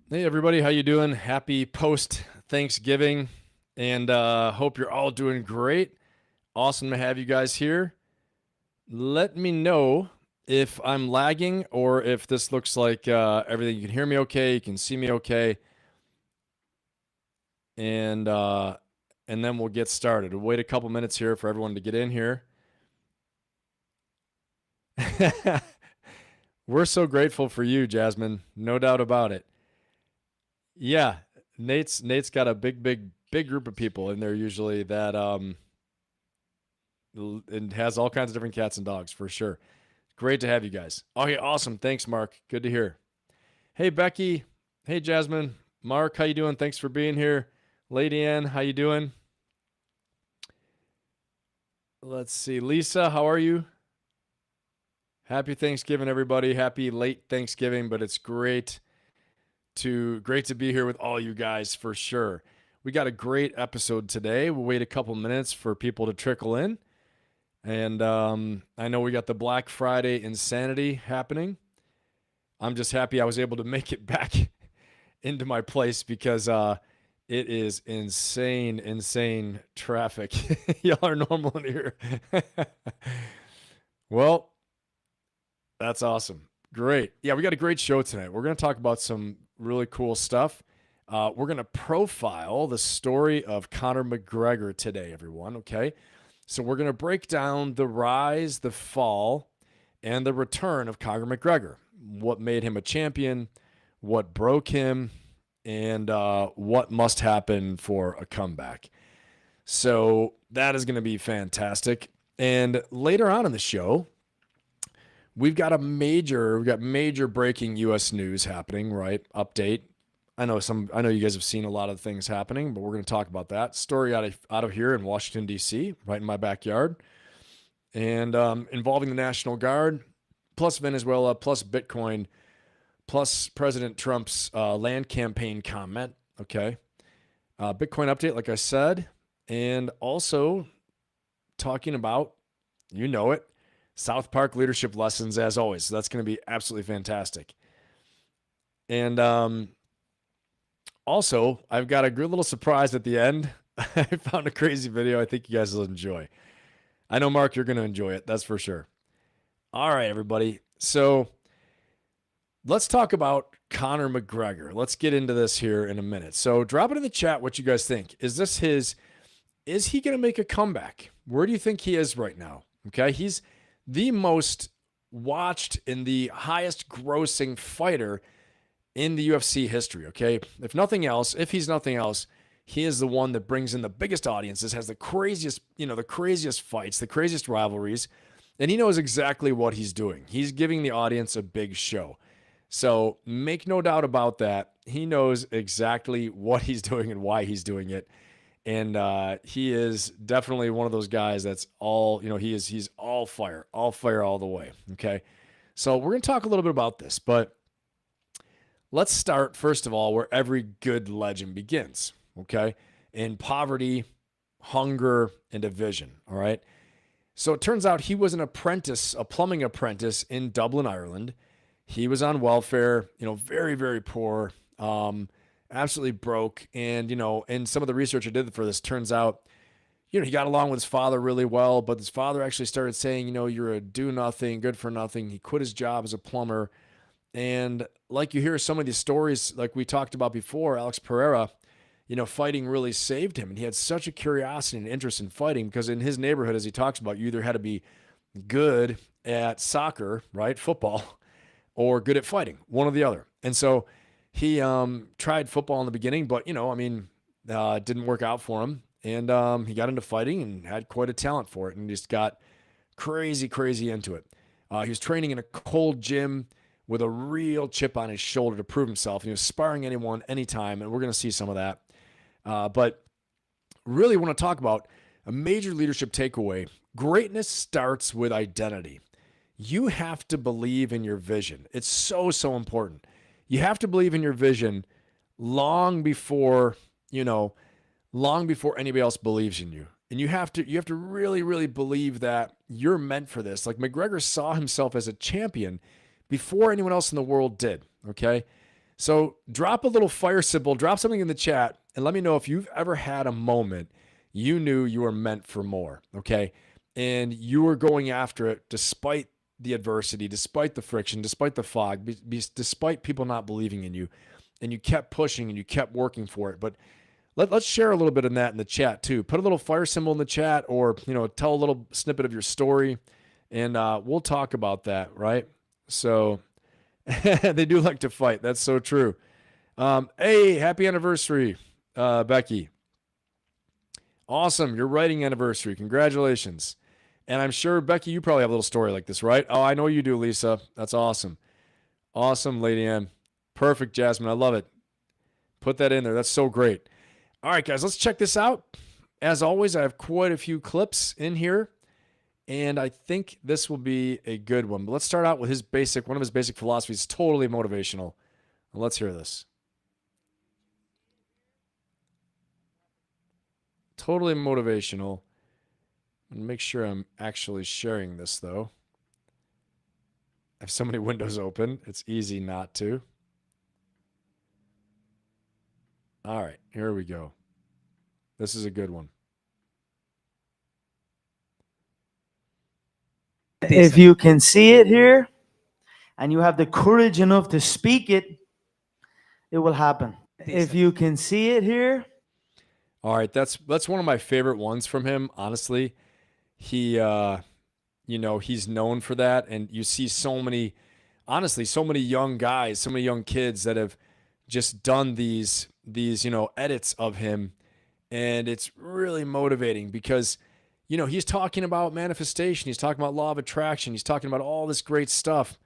Hey everybody, how you doing? Happy post Thanksgiving, and hope you're all doing great. Awesome to have you guys here. Let me know if I'm lagging or if this looks like everything. You can hear me okay, you can see me okay, and uh, and then we'll get started. We'll wait a couple minutes here for everyone to get in here. We're so grateful for you, Jasmine. No doubt about it. Yeah, Nate's got a big group of people in there usually that and has all kinds of different cats and dogs for sure. Great to have you guys. Okay, awesome. Thanks, Mark. Good to hear. Hey, Becky. Hey, Jasmine. Mark, how you doing? Thanks for being here. Lady Ann, how you doing? Let's see. Lisa, how are you? Happy Thanksgiving, everybody. Happy late Thanksgiving, but it's great to be here with all you guys for sure. We got a great episode today. We'll wait a couple minutes for people to trickle in. And I know we got the Black Friday insanity happening. I'm just happy I was able to make it back into my place because it is insane traffic. Y'all are normal in here. Well, that's awesome. Great. Yeah, we got a great show tonight. We're going to talk about some really cool stuff. We're going to profile the story of Conor McGregor today, everyone. Okay. So we're going to break down the rise, the fall, and the return of Conor McGregor. What made him a champion, what broke him, and what must happen for a comeback. So that is going to be fantastic. And later on in the show, we've got major breaking U.S. news happening. Right, update. I know you guys have seen a lot of things happening, but we're going to talk about that story out of here in Washington D.C., right in my backyard, and involving the National Guard, plus Venezuela, plus Bitcoin, plus President Trump's land campaign comment. Okay, Bitcoin update, like I said, and also talking about, you know it, South Park leadership lessons as always. So that's going to be absolutely fantastic. And also, I've got a good little surprise at the end. I found a crazy video I think you guys will enjoy. I know, Mark, you're going to enjoy it. That's for sure. All right, everybody. So let's talk about Conor McGregor. Let's get into this here in a minute. So drop it in the chat what you guys think. Is he going to make a comeback? Where do you think he is right now? Okay. He's the most watched and the highest grossing fighter in the UFC history. Okay. If he's nothing else, he is the one that brings in the biggest audiences, has the craziest fights, the craziest rivalries, and he knows exactly what he's doing. He's giving the audience a big show. So make no doubt about that. He knows exactly what he's doing and why he's doing it. And he is definitely one of those guys that's he's all fire all the way. Okay. So we're going to talk a little bit about this, but let's start first of all where every good legend begins. Okay. In poverty, hunger, and division. All right. So it turns out he was an apprentice, a plumbing apprentice in Dublin, Ireland. He was on welfare, very, very poor, absolutely broke. And, and some of the research I did for this turns out, he got along with his father really well, but his father actually started saying, you're a do nothing, good for nothing. He quit his job as a plumber. And like you hear some of these stories, like we talked about before, Alex Pereira, fighting really saved him. And he had such a curiosity and interest in fighting because in his neighborhood, as he talks about, you either had to be good at soccer, right? Football, or good at fighting, one or the other. And so he tried football in the beginning, but, it didn't work out for him. And he got into fighting and had quite a talent for it and just got crazy into it. He was training in a cold gym with a real chip on his shoulder to prove himself. And he was sparring anyone, anytime, and we're going to see some of that. But really want to talk about a major leadership takeaway. Greatness starts with identity. You have to believe in your vision. It's so important. You have to believe in your vision long before anybody else believes in you. And you have to really believe that you're meant for this. Like McGregor saw himself as a champion before anyone else in the world did. Okay. So drop a little fire symbol, drop something in the chat, and let me know if you've ever had a moment you knew you were meant for more, okay? And you were going after it despite the adversity, despite the friction, despite the fog, despite people not believing in you, and you kept pushing and you kept working for it. But let's share a little bit of that in the chat too. Put a little fire symbol in the chat, or tell a little snippet of your story, and we'll talk about that, right? So they do like to fight. That's so true. Hey, happy anniversary, Becky. Awesome. Your writing anniversary. Congratulations. And I'm sure, Becky, you probably have a little story like this, right? Oh, I know you do, Lisa. That's awesome. Awesome, Lady Ann. Perfect, Jasmine. I love it. Put that in there. That's so great. All right, guys, let's check this out. As always, I have quite a few clips in here, and I think this will be a good one. But let's start out with one of his basic philosophies, totally motivational. Let's hear this. Totally motivational. Make sure I'm actually sharing this, though. I have so many windows open, it's easy not to. All right, here we go. This is a good one. If you can see it here and you have the courage enough to speak it, it will happen. If you can see it here. All right, that's one of my favorite ones from him, honestly. He he's known for that, and you see so many young guys, so many young kids that have just done these edits of him, and it's really motivating because he's talking about manifestation, he's talking about law of attraction, he's talking about all this great stuff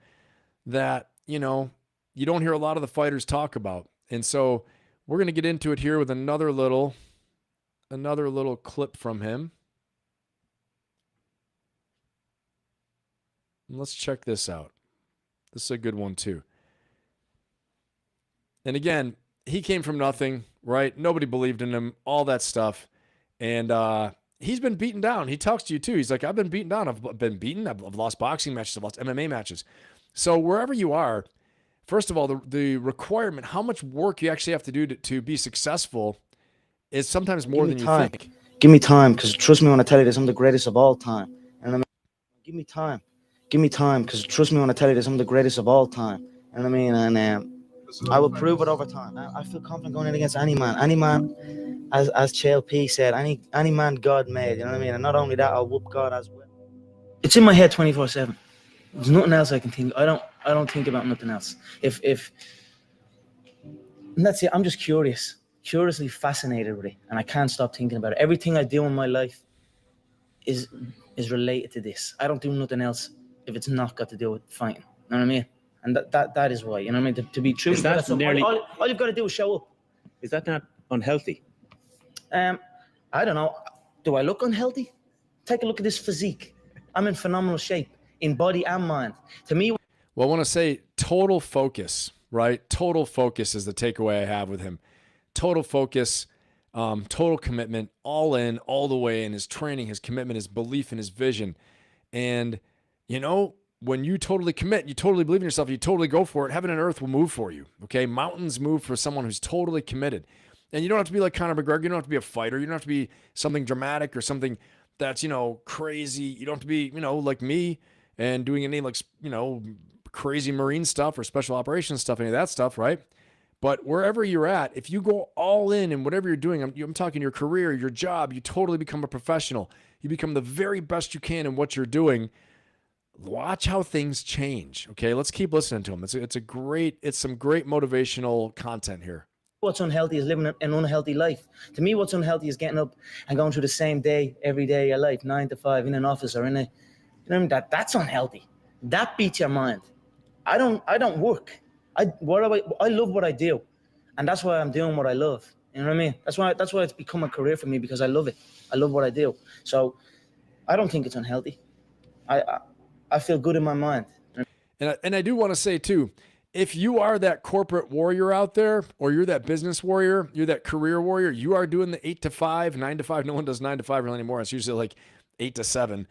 that you don't hear a lot of the fighters talk about. And so we're going to get into it here with another little clip from him. And let's check this out. This is a good one too. And again, he came from nothing, right? Nobody believed in him, all that stuff. And he's been beaten down. He talks to you too. He's like, I've been beaten down. I've been beaten. I've lost boxing matches. I've lost MMA matches. So wherever you are, first of all, the requirement, how much work you actually have to do to be successful is sometimes more than you think. Give me time, because trust me when I tell you this, I'm the greatest of all time. And I mean, give me time. Give me time, because trust me when I tell you this, I'm the greatest of all time. And I mean, and I will prove it over time. I feel confident going in against any man. Any man, as Chael P said, any man God made. You know what I mean? And not only that, I'll whoop God as well. It's in my head 24/7. There's nothing else I can think. I don't think about nothing else. And that's it. I'm just curiously fascinated with it, and I can't stop thinking about it. Everything I do in my life is related to this. I don't do nothing else if it's not got to do with fighting. You know what I mean? And that is why. You know what I mean? To be true, all you've got to do is show up. Is that not unhealthy? I don't know. Do I look unhealthy? Take a look at this physique. I'm in phenomenal shape, in body and mind. To me, well, I want to say total focus, right? Total focus is the takeaway I have with him. Total focus, total commitment, all in, all the way in his training, his commitment, his belief in his vision. And, when you totally commit, you totally believe in yourself, you totally go for it, heaven and earth will move for you, okay? Mountains move for someone who's totally committed. And you don't have to be like Conor McGregor. You don't have to be a fighter. You don't have to be something dramatic or something that's, crazy. You don't have to be, like me and doing any, like, crazy Marine stuff or special operations stuff, any of that stuff, right? But wherever you're at, if you go all in whatever you're doing, I'm talking your career, your job, you totally become a professional. You become the very best you can in what you're doing. Watch how things change. Okay, let's keep listening to him. It's some great motivational content here. What's unhealthy is living an unhealthy life. To me, what's unhealthy is getting up and going through the same day every day of your life, 9 to 5 in an office or that's unhealthy. That beats your mind. I don't work. I love what I do, and that's why I'm doing what I love. You know what I mean? That's why it's become a career for me, because I love it. I love what I do. So I don't think it's unhealthy. I feel good in my mind. And I do want to say too, if you are that corporate warrior out there, or you're that business warrior, you're that career warrior, you are doing the 8 to 5, 9 to 5. No one does 9 to 5 really anymore. It's usually like 8 to 7,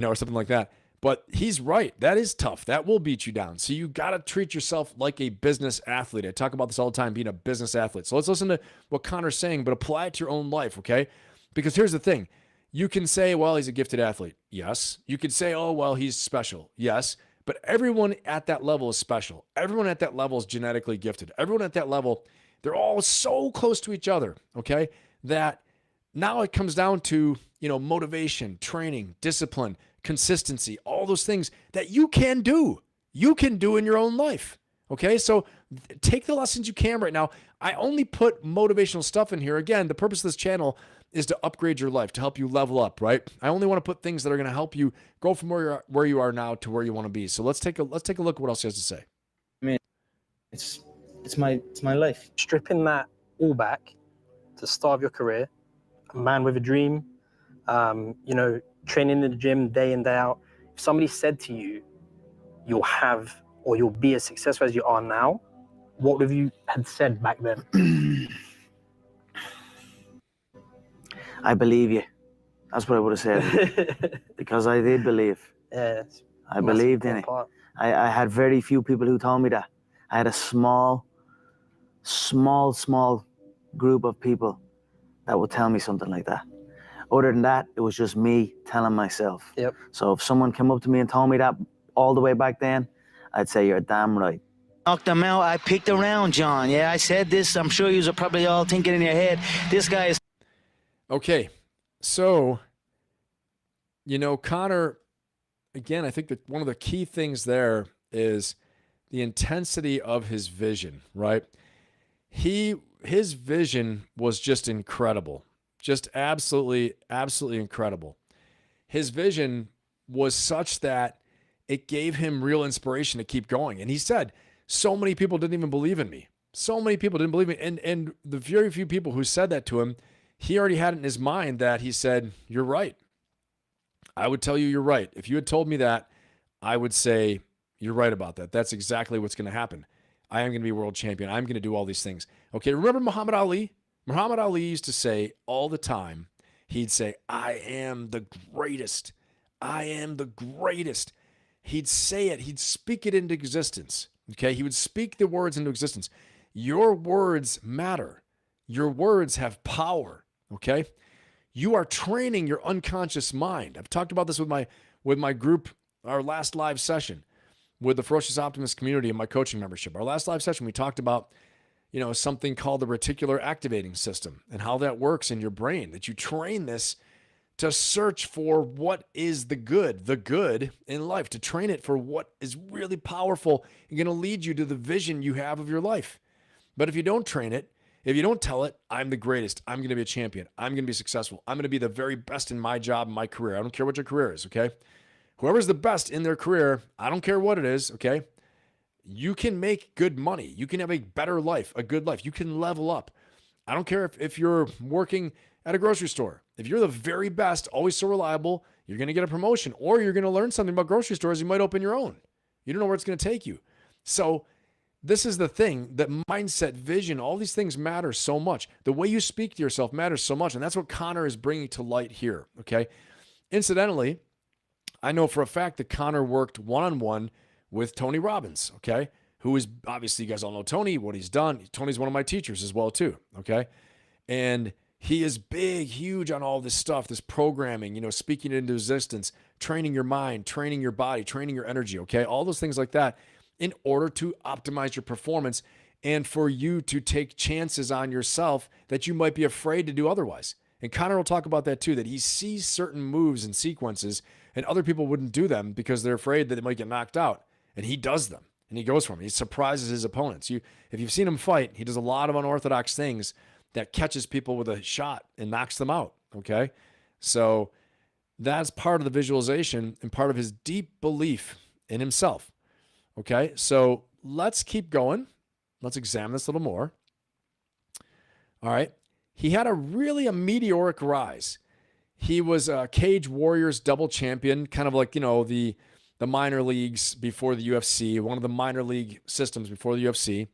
or something like that. But he's right. That is tough. That will beat you down. So you got to treat yourself like a business athlete. I talk about this all the time, being a business athlete. So let's listen to what Conor's saying, but apply it to your own life, okay? Because here's the thing. You can say, well, he's a gifted athlete. Yes. You could say, oh, well, he's special. Yes. But everyone at that level is special. Everyone at that level is genetically gifted. Everyone at that level, they're all so close to each other, okay, that now it comes down to, motivation, training, discipline, consistency, all those things that you can do. You can do in your own life, okay? So take the lessons you can right now. I only put motivational stuff in here. Again, the purpose of this channel is to upgrade your life, to help you level up, right? I only want to put things that are going to help you go from where you are now to where you want to be. So let's take a look at what else he has to say. I mean, it's my life. Stripping that all back to the start of your career, a man with a dream, training in the gym day in, day out. If somebody said to you, you'll have or you'll be as successful as you are now, what would you had said back then? I believe you. That's what I would have said. Because I did believe. Yeah, I believed in it. I had very few people who told me that. I had a small group of people that would tell me something like that. Other than that, it was just me telling myself. Yep. So if someone came up to me and told me that all the way back then, I'd say, you're damn right. Knocked them out. I picked around, John. Yeah, I said this. I'm sure you are probably all thinking in your head, this guy is... Okay, so, Conor, again, I think that one of the key things there is the intensity of his vision, right? His vision was just incredible, just absolutely incredible. His vision was such that it gave him real inspiration to keep going. And he said, so many people didn't even believe in me. So many people didn't believe me. And the very few people who said that to him, he already had it in his mind that he said, you're right. I would tell you you're right. If you had told me that, I would say, you're right about that. That's exactly what's going to happen. I am going to be world champion. I'm going to do all these things. Okay, remember Muhammad Ali? Muhammad Ali used to say all the time, he'd say, I am the greatest. I am the greatest. He'd say it. He'd speak it into existence. Okay, he would speak the words into existence. Your words matter. Your words have power. Okay, you are training your unconscious mind. I've talked about this with my group, our last live session with the Ferocious Optimist community and my coaching membership. Our last live session, we talked about, something called the reticular activating system and how that works in your brain, that you train this to search for what is the good in life, to train it for what is really powerful and going to lead you to the vision you have of your life. But if you don't train it, if you don't tell it, I'm the greatest, I'm going to be a champion, I'm going to be successful, I'm going to be the very best in my job, my career. I don't care what your career is, okay? Whoever's the best in their career, I don't care what it is, okay? You can make good money. You can have a better life, a good life. You can level up. I don't care if you're working at a grocery store. If you're the very best, always so reliable, you're going to get a promotion, or you're going to learn something about grocery stores. You might open your own. You don't know where it's going to take you. So this is the thing, that mindset, vision, all these things matter so much. The way you speak to yourself matters so much. And that's what Conor is bringing to light here. Okay. Incidentally, I know for a fact that Conor worked one-on-one with Tony Robbins. Okay. Who is obviously, you guys all know Tony, what he's done. Tony's one of my teachers as well too. Okay. And he is big, huge on all this stuff, this programming, speaking it into existence, training your mind, training your body, training your energy. Okay. All those things like that, in order to optimize your performance and for you to take chances on yourself that you might be afraid to do otherwise. And Conor will talk about that too, that he sees certain moves and sequences and other people wouldn't do them because they're afraid that they might get knocked out. And he does them and he goes for them. He surprises his opponents. If you've seen him fight, he does a lot of unorthodox things that catches people with a shot and knocks them out. Okay. So that's part of the visualization and part of his deep belief in himself. Okay, so let's keep going. Let's examine this a little more. All right. He had a meteoric rise. He was a Cage Warriors double champion, kind of like, the minor leagues before the UFC, one of the minor league systems before the UFC.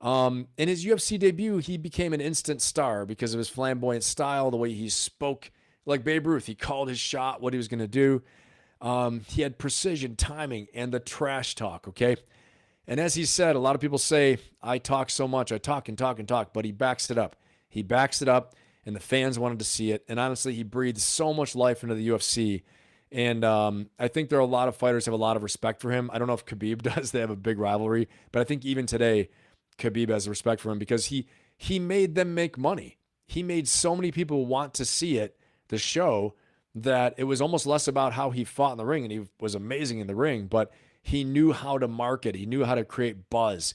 In his UFC debut, he became an instant star because of his flamboyant style, the way he spoke like Babe Ruth. He called his shot, what he was going to do. He had precision, timing, and the trash talk, okay? And as he said, a lot of people say, I talk so much, I talk and talk and talk, but he backs it up. He backs it up, and the fans wanted to see it. And honestly, he breathes so much life into the UFC. And I think there are a lot of fighters who have a lot of respect for him. I don't know if Khabib does. They have a big rivalry. But I think even today, Khabib has respect for him because he made them make money. He made so many people want to see it, the show, that it was almost less about how he fought in the ring, and he was amazing in the ring, but he knew how to market. He knew how to create buzz.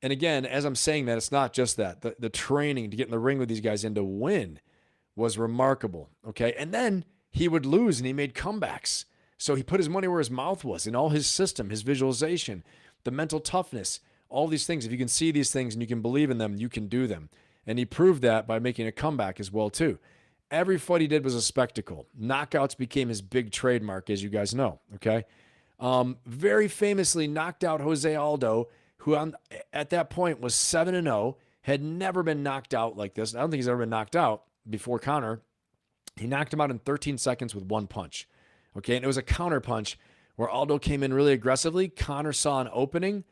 And again, as I'm saying that, it's not just that. The training to get in the ring with these guys and to win was remarkable, okay? And then he would lose, and he made comebacks. So he put his money where his mouth was in all his system, his visualization, the mental toughness, all these things. If you can see these things and you can believe in them, you can do them. And he proved that by making a comeback as well, too. Every fight he did was a spectacle. Knockouts became his big trademark, as you guys know, okay? Very famously knocked out Jose Aldo, who at that point was 7-0, had never been knocked out like this. I don't think he's ever been knocked out before Conor. He knocked him out in 13 seconds with one punch, okay? And it was a counter punch where Aldo came in really aggressively. Conor saw an opening,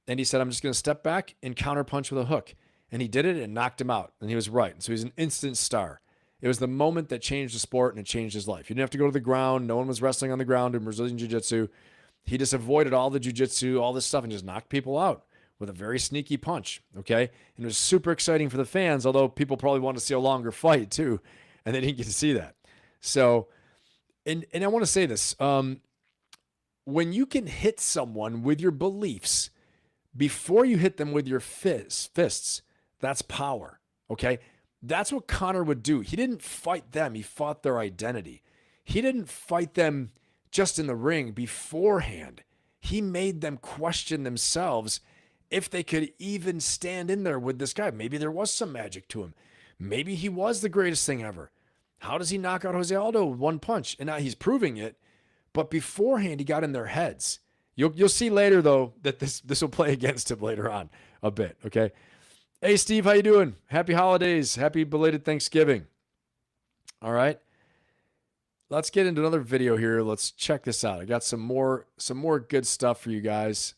and he said, I'm just going to step back and counter punch with a hook. And he did it and knocked him out, and he was right. So he's an instant star. It was the moment that changed the sport, and it changed his life. He didn't have to go to the ground. No one was wrestling on the ground in Brazilian Jiu-Jitsu. He just avoided all the Jiu-Jitsu, all this stuff, and just knocked people out with a very sneaky punch, okay? And it was super exciting for the fans, although people probably wanted to see a longer fight too, and they didn't get to see that. So, and I want to say this. When you can hit someone with your beliefs before you hit them with your fists, that's power, okay? That's what Conor would do. He didn't fight them. He fought their identity. He didn't fight them just in the ring beforehand. He made them question themselves if they could even stand in there with this guy. Maybe there was some magic to him. Maybe he was the greatest thing ever. How does he knock out Jose Aldo with one punch? And now he's proving it. But beforehand, he got in their heads. You'll see later, though, that this will play against him later on a bit, okay? Hey, Steve, how you doing? Happy holidays. Happy belated Thanksgiving. All right. Let's get into another video here. Let's check this out. I got some more good stuff for you guys.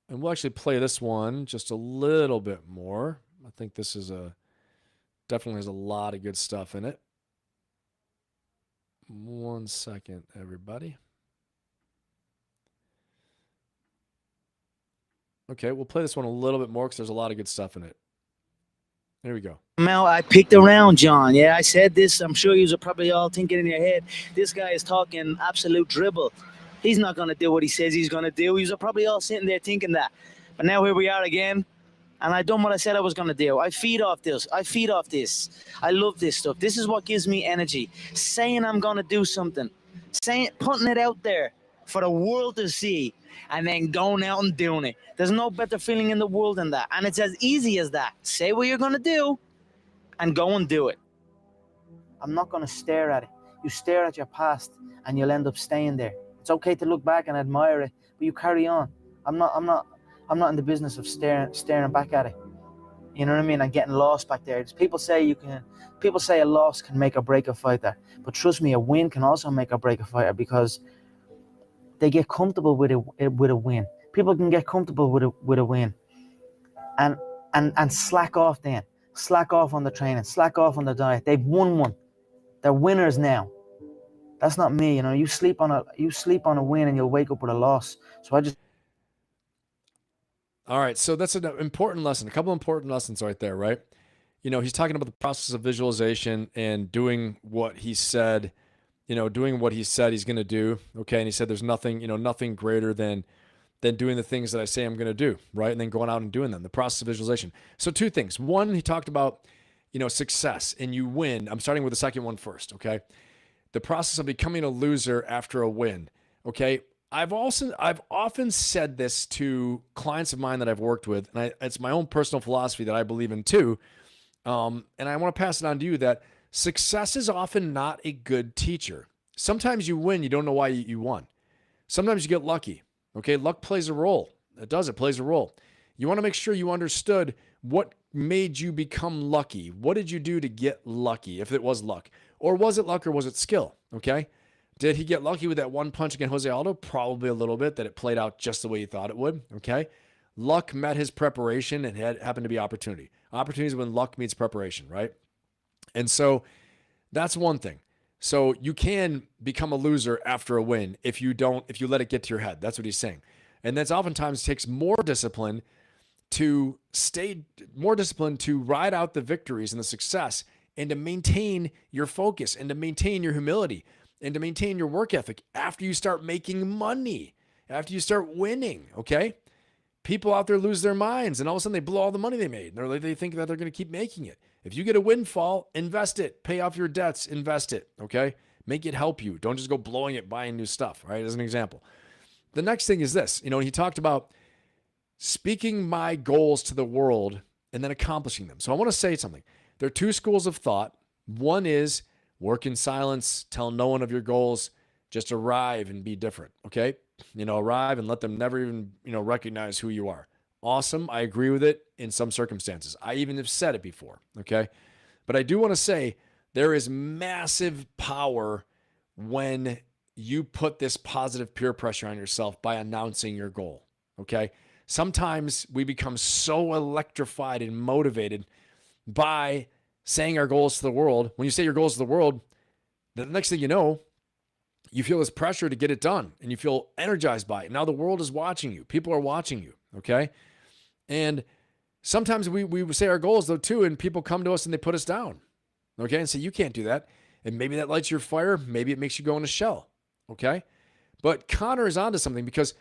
And we'll actually play this one just a little bit more. I think this is definitely has a lot of good stuff in it. 1 second, everybody. Okay, we'll play this one a little bit more because there's a lot of good stuff in it. There we go. Mel, I picked around, John. Yeah, I said this. I'm sure you're probably all thinking in your head, this guy is talking absolute dribble. He's not going to do what he says he's going to do. You're probably all sitting there thinking that. But now here we are again, and I done what I said I was going to do. I feed off this. I love this stuff. This is what gives me energy. Saying I'm going to do something. Putting it out there for the world to see, and then going out and doing it. There's no better feeling in the world than that. And it's as easy as that. Say what you're going to do and go and do it. I'm not going to stare at it. You stare at your past and you'll end up staying there. It's okay to look back and admire it, but you carry on. I'm not in the business of staring back at it. You know what I mean? And getting lost back there. People say a loss can make or break a fighter, but trust me, a win can also make or break a fighter because they get comfortable with a win. People can get comfortable with a win, and slack off then. Slack off on the training. Slack off on the diet. They've won one. They're winners now. That's not me. You know, you sleep on a win and you'll wake up with a loss. So I just. All right, so that's an important lesson. A couple important lessons right there, right? You know, he's talking about the process of visualization and doing what he said. Doing what he said he's going to do. Okay. And he said, there's nothing greater than doing the things that I say I'm going to do. Right. And then going out and doing them, the process of visualization. So 2 things. One, he talked about, success and you win. I'm starting with the second one first. Okay. The process of becoming a loser after a win. Okay. I've often said this to clients of mine that I've worked with, and it's my own personal philosophy that I believe in too. And I want to pass it on to you that success is often not a good teacher. Sometimes you win, you don't know why you won. Sometimes you get lucky. Okay, luck plays a role. It plays a role. You want to make sure you understood what made you become lucky. What did you do to get lucky, if it was luck? Or was it luck or was it skill? Okay. Did he get lucky with that one punch against Jose Aldo? Probably a little bit, that it played out just the way he thought it would. Okay. Luck met his preparation and it happened to be opportunity. Opportunity is when luck meets preparation, right? And so that's one thing. So you can become a loser after a win if you let it get to your head. That's what he's saying. And that's oftentimes takes more discipline to ride out the victories and the success, and to maintain your focus, and to maintain your humility, and to maintain your work ethic after you start making money, after you start winning. Okay. People out there lose their minds and all of a sudden they blow all the money they made. They think that they're going to keep making it. If you get a windfall, invest it, pay off your debts, invest it. Okay. Make it help you. Don't just go blowing it, buying new stuff, right? As an example. The next thing is this, he talked about speaking my goals to the world and then accomplishing them. So I want to say something. There are two schools of thought. One is work in silence, tell no one of your goals, just arrive and be different. Okay. Arrive and let them never even, recognize who you are. Awesome. I agree with it in some circumstances. I even have said it before. Okay. But I do want to say there is massive power when you put this positive peer pressure on yourself by announcing your goal. Okay. Sometimes we become so electrified and motivated by saying our goals to the world. When you say your goals to the world, the next thing you know, you feel this pressure to get it done and you feel energized by it. Now the world is watching you. People are watching you. Okay. And sometimes we say our goals though too, and people come to us and they put us down. Okay. And say, you can't do that. And maybe that lights your fire. Maybe it makes you go in a shell. Okay. But Conor is onto something, because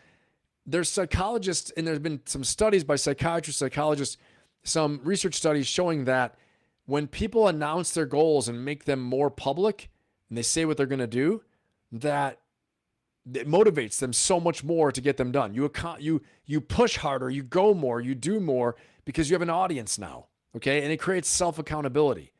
there's psychologists, and there's been some studies by psychiatrists, psychologists, some research studies showing that when people announce their goals and make them more public and they say what they're going to do, that it motivates them so much more to get them done. You push harder, you go more, you do more because you have an audience now. Okay. And it creates self-accountability.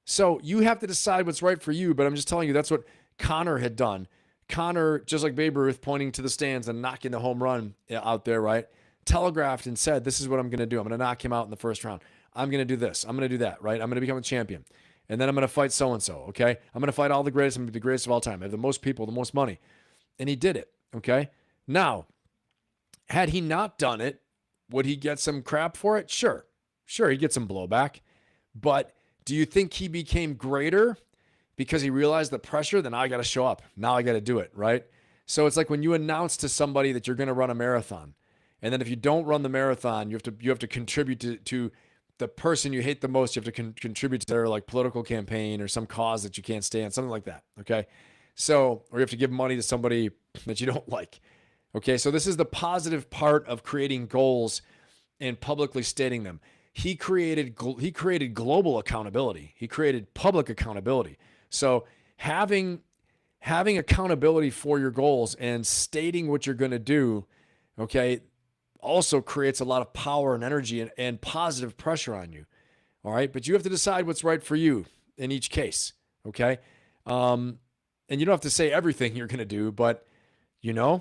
So you have to decide what's right for you. But I'm just telling you, that's what Conor had done. Conor, just like Babe Ruth, pointing to the stands and knocking the home run out there, right? Telegraphed and said, this is what I'm going to do. I'm going to knock him out in the first round. I'm going to do this. I'm going to do that, right? I'm going to become a champion. And then I'm going to fight so-and-so, okay? I'm going to fight all the greatest. I'm going to be the greatest of all time. I have the most people, the most money. And he did it, okay? Now, had he not done it, would he get some crap for it? Sure. Sure, he'd get some blowback. But do you think he became greater because he realized the pressure? Then I got to show up. Now I got to do it, right? So it's like when you announce to somebody that you're going to run a marathon. And then if you don't run the marathon, you have to contribute to the person you hate the most. You have to contribute to their political campaign or some cause that you can't stand, something like that. Okay. So, or you have to give money to somebody that you don't like. Okay. So this is the positive part of creating goals and publicly stating them. He created global accountability. He created public accountability. So having accountability for your goals and stating what you're going to do, okay, also creates a lot of power and energy and positive pressure on you. All right. But you have to decide what's right for you in each case. Okay. And you don't have to say everything you're going to do, but he'll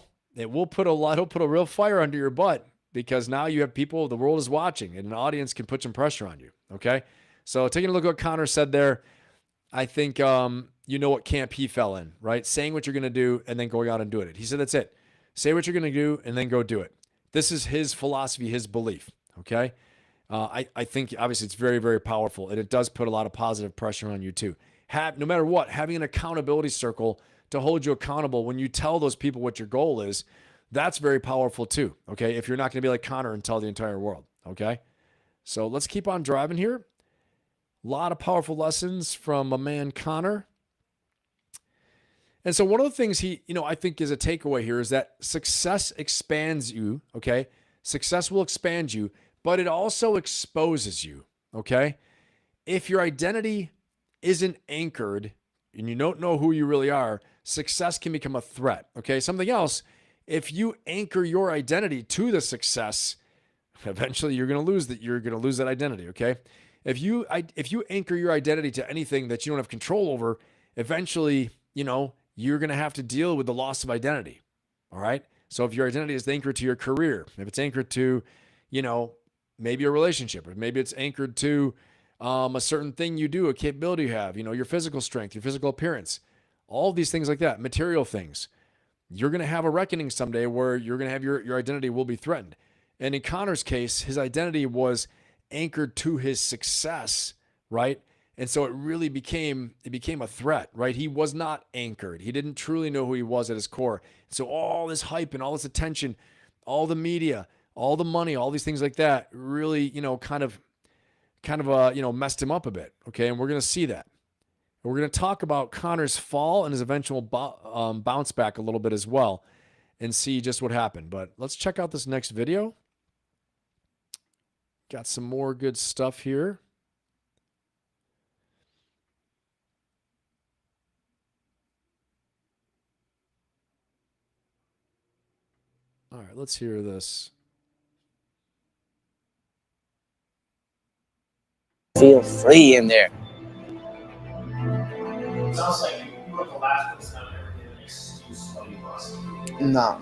put a real fire under your butt, because now you have people, the world is watching, and an audience can put some pressure on you. Okay. So taking a look at what Conor said there, I think, what camp he fell in, right? Saying what you're going to do and then going out and doing it. He said, that's it. Say what you're going to do and then go do it. This is his philosophy, his belief. Okay. I think obviously it's very, very powerful, and it does put a lot of positive pressure on you too. No matter what, having an accountability circle to hold you accountable when you tell those people what your goal is, that's very powerful too. Okay. If you're not going to be like Conor and tell the entire world. Okay. So let's keep on driving here. A lot of powerful lessons from a man, Conor. And so one of the things I think is a takeaway here is that success expands you. Okay. Success will expand you, but it also exposes you. Okay. If your identity isn't anchored and you don't know who you really are, success can become a threat. Okay. Something else, if you anchor your identity to the success, eventually you're going to lose that. You're going to lose that identity. Okay. If you anchor your identity to anything that you don't have control over, eventually, you're going to have to deal with the loss of identity. All right. So if your identity is anchored to your career, if it's anchored to, maybe a relationship, or maybe it's anchored to a certain thing you do, a capability you have, your physical strength, your physical appearance, all these things like that, material things. You're going to have a reckoning someday where you're going to have your identity will be threatened. And in Conor's case, his identity was anchored to his success, right? And so it really became a threat, right? He was not anchored. He didn't truly know who he was at his core. So all this hype and all this attention, all the media, all the money, all these things like that really, kind of messed him up a bit. Okay. And we're going to see that. We're going to talk about Conor's fall and his eventual bounce back a little bit as well and see just what happened. But let's check out this next video. Got some more good stuff here. All right, let's hear this. Feel free in there. Sounds like you were the last person that ever gave an excuse why you lost.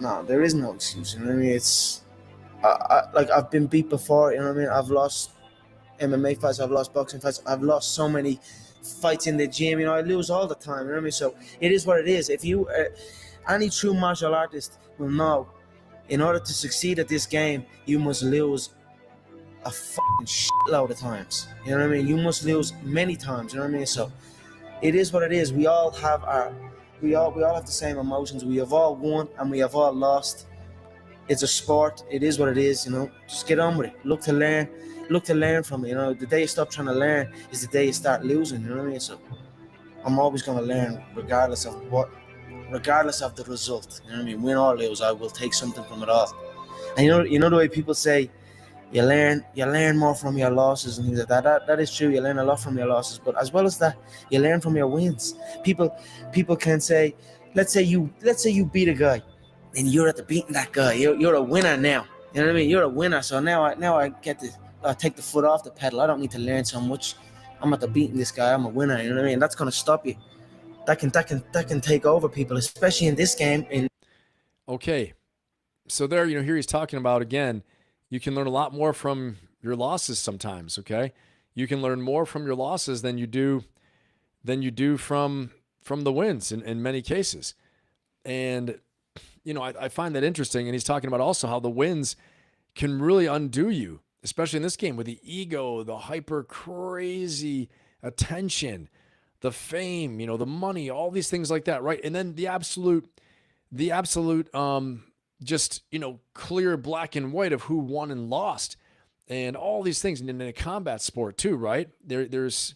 No, there is no excuse. You know what I mean? It's like I've been beat before. You know what I mean? I've lost MMA fights. I've lost boxing fights. I've lost so many fights in the gym. I lose all the time. You know what I mean? So it is what it is. If you, any true martial artist will know, in order to succeed at this game, you must lose a fucking shitload of times. You know what I mean? You must lose many times. You know what I mean? So it is what it is. We all have we all have the same emotions. We have all won and we have all lost. It's a sport. It is what it is. Just get on with it. Look to learn from it. The day you stop trying to learn is the day you start losing. You know what I mean? So I'm always going to learn regardless of the result. You know what I mean? Win or lose, I will take something from it all. And you know the way people say, you learn more from your losses and things like that. That is true. You learn a lot from your losses, but as well as that, you learn from your wins. People can say, let's say you beat a guy, and you're at the beating that guy. You're a winner now. You know what I mean? You're a winner. So now I get to take the foot off the pedal. I don't need to learn so much. I'm at the beating this guy. I'm a winner. You know what I mean? That's gonna stop you. That can take over people, especially in this game. Okay, so there, here he's talking about again. You can learn a lot more from your losses sometimes, okay? You can learn more from your losses than you do from the wins in many cases. And, I find that interesting. And he's talking about also how the wins can really undo you, especially in this game with the ego, the hyper crazy attention, the fame, the money, all these things like that, right? And then the absolute just, clear black and white of who won and lost and all these things. And in a combat sport too, right? There's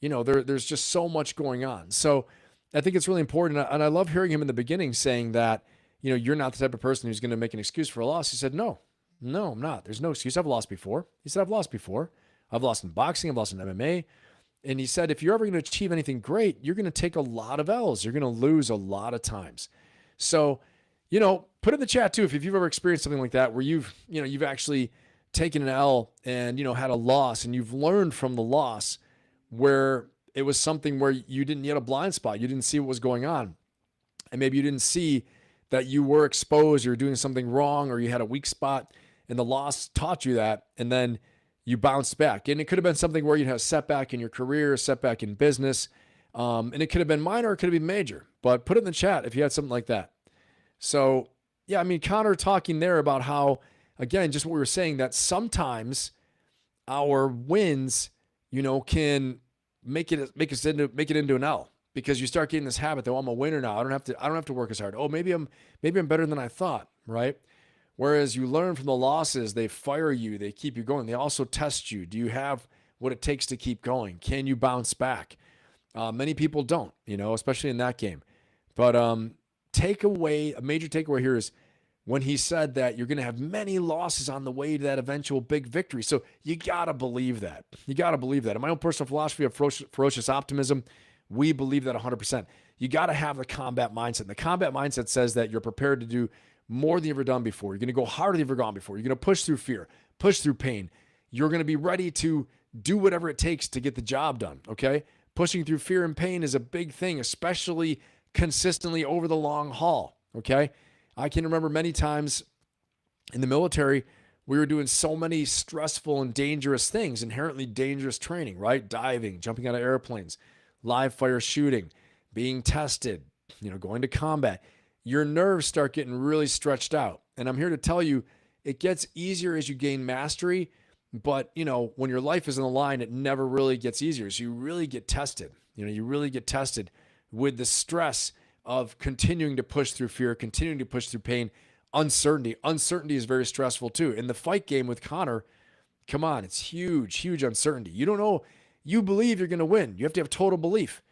just so much going on. So I think it's really important. And I love hearing him in the beginning saying that, you're not the type of person who's going to make an excuse for a loss. He said, no, I'm not. There's no excuse. I've lost before. He said, I've lost before. I've lost in boxing. I've lost in MMA. And he said, if you're ever going to achieve anything great, you're going to take a lot of L's. You're going to lose a lot of times. So, put in the chat too, if you've ever experienced something like that, where you've actually taken an L and, had a loss and you've learned from the loss where it was something where you had a blind spot. You didn't see what was going on. And maybe you didn't see that you were exposed, you were doing something wrong, or you had a weak spot and the loss taught you that. And then you bounced back. And it could have been something where you'd have a setback in your career, a setback in business. And it could have been minor, or it could have been major, but put it in the chat if you had something like that. So yeah, I mean, Conor talking there about how, again, just what we were saying, that sometimes our wins, can make it into an L, because you start getting this habit that, I'm a winner now. I don't have to work as hard. Oh, maybe I'm better than I thought, right? Whereas you learn from the losses, they fire you, they keep you going. They also test you. Do you have what it takes to keep going? Can you bounce back? Many people don't, especially in that game. But a major takeaway here is when he said that you're going to have many losses on the way to that eventual big victory. So you got to believe that. In my own personal philosophy of ferocious optimism, we believe that 100%. You got to have the combat mindset. And the combat mindset says that you're prepared to do more than you've ever done before. You're going to go harder than you've ever gone before. You're going to push through fear, push through pain. You're going to be ready to do whatever it takes to get the job done, okay? Pushing through fear and pain is a big thing, especially consistently over the long haul, okay? I can remember many times in the military we were doing so many stressful and dangerous things, inherently dangerous training, right? Diving, jumping out of airplanes, live fire shooting, being tested, going to combat. Your nerves start getting really stretched out. And I'm here to tell you, it gets easier as you gain mastery. But, when your life is on the line, it never really gets easier. So you really get tested. You really get tested with the stress of continuing to push through fear, continuing to push through pain, uncertainty. Uncertainty is very stressful too. In the fight game with Conor, come on, it's huge, huge uncertainty. You don't know, you believe you're going to win. You have to have total belief.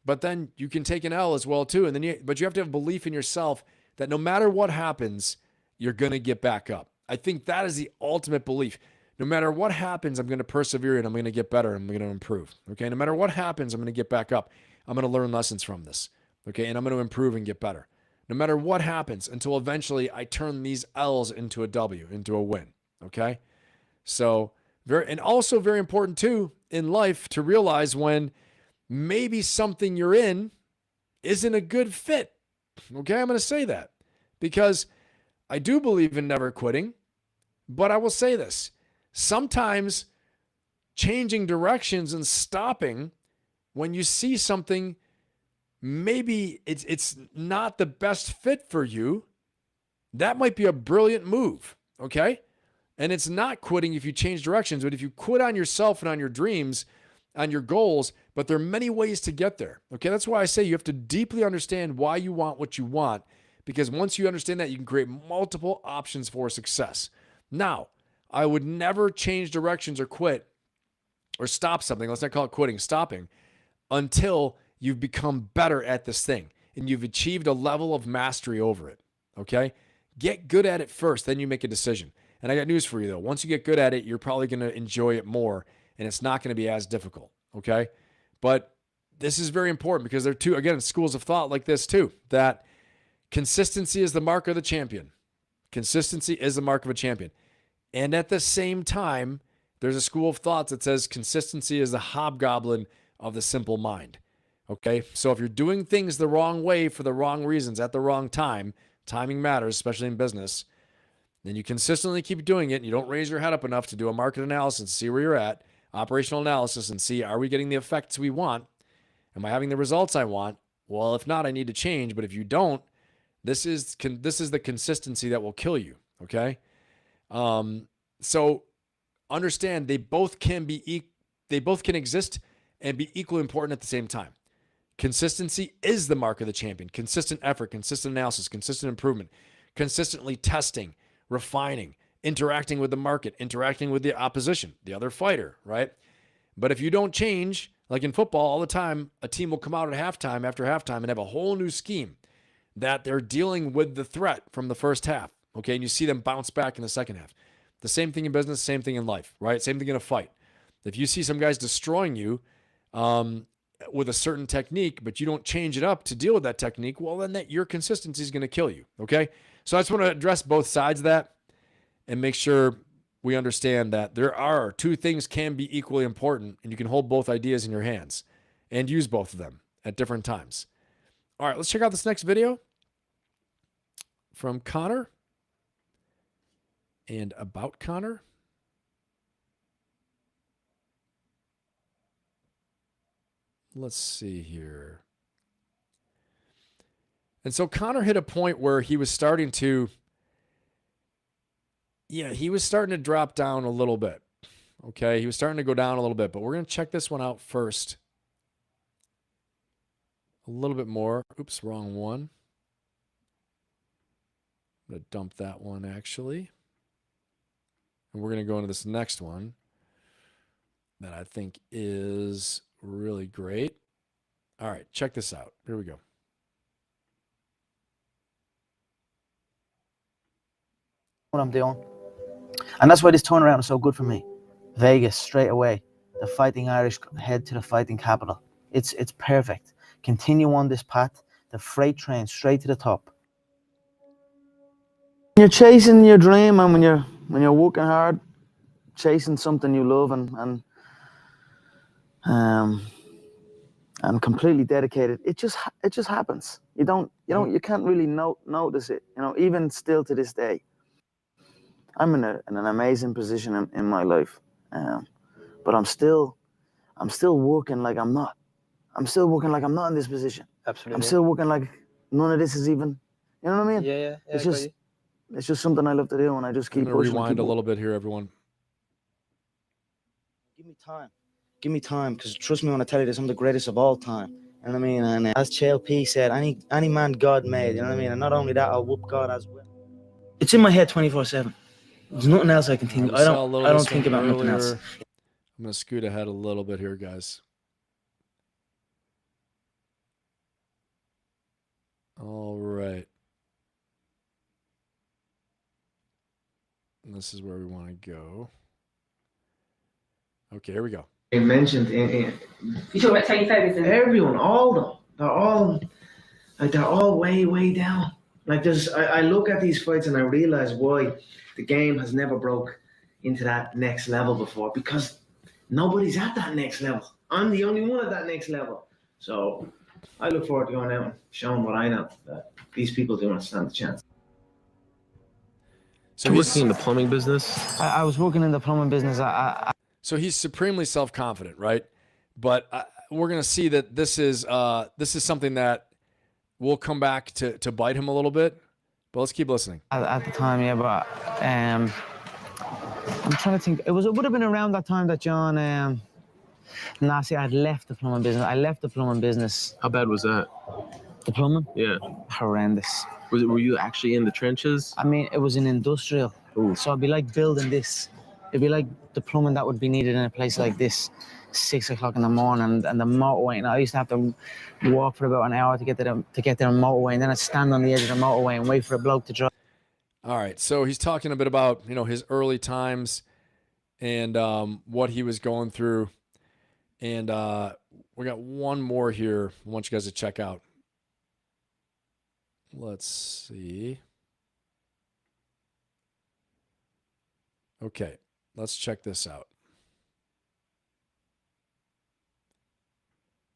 But then you can take an L as well too. But you have to have belief in yourself that no matter what happens, you're going to get back up. I think that is the ultimate belief. No matter what happens, I'm going to persevere and I'm going to get better and I'm going to improve. Okay. No matter what happens, I'm going to get back up. I'm going to learn lessons from this. Okay. And I'm going to improve and get better. No matter what happens, until eventually I turn these L's into a W, into a win. Okay. So also very important too in life to realize when maybe something you're in isn't a good fit. Okay. I'm going to say that because I do believe in never quitting, but I will say this. Sometimes changing directions and stopping when you see something, maybe it's not the best fit for you, that might be a brilliant move, okay? And it's not quitting if you change directions, but if you quit on yourself and on your dreams, on your goals, but there are many ways to get there, okay? That's why I say you have to deeply understand why you want what you want, because once you understand that, you can create multiple options for success. Now, I would never change directions or quit or stop something. Let's not call it quitting, stopping, until you've become better at this thing and you've achieved a level of mastery over it. Okay? Get good at it first, then you make a decision. And I got news for you though. Once you get good at it, you're probably going to enjoy it more and it's not going to be as difficult. Okay? But this is very important because there are two, again, schools of thought like this too, that consistency is the mark of the champion. Consistency is the mark of a champion. And at the same time, there's a school of thought that says consistency is the hobgoblin of the simple mind. Okay? So if you're doing things the wrong way for the wrong reasons at the wrong time, timing matters, especially in business, then you consistently keep doing it and you don't raise your head up enough to do a market analysis, see where you're at, operational analysis, and see, are we getting the effects we want? Am I having the results I want? Well, if not, I need to change. But if you don't, this is the consistency that will kill you. Okay? So understand they both can exist and be equally important at the same time. Consistency is the mark of the champion. Consistent effort, consistent analysis, consistent improvement, consistently testing, refining, interacting with the market, interacting with the opposition, the other fighter, right? But if you don't change, like in football all the time, a team will come out at halftime after halftime and have a whole new scheme that they're dealing with the threat from the first half. Okay, and you see them bounce back in the second half. The same thing in business, same thing in life, right? Same thing in a fight. If you see some guys destroying you with a certain technique, but you don't change it up to deal with that technique, well, then your consistency is going to kill you, okay? So I just want to address both sides of that and make sure we understand that there are two things can be equally important, and you can hold both ideas in your hands and use both of them at different times. All right, let's check out this next video from Conor. And about Conor. Let's see here. And so Conor hit a point where he was starting to, drop down a little bit. Okay, he was starting to go down a little bit, but we're going to check this one out first. A little bit more. Oops, wrong one. I'm going to dump that one actually. And we're going to go into this next one that I think is really great. All right, check this out. Here we go. What I'm doing. And that's why this turnaround is so good for me. Vegas, straight away. The Fighting Irish head to the fighting capital. It's perfect. Continue on this path. The freight train straight to the top. When you're chasing your dream and when you're working hard, chasing something you love and completely dedicated, it just happens. You can't really notice it, even still to this day. I'm in an amazing position in my life, but I'm still working like I'm not. I'm still working like I'm not in this position. Absolutely. I'm still working like none of this is even. You know what I mean? Yeah. It's just something I love to do, and I just I'm keep going to pushing. rewind a little bit here, everyone. Give me time. Give me time, because trust me when I tell you this, I'm the greatest of all time. You know what I mean? And as CLP said, any man God made, you know what I mean? And not only that, I'll whoop God as well. It's in my head 24/7. There's nothing else I can think. I don't think about nothing else. I'm going to scoot ahead a little bit here, guys. All right. And this is where we want to go. Okay, here we go. They mentioned in You talk about Tony Ferguson. everyone, all of them, they're all way down. Like I look at these fights and I realize why the game has never broke into that next level before, because nobody's at that next level. I'm the only one at that next level. So I look forward to going out and showing what I know, that these people do not stand a chance. So You're he's working in the plumbing business? I was working in the plumbing business. So he's supremely self-confident, right? But we're going to see that this is something that will come back to bite him a little bit. But let's keep listening. At the time, yeah, but I'm trying to think. It would have been around that time that John. See, I'd left the plumbing business. I left the plumbing business. How bad was that? The plumbing? Yeah. Horrendous. Were you actually in the trenches? I mean, it was an industrial. Ooh. So it'd be like building this. It'd be like the plumbing that would be needed in a place like this, 6 o'clock in the morning, and the motorway. And I used to have to walk for about an hour to get there on motorway, and then I'd stand on the edge of the motorway and wait for a bloke to drive. All right, so he's talking a bit about his early times and what he was going through, and we got one more here. I want you guys to check out. Let's see. Okay, let's check this out.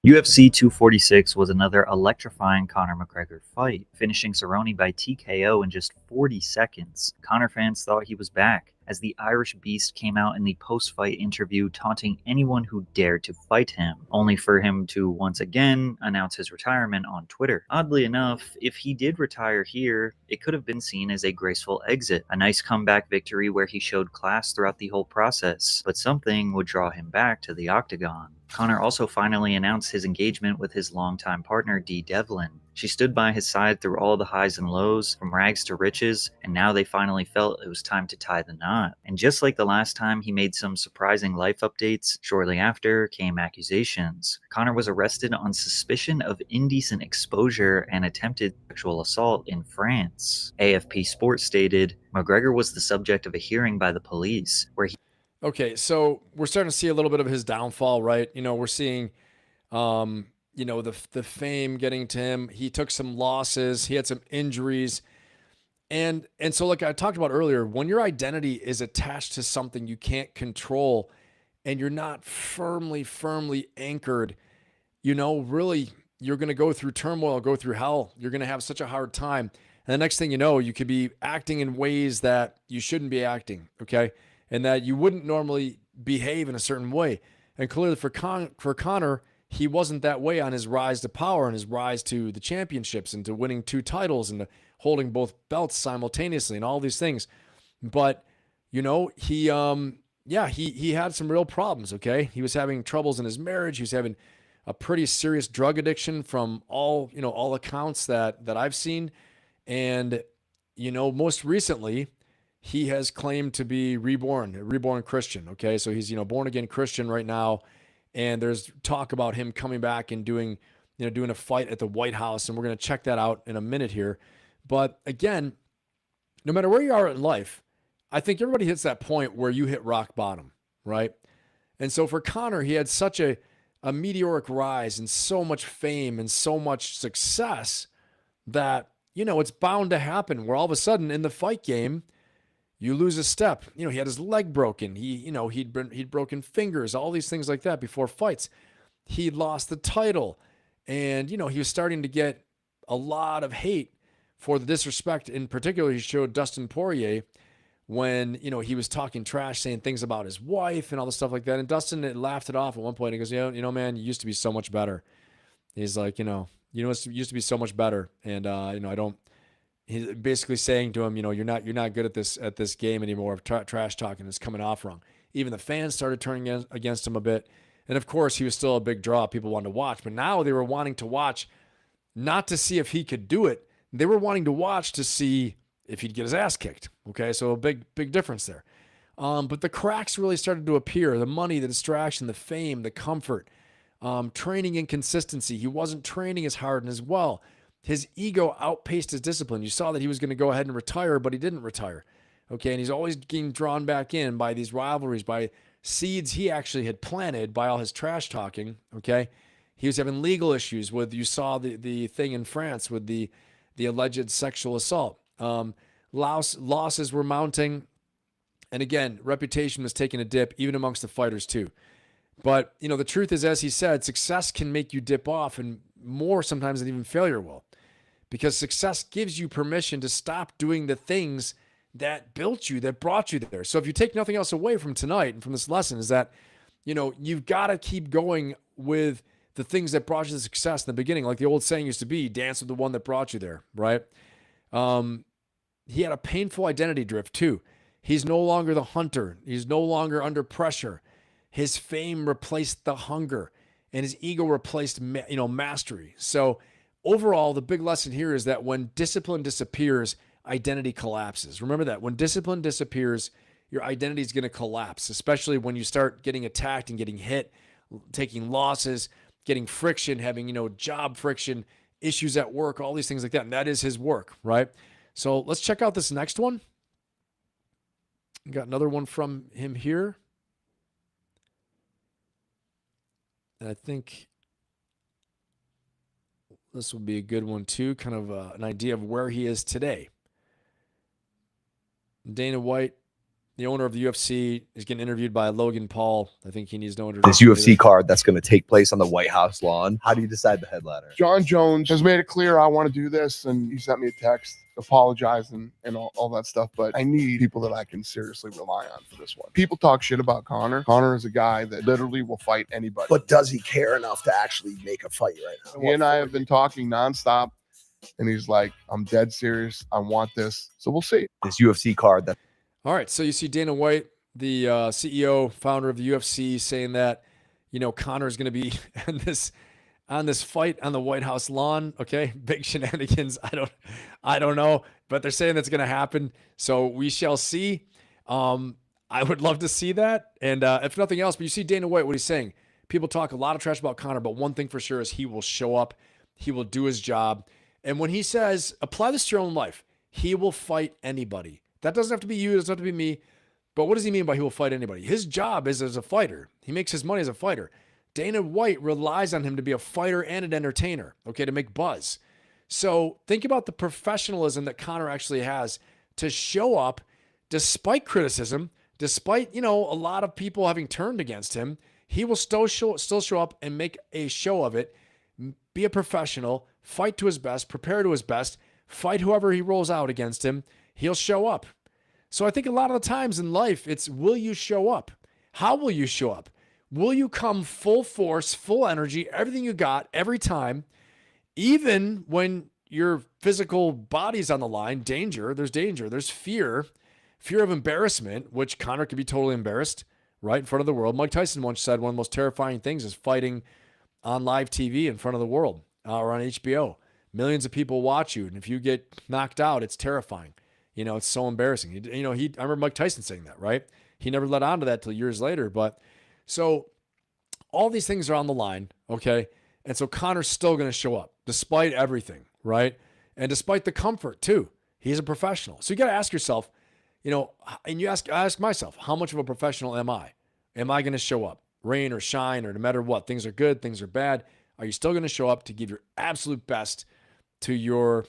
UFC 246 was another electrifying Conor McGregor fight, finishing Cerrone by TKO in just 40 seconds. Conor fans thought he was back, as the Irish Beast came out in the post-fight interview taunting anyone who dared to fight him, only for him to once again announce his retirement on Twitter. Oddly enough, if he did retire here, it could have been seen as a graceful exit, a nice comeback victory where he showed class throughout the whole process, but something would draw him back to the octagon. Conor also finally announced his engagement with his longtime partner, Dee Devlin. She stood by his side through all the highs and lows, from rags to riches, and now they finally felt it was time to tie the knot. And just like the last time he made some surprising life updates, shortly after came accusations. Conor was arrested on suspicion of indecent exposure and attempted sexual assault in France. AFP Sports stated, McGregor was the subject of a hearing by the police, where he... Okay, so we're starting to see a little bit of his downfall, right? We're seeing, the fame getting to him. He took some losses. He had some injuries. And so like I talked about earlier, when your identity is attached to something you can't control and you're not firmly anchored, really you're going to go through turmoil, go through hell. You're going to have such a hard time. And the next thing you know, you could be acting in ways that you shouldn't be acting, okay? And that you wouldn't normally behave in a certain way. And clearly for Conor, he wasn't that way on his rise to power and his rise to the championships and to winning 2 titles and to holding both belts simultaneously and all these things. But, he had some real problems, okay? He was having troubles in his marriage. He was having a pretty serious drug addiction from all accounts that I've seen. And, most recently, he has claimed to be a reborn Christian. Okay. So he's, born again Christian right now. And there's talk about him coming back and doing a fight at the White House. And we're going to check that out in a minute here. But again, no matter where you are in life, I think everybody hits that point where you hit rock bottom, right? And so for Conor, he had such a meteoric rise and so much fame and so much success that, it's bound to happen where all of a sudden in the fight game, you lose a step. He had his leg broken. He'd broken fingers, all these things like that before fights. He lost the title. And, he was starting to get a lot of hate for the disrespect. In particular, he showed Dustin Poirier when, you know, he was talking trash, saying things about his wife and all the stuff like that. And Dustin had laughed it off at one point. He goes, you know, man, you used to be so much better. He's like, it used to be so much better. And, you know, I don't, he's basically saying to him, you know, you're not good at this game anymore of trash talking. It's coming off wrong. Even the fans started turning against him a bit. And of course, he was still a big draw. People wanted to watch, but now they were wanting to watch not to see if he could do it. They were wanting to watch to see if he'd get his ass kicked. Okay, so a big difference there. But the cracks really started to appear. The money, the distraction, the fame, the comfort, training inconsistency. He wasn't training as hard and as well. His ego outpaced his discipline. You saw that he was going to go ahead and retire, but he didn't retire. Okay, and he's always getting drawn back in by these rivalries, by seeds he actually had planted by all his trash talking. Okay, he was having legal issues with, you saw the thing in France with the alleged sexual assault. Losses were mounting. And again, reputation was taking a dip, even amongst the fighters too. But, you know, the truth is, as he said, success can make you dip off, and more sometimes than even failure will. Because success gives you permission to stop doing the things that built you, that brought you there. So if you take nothing else away from tonight and from this lesson, is that, you know, you've got to keep going with the things that brought you to success in the beginning. Like the old saying used to be, dance with the one that brought you there, right? He had a painful identity drift too. He's no longer the hunter. He's no longer under pressure. His fame replaced the hunger, and his ego replaced, mastery. So overall, the big lesson here is that when discipline disappears, identity collapses. Remember that. When discipline disappears, your identity is going to collapse, especially when you start getting attacked and getting hit, taking losses, getting friction, having, job friction, issues at work, all these things like that. And that is his work, right? So let's check out this next one. Got another one from him here. And I think this will be a good one too, kind of an idea of where he is today. Dana White, the owner of the UFC, is getting interviewed by Logan Paul. I think he needs no introduction. This UFC card that's going to take place on the White House lawn. How do you decide the headliner? John Jones has made it clear I want to do this, and he sent me a text apologizing and all that stuff, but I need people that I can seriously rely on for this one. People talk shit about Conor. Conor is a guy that literally will fight anybody. But does he care enough to actually make a fight right now? He and I have been talking nonstop, and he's like, I'm dead serious. I want this. So we'll see. This UFC card that. All right, so you see Dana White, the CEO, founder of the UFC, saying that, Conor is going to be on this fight on the White House lawn. Okay, big shenanigans. I don't know, but they're saying that's going to happen. So we shall see. I would love to see that. And if nothing else, but you see Dana White, what he's saying. People talk a lot of trash about Conor, but one thing for sure is he will show up. He will do his job. And when he says, apply this to your own life, he will fight anybody. That doesn't have to be you. It doesn't have to be me. But what does he mean by he will fight anybody? His job is as a fighter. He makes his money as a fighter. Dana White relies on him to be a fighter and an entertainer, okay, to make buzz. So think about the professionalism that Conor actually has to show up despite criticism, despite, a lot of people having turned against him. He will still show up and make a show of it, be a professional, fight to his best, prepare to his best, fight whoever he rolls out against him. He'll show up. So I think a lot of the times in life, it's will you show up? How will you show up? Will you come full force, full energy, everything you got every time, even when your physical body's on the line? There's fear of embarrassment, which Conor could be totally embarrassed right in front of the world. Mike Tyson once said one of the most terrifying things is fighting on live TV in front of the world or on HBO. Millions of people watch you, and if you get knocked out, it's terrifying. It's so embarrassing. I remember Mike Tyson saying that, right? He never let on to that till years later. But so all these things are on the line, okay? And so Conor's still going to show up despite everything, right? And despite the comfort too. He's a professional. So you got to ask yourself, and I ask myself, how much of a professional am I? Am I going to show up? Rain or shine or no matter what, things are good, things are bad. Are you still going to show up to give your absolute best to your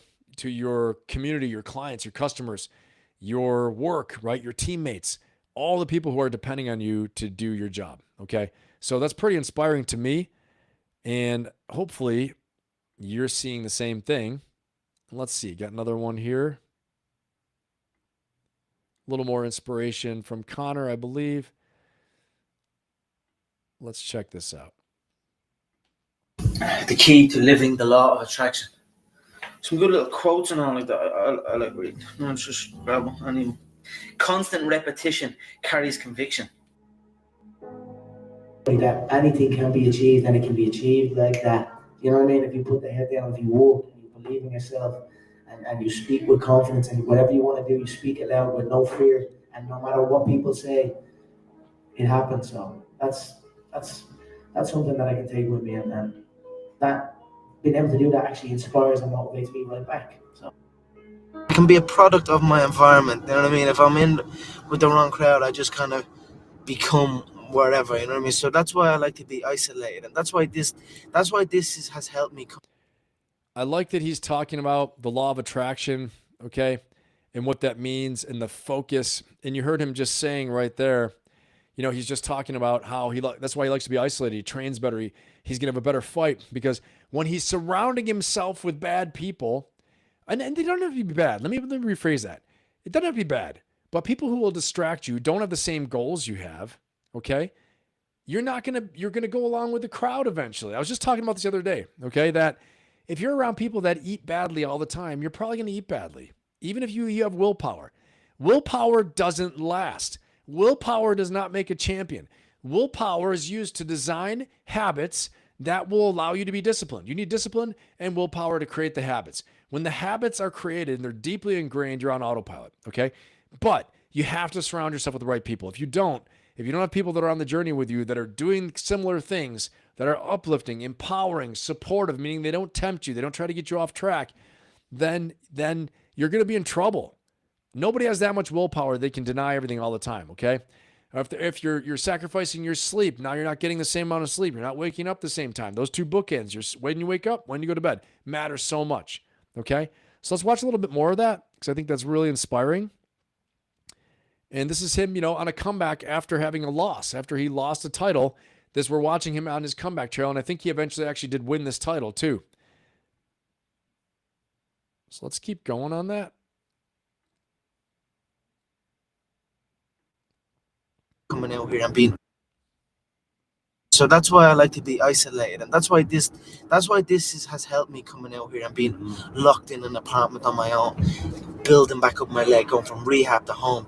community, your clients, your customers, your work, right? Your teammates, all the people who are depending on you to do your job. Okay. So that's pretty inspiring to me. And hopefully you're seeing the same thing. Let's see. Got another one here. A little more inspiration from Conor, I believe. Let's check this out. The key to living the law of attraction. Some good little quotes and all like that. I like reading. No, it's just grab one. Anyway. Constant repetition carries conviction. That anything can be achieved, and it can be achieved like that. You know what I mean? If you put the head down, if you work, and you believe in yourself, and you speak with confidence, and whatever you want to do, you speak it loud with no fear, and no matter what people say, it happens. So that's something that I can take with me, and that being able to do that actually inspires and motivates me right back. So I can be a product of my environment. You know what I mean? If I'm in with the wrong crowd, I just kind of become wherever. You know what I mean? So that's why I like to be isolated, and that's why this has helped me. I like that he's talking about the law of attraction, okay, and what that means and the focus. And you heard him just saying right there, you know, he's just talking about how that's why he likes to be isolated. He trains better. He's going to have a better fight because when he's surrounding himself with bad people, and they don't have to be bad. Let me rephrase that. It doesn't have to be bad, but people who will distract you don't have the same goals you have, okay? You're going to go along with the crowd eventually. I was just talking about this the other day, okay, that if you're around people that eat badly all the time, you're probably going to eat badly, even if you have willpower. Willpower doesn't last. Willpower does not make a champion. Willpower is used to design habits that will allow you to be disciplined. You need discipline and willpower to create the habits. When the habits are created and they're deeply ingrained, you're on autopilot, okay? But you have to surround yourself with the right people. If you don't have people that are on the journey with you that are doing similar things, that are uplifting, empowering, supportive, meaning they don't tempt you, they don't try to get you off track, then you're going to be in trouble. Nobody has that much willpower. They can deny everything all the time, okay? If you're sacrificing your sleep, now you're not getting the same amount of sleep. You're not waking up the same time. Those two bookends, when you wake up, when you go to bed, matters so much, okay? So let's watch a little bit more of that because I think that's really inspiring. And this is him, on a comeback after having a loss, after he lost a title. We're watching him on his comeback trail, and I think he eventually actually did win this title too. So let's keep going on that. Coming out here and being. So that's why I like to be isolated, and that's why this has helped me coming out here and being locked in an apartment on my own, building back up my leg, going from rehab to home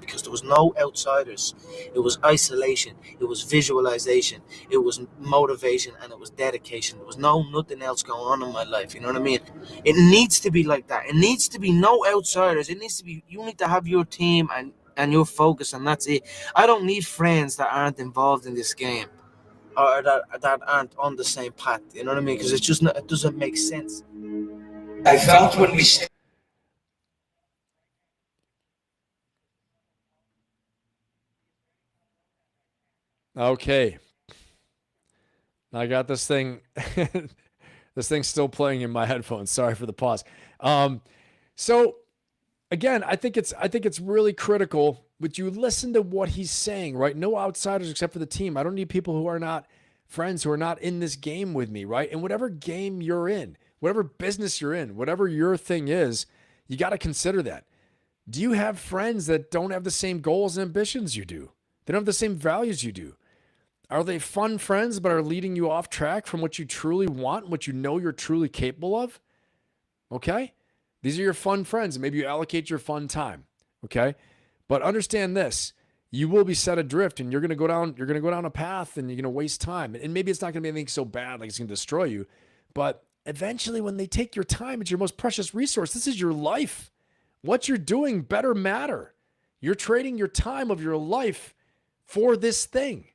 because there was no outsiders. It was isolation, it was visualization, it was motivation, and it was dedication. There was nothing else going on in my life. You know what I mean? It needs to be like that. It needs to be no outsiders. It needs to be, you need to have your team and your focus, and that's it. I don't need friends that aren't involved in this game. Or that aren't on the same path, you know what I mean? Because it doesn't make sense. I felt when we. Okay, I got this thing. This thing's still playing in my headphones. Sorry for the pause. So again, I think it's really critical. But you listen to what he's saying, right? No outsiders except for the team. I don't need people who are not friends, who are not in this game with me, right? And whatever game you're in, whatever business you're in, whatever your thing is, you got to consider that. Do you have friends that don't have the same goals and ambitions you do? They don't have the same values you do. Are they fun friends but are leading you off track from what you truly want, what you know you're truly capable of? Okay? These are your fun friends. Maybe you allocate your fun time, okay? But understand this, you will be set adrift and you're going to go down a path and you're going to waste time. And maybe it's not going to be anything so bad like it's going to destroy you. But eventually when they take your time, it's your most precious resource. This is your life. What you're doing better matter. You're trading your time of your life for this thing.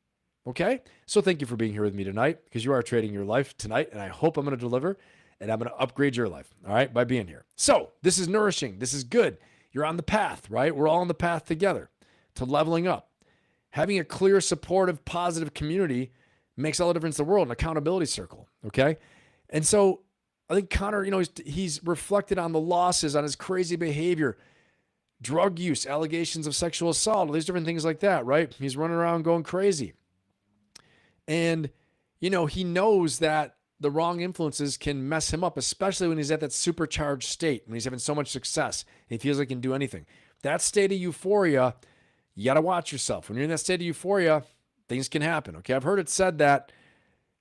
Okay? So thank you for being here with me tonight because you are trading your life tonight. And I hope I'm going to deliver and I'm going to upgrade your life. All right? By being here. So this is nourishing. This is good. You're on the path, right? We're all on the path together to leveling up. Having a clear, supportive, positive community makes all the difference in the world, an accountability circle, okay? And so I think Conor, he's reflected on the losses, on his crazy behavior, drug use, allegations of sexual assault, all these different things like that, right? He's running around going crazy. And, he knows that the wrong influences can mess him up, especially when he's at that supercharged state, when he's having so much success and he feels like he can do anything. that state of euphoria, you got to watch yourself. When you're in that state of euphoria, things can happen. Okay. I've heard it said that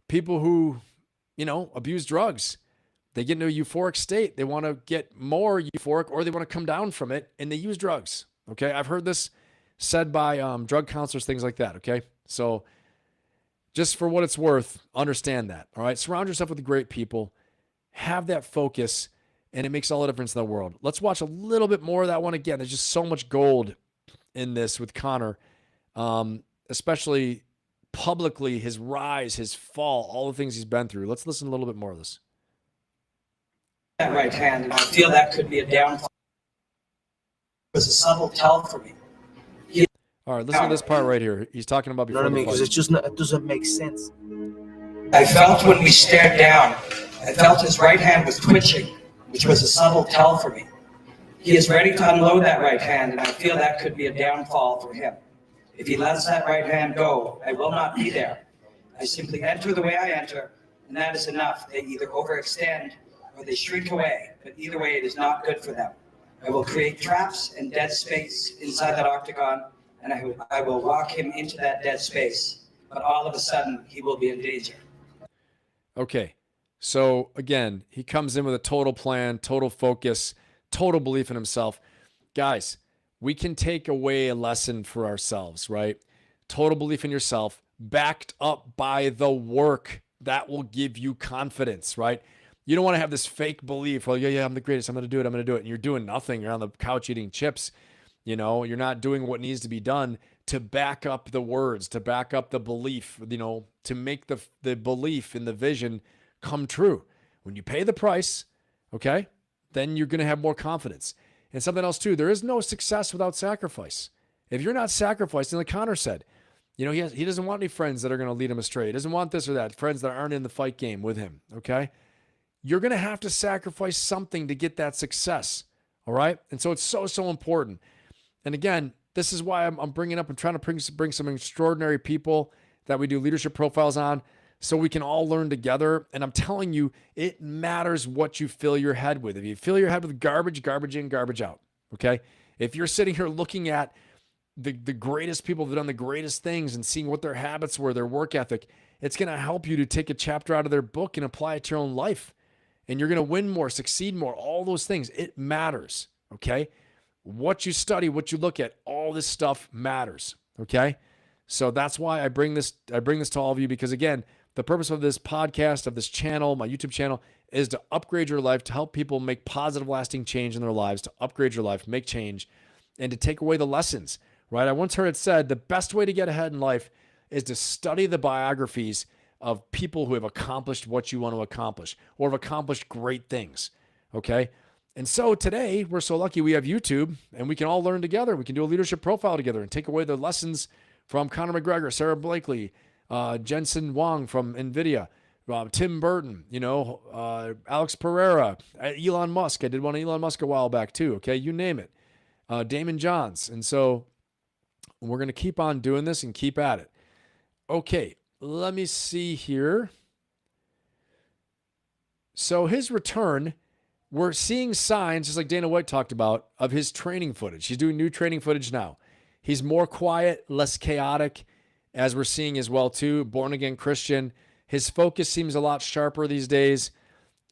people who, abuse drugs, they get into a euphoric state. They want to get more euphoric or they want to come down from it and they use drugs. Okay. I've heard this said by drug counselors, things like that. Okay. So just for what it's worth, understand that. All right. Surround yourself with great people, have that focus, and it makes all the difference in the world. Let's watch a little bit more of that one again. There's just so much gold in this with Conor, especially publicly, his rise, his fall, all the things he's been through. Let's listen a little bit more of this. That right hand, and I feel that could be a downfall. It was a subtle tell for me. All right, listen to this part right here. He's talking about before. You know what I mean? Because it doesn't make sense. I felt when we stared down, I felt his right hand was twitching, which was a subtle tell for me. He is ready to unload that right hand, and I feel that could be a downfall for him. If he lets that right hand go, I will not be there. I simply enter the way I enter, and that is enough. They either overextend or they shrink away, but either way, it is not good for them. I will create traps and dead space inside that octagon, and I will walk him into that dead space, but all of a sudden, he will be in danger. Okay, so again, he comes in with a total plan, total focus, total belief in himself. Guys, we can take away a lesson for ourselves, right? Total belief in yourself, backed up by the work that will give you confidence, right? You don't want to have this fake belief, well, yeah, I'm the greatest, I'm going to do it, and you're doing nothing. You're on the couch eating chips. You're not doing what needs to be done to back up the words, to back up the belief, to make the belief in the vision come true. When you pay the price, okay, then you're going to have more confidence. And something else too, there is no success without sacrifice. If you're not sacrificing, like Conor said, he doesn't want any friends that are going to lead him astray. He doesn't want this or that, friends that aren't in the fight game with him, okay? You're going to have to sacrifice something to get that success, all right? And so it's so, so important. And again, this is why I'm bringing up, I'm trying to bring some extraordinary people that we do leadership profiles on so we can all learn together. And I'm telling you, it matters what you fill your head with. If you fill your head with garbage, garbage in, garbage out, okay? If you're sitting here looking at the greatest people that have done the greatest things and seeing what their habits were, their work ethic, it's going to help you to take a chapter out of their book and apply it to your own life. And you're going to win more, succeed more, all those things. It matters, okay? What you study, what you look at, all this stuff matters, okay? So that's why I bring this to all of you, because again, the purpose of this podcast, of this channel, my YouTube channel, is to upgrade your life, to help people make positive, lasting change in their lives, to upgrade your life, make change, and to take away the lessons, right? I once heard it said, the best way to get ahead in life is to study the biographies of people who have accomplished what you want to accomplish or have accomplished great things, okay? And so today, we're so lucky we have YouTube, and we can all learn together. We can do a leadership profile together and take away the lessons from Conor McGregor, Sarah Blakely, Jensen Huang from NVIDIA, Tim Burton, Alex Pereira, Elon Musk. I did one on Elon Musk a while back too, okay? You name it. Damon Johns. And so we're going to keep on doing this and keep at it. Okay, let me see here. So his return, we're seeing signs, just like Dana White talked about, of his training footage. He's doing new training footage now. He's more quiet, less chaotic, as we're seeing as well too. Born-again Christian. His focus seems a lot sharper these days.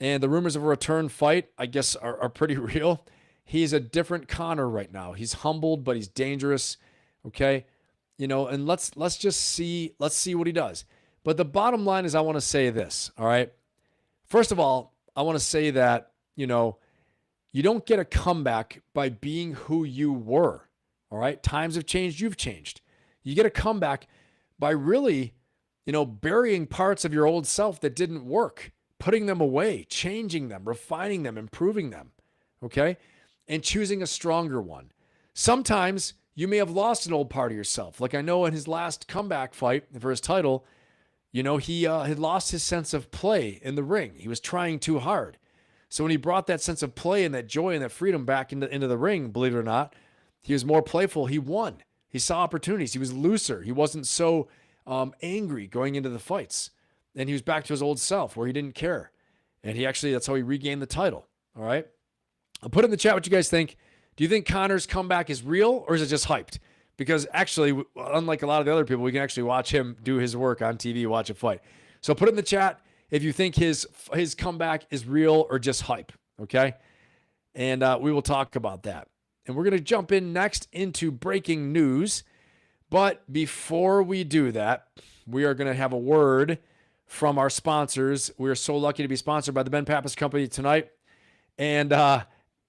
And the rumors of a return fight, I guess, are pretty real. He's a different Conor right now. He's humbled, but he's dangerous. Okay? And let's just see, let's see what he does. But the bottom line is I want to say this, all right? First of all, I want to say that, you don't get a comeback by being who you were, all right? Times have changed, you've changed. You get a comeback by really, burying parts of your old self that didn't work, putting them away, changing them, refining them, improving them, okay? And choosing a stronger one. Sometimes you may have lost an old part of yourself. Like I know in his last comeback fight for his title, he had lost his sense of play in the ring. He was trying too hard. So when he brought that sense of play and that joy and that freedom back into the ring, believe it or not, he was more playful. He won. He saw opportunities. He was looser. He wasn't so angry going into the fights. And he was back to his old self where he didn't care. And that's how he regained the title. All right. I'll put in the chat what you guys think. Do you think Conor's comeback is real or is it just hyped? Because actually, unlike a lot of the other people, we can actually watch him do his work on TV, watch a fight. So put it in the chat if you think his comeback is real or just hype, okay? And we will talk about that. And we're going to jump in next into breaking news. But before we do that, we are going to have a word from our sponsors. We are so lucky to be sponsored by the Ben Pappas Company tonight. And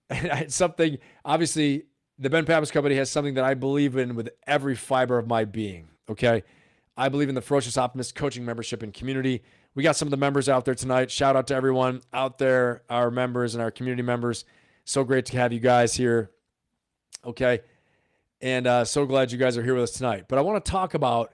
it's something, obviously, the Ben Pappas Company has something that I believe in with every fiber of my being, okay? I believe in the Ferocious Optimist coaching membership and community. We got some of the members out there tonight. Shout out to everyone out there, our members and our community members. So great to have you guys here, okay? And so glad you guys are here with us tonight. But I want to talk about,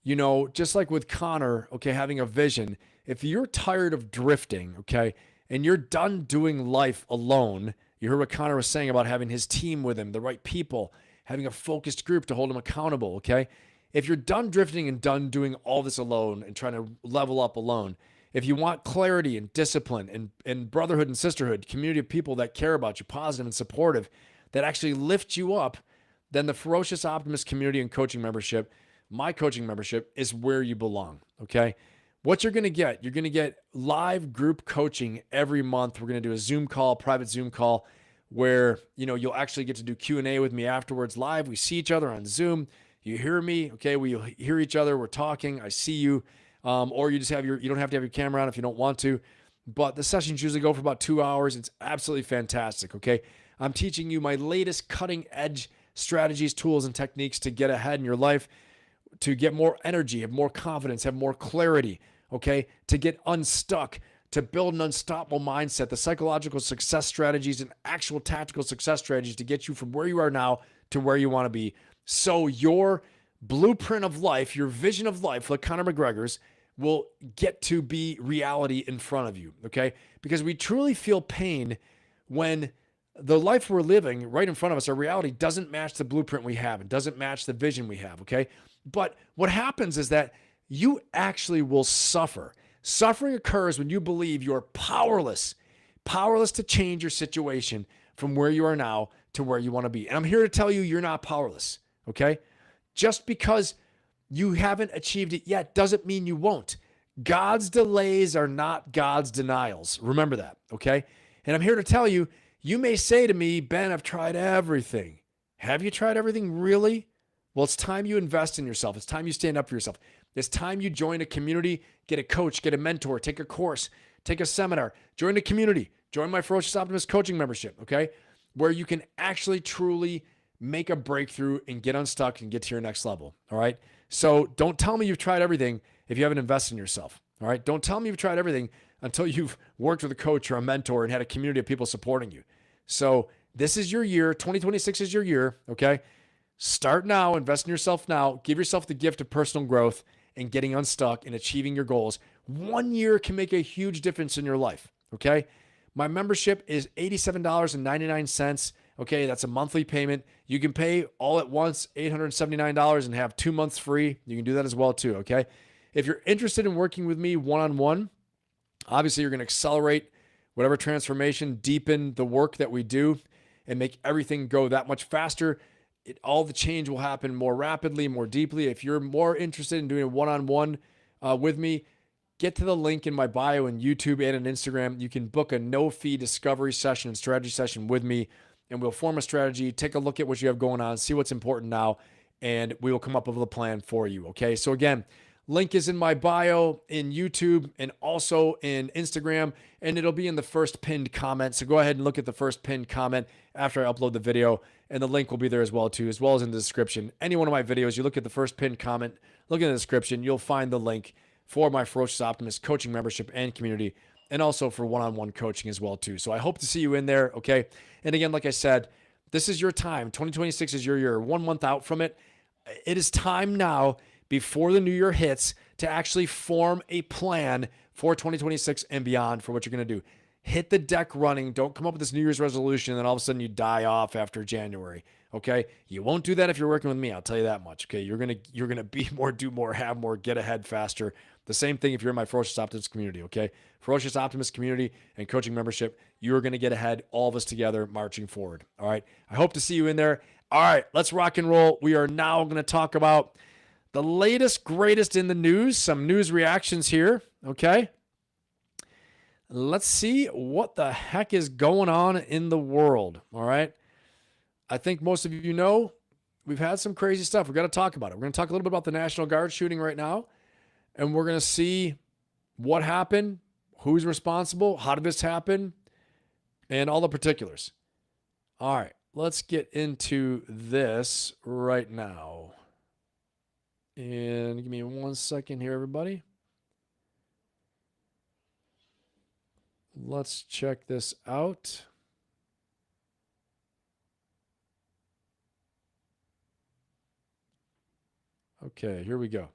you know, just like with Conor, okay, having a vision. If you're tired of drifting, okay, and you're done doing life alone, you heard what Conor was saying about having his team with him, the right people, having a focused group to hold him accountable, okay? If you're done drifting and done doing all this alone and trying to level up alone, if you want clarity and discipline and brotherhood and sisterhood, community of people that care about you, positive and supportive, that actually lift you up, then the Ferocious Optimist community and coaching membership, my coaching membership, is where you belong, okay? What you're going to get live group coaching every month. We're going to do a Zoom call, private Zoom call, where, you know, you'll actually get to do Q&A with me afterwards live. We see each other on Zoom. You hear me, okay? We hear each other. We're talking. I see you. Or you just have you don't have to have your camera on if you don't want to. But the sessions usually go for about 2 hours. It's absolutely fantastic, okay? I'm teaching you my latest cutting edge strategies, tools, and techniques to get ahead in your life, to get more energy, have more confidence, have more clarity, okay? To get unstuck, to build an unstoppable mindset, the psychological success strategies and actual tactical success strategies to get you from where you are now to where you want to be. So your blueprint of life, your vision of life, like Conor McGregor's, will get to be reality in front of you, okay? Because we truly feel pain when the life we're living right in front of us, our reality, doesn't match the blueprint we have. It doesn't match the vision we have, okay? But what happens is that you actually will suffer. Suffering occurs when you believe you're powerless to change your situation from where you are now to where you want to be. And I'm here to tell you, you're not powerless, okay? Just because you haven't achieved it yet doesn't mean you won't. God's delays are not God's denials. Remember that, okay? And I'm here to tell you, you may say to me, Ben, I've tried everything. Have you tried everything really? Well, it's time you invest in yourself. It's time you stand up for yourself. It's time you join a community, get a coach, get a mentor, take a course, take a seminar, join a community, join my Ferocious Optimist coaching membership, okay? Where you can actually truly make a breakthrough and get unstuck and get to your next level, all right? So don't tell me you've tried everything if you haven't invested in yourself, all right? Don't tell me you've tried everything until you've worked with a coach or a mentor and had a community of people supporting you. So this is your year. 2026 is your year, okay? Start now, invest in yourself now, give yourself the gift of personal growth and getting unstuck and achieving your goals. 1 year can make a huge difference in your life, okay? My membership is $87.99, okay? That's a monthly payment. You can pay all at once, $879, and have 2 months free. You can do that as well too, okay? If you're interested in working with me one-on-one, obviously you're going to accelerate whatever transformation, deepen the work that we do, and make everything go that much faster. All the change will happen more rapidly, more deeply. If you're more interested in doing a one-on-one with me, get to the link in my bio in YouTube and on Instagram. You can book a no-fee discovery session and strategy session with me, and we'll form a strategy, take a look at what you have going on, see what's important now, and we will come up with a plan for you, okay? So again, link is in my bio in YouTube and also in Instagram, and it'll be in the first pinned comment. So go ahead and look at the first pinned comment after I upload the video, and the link will be there as well too, as well as in the description. Any one of my videos, you look at the first pinned comment, look in the description, you'll find the link for my Ferocious Optimist coaching membership and community, and also for one-on-one coaching as well too. So I hope to see you in there, okay? And again, like I said, this is your time. 2026 is your year. 1 month out from it. It is time now, before the new year hits, to actually form a plan for 2026 and beyond for what you're going to do. Hit the deck running. Don't come up with this New Year's resolution and then all of a sudden you die off after January. Okay. You won't do that if you're working with me. I'll tell you that much. Okay. You're going to be more, do more, have more, get ahead faster. The same thing if you're in my Ferocious Optimist community. Okay. Ferocious Optimist community and coaching membership. You're going to get ahead, all of us together marching forward. All right. I hope to see you in there. All right. Let's rock and roll. We are now going to talk about the latest, greatest in the news, some news reactions here. Okay. Let's see what the heck is going on in the world. All right. I think most of you know we've had some crazy stuff. We've got to talk about it. We're going to talk a little bit about the National Guard shooting right now, and we're going to see what happened, who's responsible, how did this happen, and all the particulars. All right, let's get into this right now. And give me 1 second here, everybody. Let's check this out. Okay, here we go.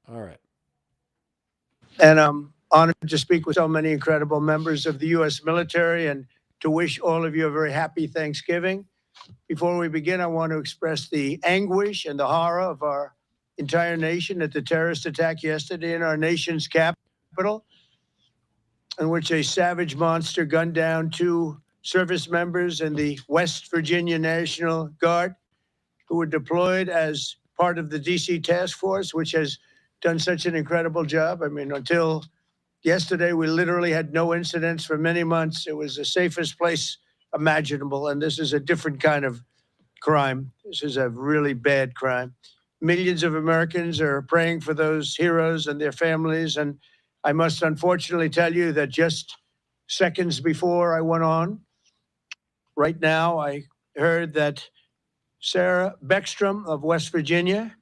All right. And I'm honored to speak with so many incredible members of the U.S. military and to wish all of you a very happy Thanksgiving. Before we begin, I want to express the anguish and the horror of our entire nation at the terrorist attack yesterday in our nation's capital, in which a savage monster gunned down 2 service members in the West Virginia National Guard who were deployed as part of the DC task force, which has done such an incredible job. I mean, until yesterday, we literally had no incidents for many months. It was the safest place imaginable. And this is a different kind of crime. This is a really bad crime. Millions of Americans are praying for those heroes and their families. And I must unfortunately tell you that just seconds before I went on, right now, I heard that Sarah Beckstrom of West Virginia,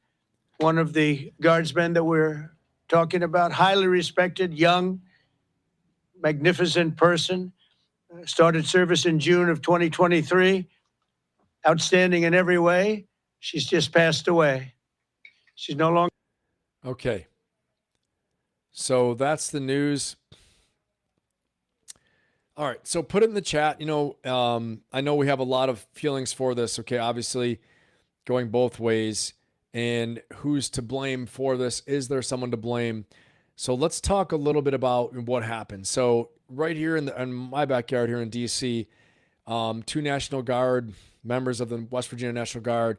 one of the guardsmen that we're talking about, highly respected, young, magnificent person, started service in June of 2023, outstanding in every way. She's just passed away. She's no longer. Okay. So that's the news. All right. So put it in the chat. You know, I know we have a lot of feelings for this. Okay. Obviously going both ways, and who's to blame for this? Is there someone to blame? So let's talk a little bit about what happened. So right here in my backyard here in DC, 2 National Guard members of the West Virginia National Guard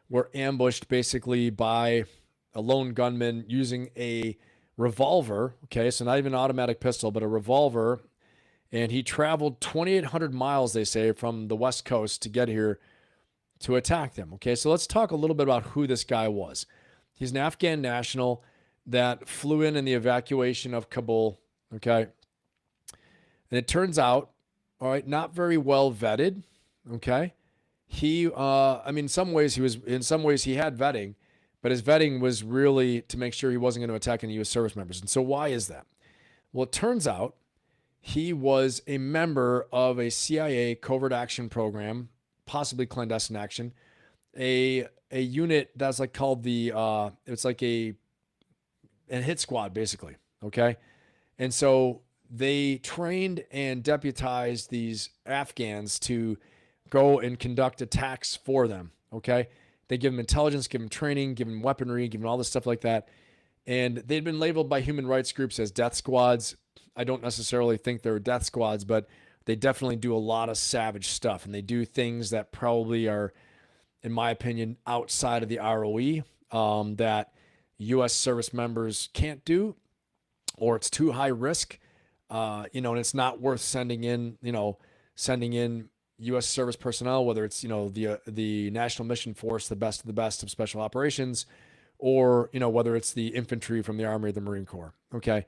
were ambushed basically by a lone gunman using a revolver. Okay. So not even an automatic pistol, but a revolver. And he traveled 2,800 miles, they say, from the West Coast to get here to attack them. Okay, so let's talk a little bit about who this guy was. He's an Afghan national that flew in the evacuation of Kabul. Okay, and it turns out, all right, not very well vetted. Okay, he, I mean, in some ways he had vetting, but his vetting was really to make sure he wasn't going to attack any U.S. service members. And so why is that? Well, it turns out he was a member of a CIA covert action program, possibly clandestine action, a unit that's like called the, it's like a hit squad basically. Okay. And so they trained and deputized these Afghans to go and conduct attacks for them. Okay. They give them intelligence, give them training, give them weaponry, give them all this stuff like that. And they'd been labeled by human rights groups as death squads. I don't necessarily think they're death squads, but they definitely do a lot of savage stuff, and they do things that probably are, in my opinion, outside of the ROE that U.S. service members can't do, or it's too high risk, and it's not worth sending in U.S. service personnel, whether it's, the National Mission Force, the best of the best of special operations, or, whether it's the infantry from the Army or the Marine Corps. Okay.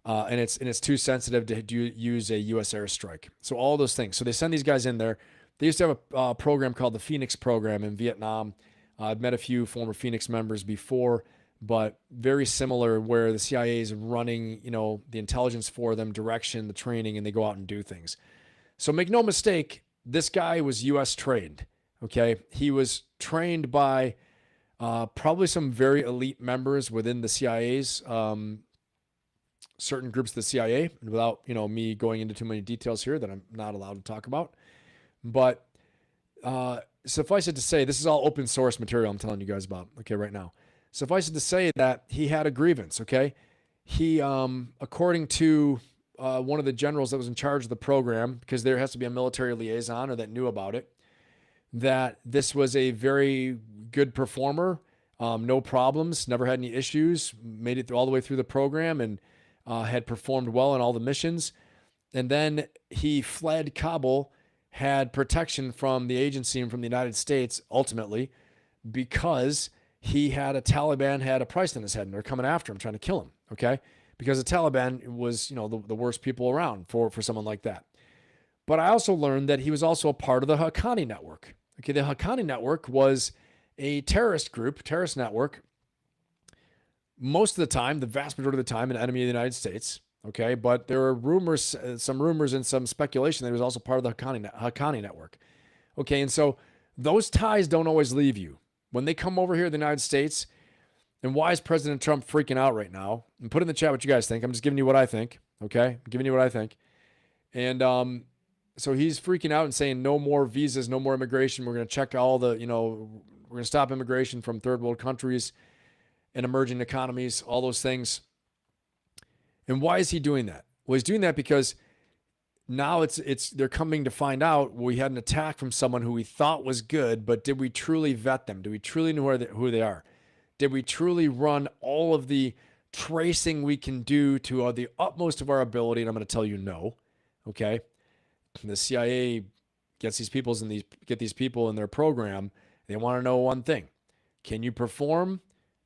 And it's too sensitive to use a U.S. airstrike. So all those things. So they send these guys in there. They used to have a program called the Phoenix program in Vietnam. I've met a few former Phoenix members before, but very similar, where the CIA is running, the intelligence for them, direction, the training, and they go out and do things. So make no mistake, this guy was U.S. trained. Okay. He was trained by probably some very elite members within the CIA's certain groups of the CIA, and without me going into too many details here that I'm not allowed to talk about. But suffice it to say, this is all open source material I'm telling you guys about, okay, right now. Suffice it to say that he had a grievance, okay? He, according to one of the generals that was in charge of the program, because there has to be a military liaison or that knew about it, that this was a very good performer, no problems, never had any issues, made it all the way through the program, and had performed well in all the missions. And then he fled Kabul, had protection from the agency and from the United States, ultimately, because he had a Taliban had a price on his head, and they're coming after him, trying to kill him, okay? Because the Taliban was, the worst people around for someone like that. But I also learned that he was also a part of the Haqqani network. Okay, the Haqqani network was a terrorist network, most of the time, the vast majority of the time, an enemy of the United States, okay? But there were rumors, some rumors and some speculation that he was also part of the Haqqani network, okay? And so those ties don't always leave you. When they come over here to the United States, and why is President Trump freaking out right now? And put in the chat what you guys think. I'm just giving you what I think, okay? I'm giving you what I think. And so he's freaking out and saying no more visas, no more immigration. We're going to check all the, we're going to stop immigration from third world countries and emerging economies, all those things. And why is he doing that? Well, he's doing that because now they're coming to find out we had an attack from someone who we thought was good, but did we truly vet them? Do we truly know who they are? Did we truly run all of the tracing we can do to the utmost of our ability? And I'm going to tell you no. Okay. The CIA get these people in their program. They want to know one thing. Can you perform?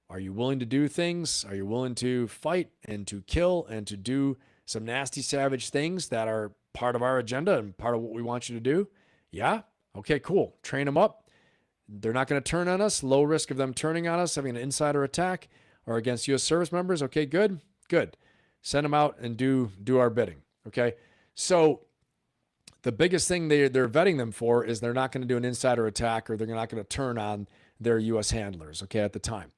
Are you willing to do things? Are you willing to fight and to kill and to do some nasty, savage things that are part of our agenda and part of what we want you to do? Yeah? Okay, cool. Train them up. They're not going to turn on us. Low risk of them turning on us, having an insider attack or against U.S. service members. Okay, good. Good. Send them out and do our bidding. Okay? So the biggest thing they're vetting them for is they're not going to do an insider attack, or they're not going to turn on their U.S. handlers, okay, at the time.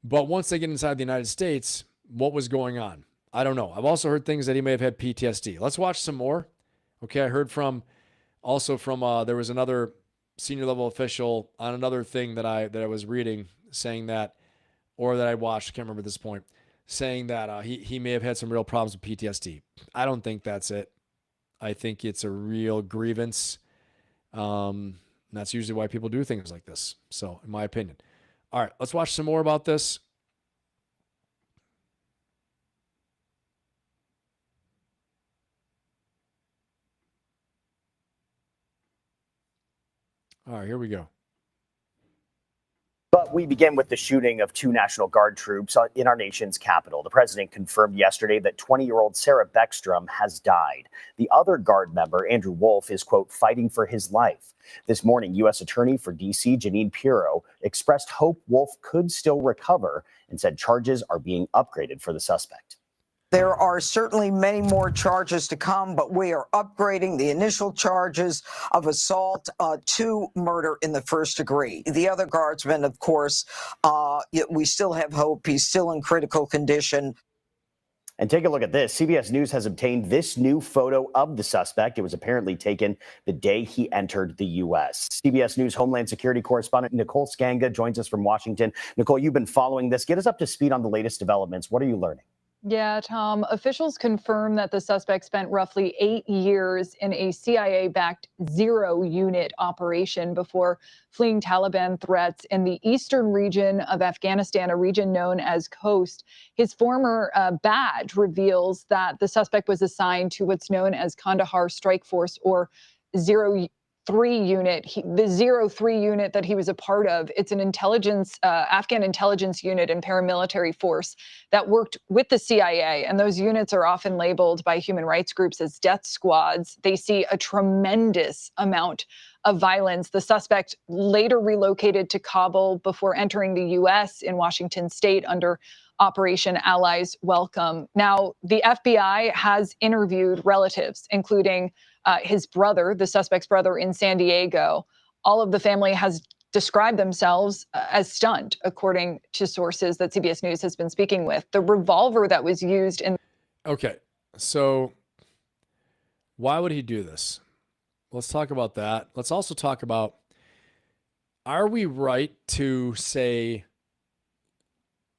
But once they get inside the United States, what was going on? I don't know. I've also heard things that he may have had PTSD. Let's watch some more. Okay, I heard from there was another senior level official on another thing that I was reading saying that, or that I watched, I can't remember at this point, saying that he may have had some real problems with PTSD. I don't think that's it. I think it's a real grievance. That's usually why people do things like this. So, in my opinion. All right, let's watch some more about this. All right, here we go. But we begin with the shooting of two National Guard troops in our nation's capital. The president confirmed yesterday that 20-year-old Sarah Beckstrom has died. The other Guard member, Andrew Wolf, is, quote, fighting for his life. This morning, U.S. Attorney for D.C., Janine Pirro, expressed hope Wolf could still recover and said charges are being upgraded for the suspect. There are certainly many more charges to come, but we are upgrading the initial charges of assault to murder in the first degree. The other guardsman, of course, we still have hope. He's still in critical condition. And take a look at this. CBS News has obtained this new photo of the suspect. It was apparently taken the day he entered the U.S. CBS News Homeland Security correspondent Nicole Skanga joins us from Washington. Nicole, you've been following this. Get us up to speed on the latest developments. What are you learning? Yeah, Tom, officials confirm that the suspect spent roughly 8 years in a CIA-backed zero-unit operation before fleeing Taliban threats in the eastern region of Afghanistan, a region known as Khost. His former badge reveals that the suspect was assigned to what's known as Kandahar Strike Force, or 03 unit, the 03 unit that he was a part of. It's an Afghan intelligence unit and paramilitary force that worked with the CIA. And those units are often labeled by human rights groups as death squads. They see a tremendous amount of violence. The suspect later relocated to Kabul before entering the U.S. in Washington state under Operation Allies Welcome. Now, the FBI has interviewed relatives, including his brother, the suspect's brother, in San Diego. All of the family has described themselves as stunned, according to sources that CBS News has been speaking with. The revolver that was used in... Okay. So why would he do this? Let's talk about that. Let's also talk about, are we right to say,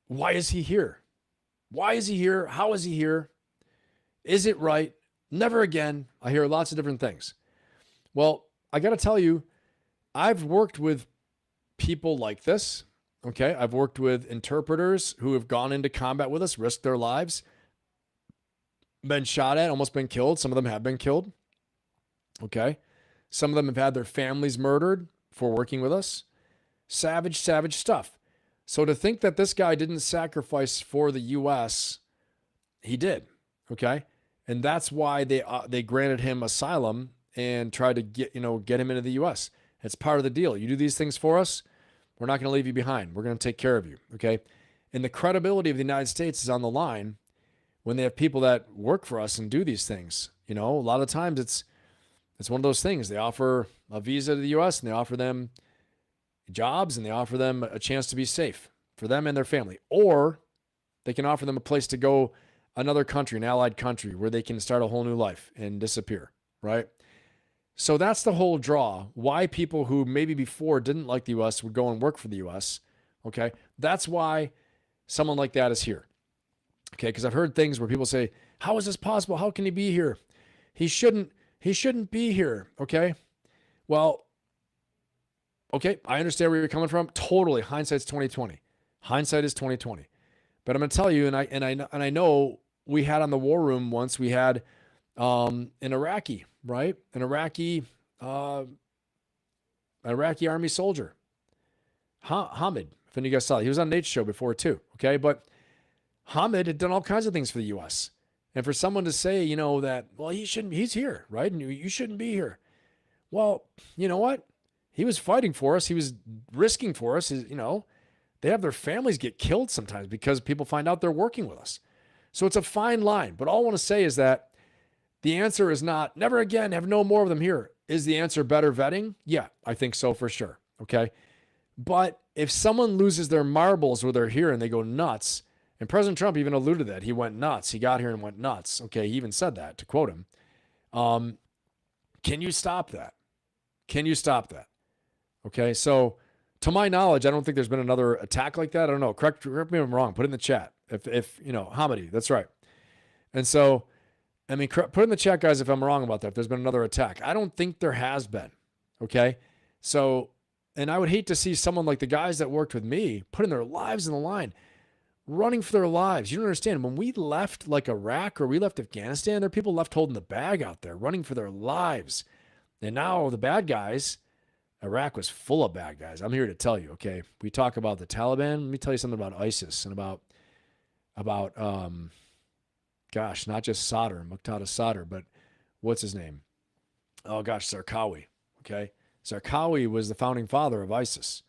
why is he here? Why is he here? How is he here? Is it right? Never again. I hear lots of different things. Well, I got to tell you, I've worked with people like this. Okay. I've worked with interpreters who have gone into combat with us, risked their lives, been shot at, almost been killed. Some of them have been killed. Okay. Some of them have had their families murdered for working with us. Savage, savage stuff. So to think that this guy didn't sacrifice for the U.S., he did. Okay. And that's why they granted him asylum and tried to get him into the U.S. It's part of the deal. You do these things for us, we're not going to leave you behind. We're going to take care of you. Okay. And the credibility of the United States is on the line when they have people that work for us and do these things. A lot of times it's one of those things. They offer a visa to the U.S. and they offer them jobs and they offer them a chance to be safe for them and their family. Or they can offer them a place to go, another country, an allied country, where they can start a whole new life and disappear, right? So that's the whole draw. Why people who maybe before didn't like the U.S. would go and work for the U.S., okay? That's why someone like that is here, okay? Because I've heard things where people say, how is this possible? How can he be here? He shouldn't be here, okay? Well, okay, I understand where you're coming from. Totally, hindsight's 2020. Hindsight is 2020. But I'm going to tell you, and I know we had on the War Room once, we had an Iraqi, right? An Iraqi army soldier, Hamid. If any of you guys saw it, he was on Nate's show before too. Okay, but Hamid had done all kinds of things for the U.S. And for someone to say, that, well, he's here, right? And you shouldn't be here. Well, you know what? He was fighting for us. He was risking for us. They have their families get killed sometimes because people find out they're working with us. So it's a fine line. But all I want to say is that the answer is not never again, have no more of them here. Is the answer better vetting? Yeah, I think so for sure. Okay. But if someone loses their marbles where they're here and they go nuts, and President Trump even alluded that he went nuts. He got here and went nuts. Okay. He even said that, to quote him. Can you stop that? Can you stop that? Okay. So to my knowledge, I don't think there's been another attack like that. I don't know. Correct me if I'm wrong. Put it in the chat. If Hamidi, that's right. And so, put in the chat, guys, if I'm wrong about that, if there's been another attack. I don't think there has been. Okay. So, and I would hate to see someone like the guys that worked with me putting their lives in the line, running for their lives. You don't understand. When we left like Iraq or we left Afghanistan, there are people left holding the bag out there, running for their lives. And now the bad guys, Iraq was full of bad guys. I'm here to tell you, okay? We talk about the Taliban. Let me tell you something about ISIS and about not just Muqtada Sadr, but what's his name? Oh gosh, Zarqawi, okay? Zarqawi was the founding father of ISIS.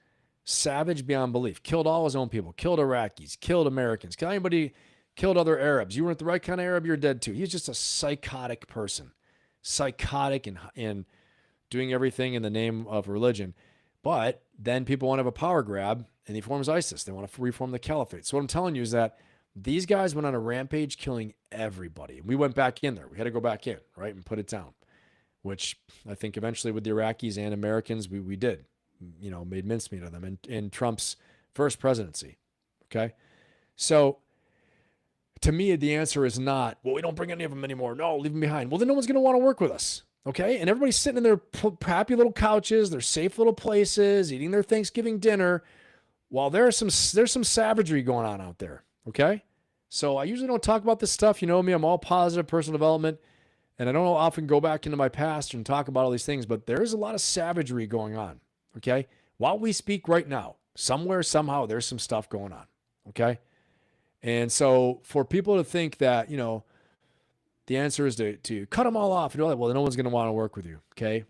Savage beyond belief. Killed all his own people. Killed Iraqis. Killed Americans. Killed anybody. Killed other Arabs. You weren't the right kind of Arab, you're dead too. He's just a psychotic person. Psychotic and doing everything in the name of religion. But then people want to have a power grab and he forms ISIS. They want to reform the caliphate. So what I'm telling you is that these guys went on a rampage killing everybody. We went back in there. We had to go back in, right, and put it down, which I think eventually with the Iraqis and Americans, we did, made mincemeat of them in Trump's first presidency, okay? So to me, the answer is not, well, we don't bring any of them anymore. No, leave them behind. Well, then no one's going to want to work with us, okay? And everybody's sitting in their happy little couches, their safe little places, eating their Thanksgiving dinner, while there's some savagery going on out there. Okay. So I usually don't talk about this stuff. You know me, I'm all positive personal development, and I don't often go back into my past and talk about all these things, but there is a lot of savagery going on. Okay. While we speak right now, somewhere, somehow, there's some stuff going on. Okay. And so for people to think that, the answer is to cut them all off and all that, well, no one's going to want to work with you. Okay.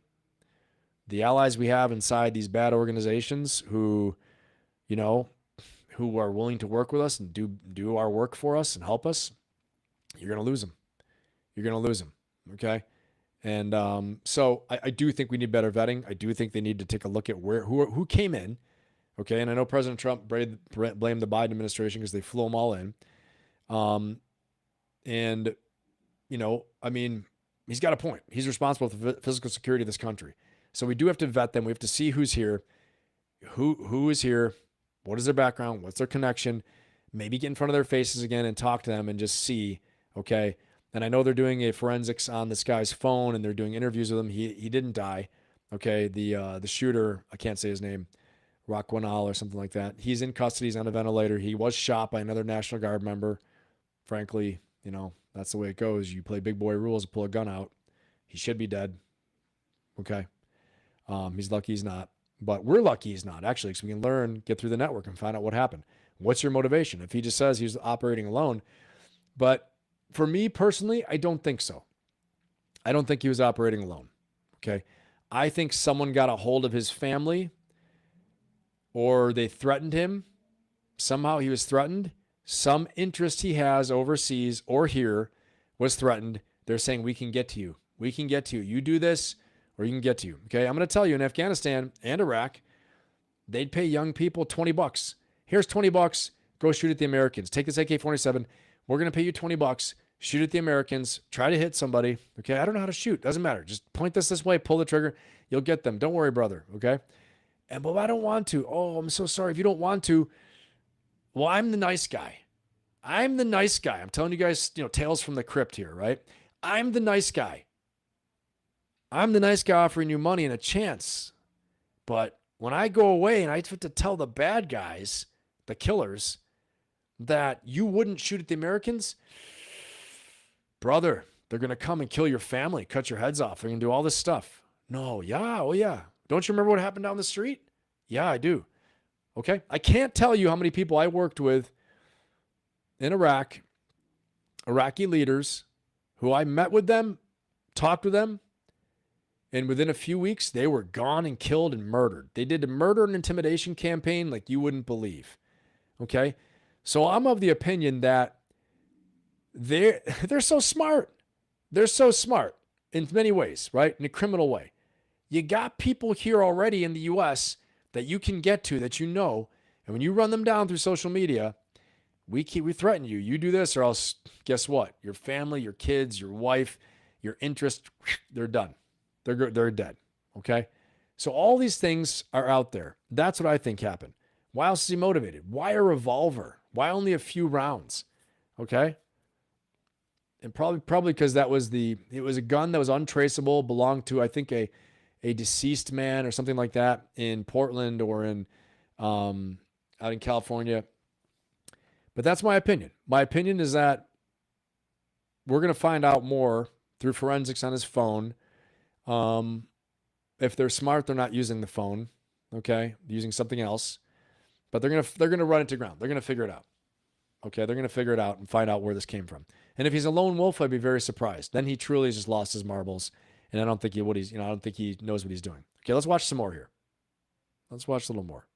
The allies we have inside these bad organizations who are willing to work with us and do our work for us and help us, you're going to lose them. You're going to lose them. Okay. And so I do think we need better vetting. I do think they need to take a look at who came in. Okay. And I know President Trump blamed the Biden administration because they flew them all in. And, you know, I mean, he's got a point. He's responsible for the physical security of this country. So we do have to vet them. We have to see who's here, who is here, what is their background, what's their connection, maybe get in front of their faces again and talk to them and just see, okay. And I know they're doing a forensics on this guy's phone and they're doing interviews with him. He didn't die. Okay. The shooter, I can't say his name, Rockwinal or something like that. He's in custody. He's on a ventilator. He was shot by another National Guard member. Frankly, you know, that's the way it goes. You play big boy rules, pull a gun out. He should be dead. Okay. He's lucky he's not, but we're lucky he's not actually, because we can learn, get through the network and find out what happened. What's your motivation? If he just says he's operating alone, but for me personally, I don't think so. I don't think he was operating alone. Okay. I think someone got a hold of his family or they threatened him. Somehow he was threatened. Some interest he has overseas or here was threatened. They're saying, we can get to you. We can get to you. You do this or you can get to you. Okay. I'm going to tell you, in Afghanistan and Iraq, they'd pay young people $20. Here's $20. Go shoot at the Americans. Take this AK-47. We're going to pay you $20. Shoot at the Americans. Try to hit somebody. Okay. I don't know how to shoot. Doesn't matter. Just point this way. Pull the trigger. You'll get them. Don't worry, brother. Okay. But I don't want to. Oh, I'm so sorry. If you don't want to, well, I'm the nice guy. I'm the nice guy. I'm telling you guys, you know, tales from the crypt here, right? I'm the nice guy. I'm the nice guy offering you money and a chance. But when I go away and I have to tell the bad guys, the killers, that you wouldn't shoot at the Americans, brother, they're going to come and kill your family, cut your heads off. They're going to do all this stuff. No, yeah, oh yeah. Don't you remember what happened down the street? Yeah, I do. Okay. I can't tell you how many people I worked with in Iraq, Iraqi leaders who I met with them, talked with them, and within a few weeks, they were gone and killed and murdered. They did a murder and intimidation campaign like you wouldn't believe. Okay. So I'm of the opinion that they're so smart. They're so smart in many ways, right? In a criminal way. You got people here already in the U.S. that you can get to, that you know, and when you run them down through social media, we threaten you. You do this or else, guess what? Your family, your kids, your wife, your interest, they're done. They're dead. Okay? So all these things are out there. That's what I think happened. Why else is he motivated? Why a revolver? Why only a few rounds? Okay? And probably because it was a gun that was untraceable, belonged to, I think, a deceased man or something like that in Portland or in out in California. But that's my opinion. My opinion is that we're going to find out more through forensics on his phone. If they're smart, they're not using the phone. Okay. They're using something else, but they're going to run it to ground. They're going to figure it out. Okay. They're going to figure it out and find out where this came from. And if he's a lone wolf, I'd be very surprised. Then he truly just lost his marbles. And I don't think I don't think he knows what he's doing. Okay. Let's watch some more here. Let's watch a little more.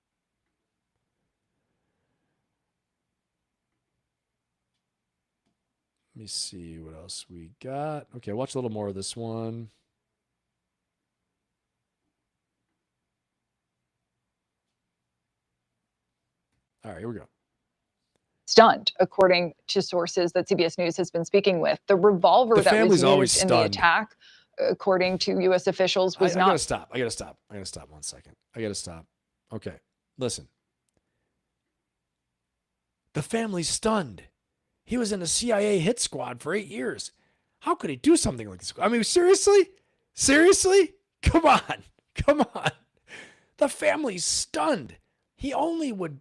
Let me see what else we got. Okay, watch a little more of this one. All right, here we go. Stunned, according to sources that CBS News has been speaking with. The revolver that was used in the attack, according to U.S. officials, was not. I gotta stop 1 second. I gotta stop. Okay, listen. The family's stunned. He was in a CIA hit squad for 8 years. How could he do something like this? I mean, seriously? Seriously? Come on. The family's stunned. He would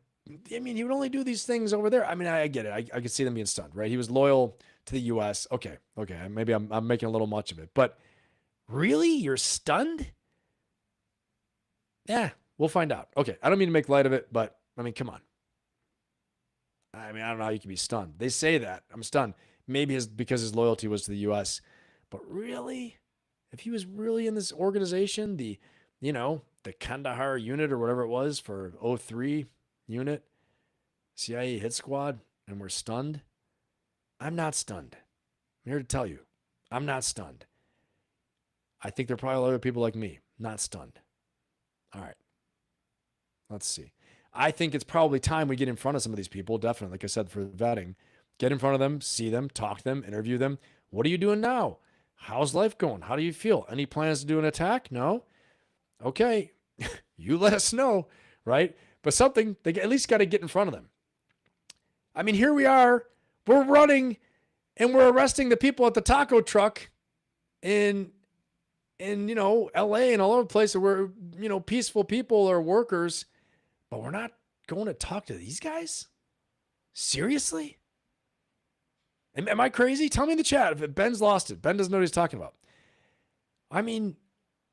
only do these things over there. I mean, I get it. I could see them being stunned, right? He was loyal to the U.S. Okay. Maybe I'm making a little much of it. But really? You're stunned? Yeah, we'll find out. Okay, I don't mean to make light of it, but, I mean, come on. I mean, I don't know how you can be stunned. They say that. I'm stunned. Maybe because his loyalty was to the U.S. But really? If he was really in this organization, the Kandahar unit or whatever it was for 03 unit, CIA hit squad, and we're stunned? I'm not stunned. I'm here to tell you. I'm not stunned. I think there are probably other people like me, not stunned. All right. Let's see. I think it's probably time we get in front of some of these people, definitely, like I said, for vetting, Get in front of them, see them, talk to them, interview them. What are you doing now? How's life going? How do you feel? Any plans to do an attack? No? Okay. You let us know, right? But something, they at least got to get in front of them. I mean, here we are. We're running and we're arresting the people at the taco truck in LA and all over the place where, peaceful people or workers, but we're not going to talk to these guys? Seriously? Am I crazy? Tell me in the chat if Ben's lost it. Ben doesn't know what he's talking about. I mean,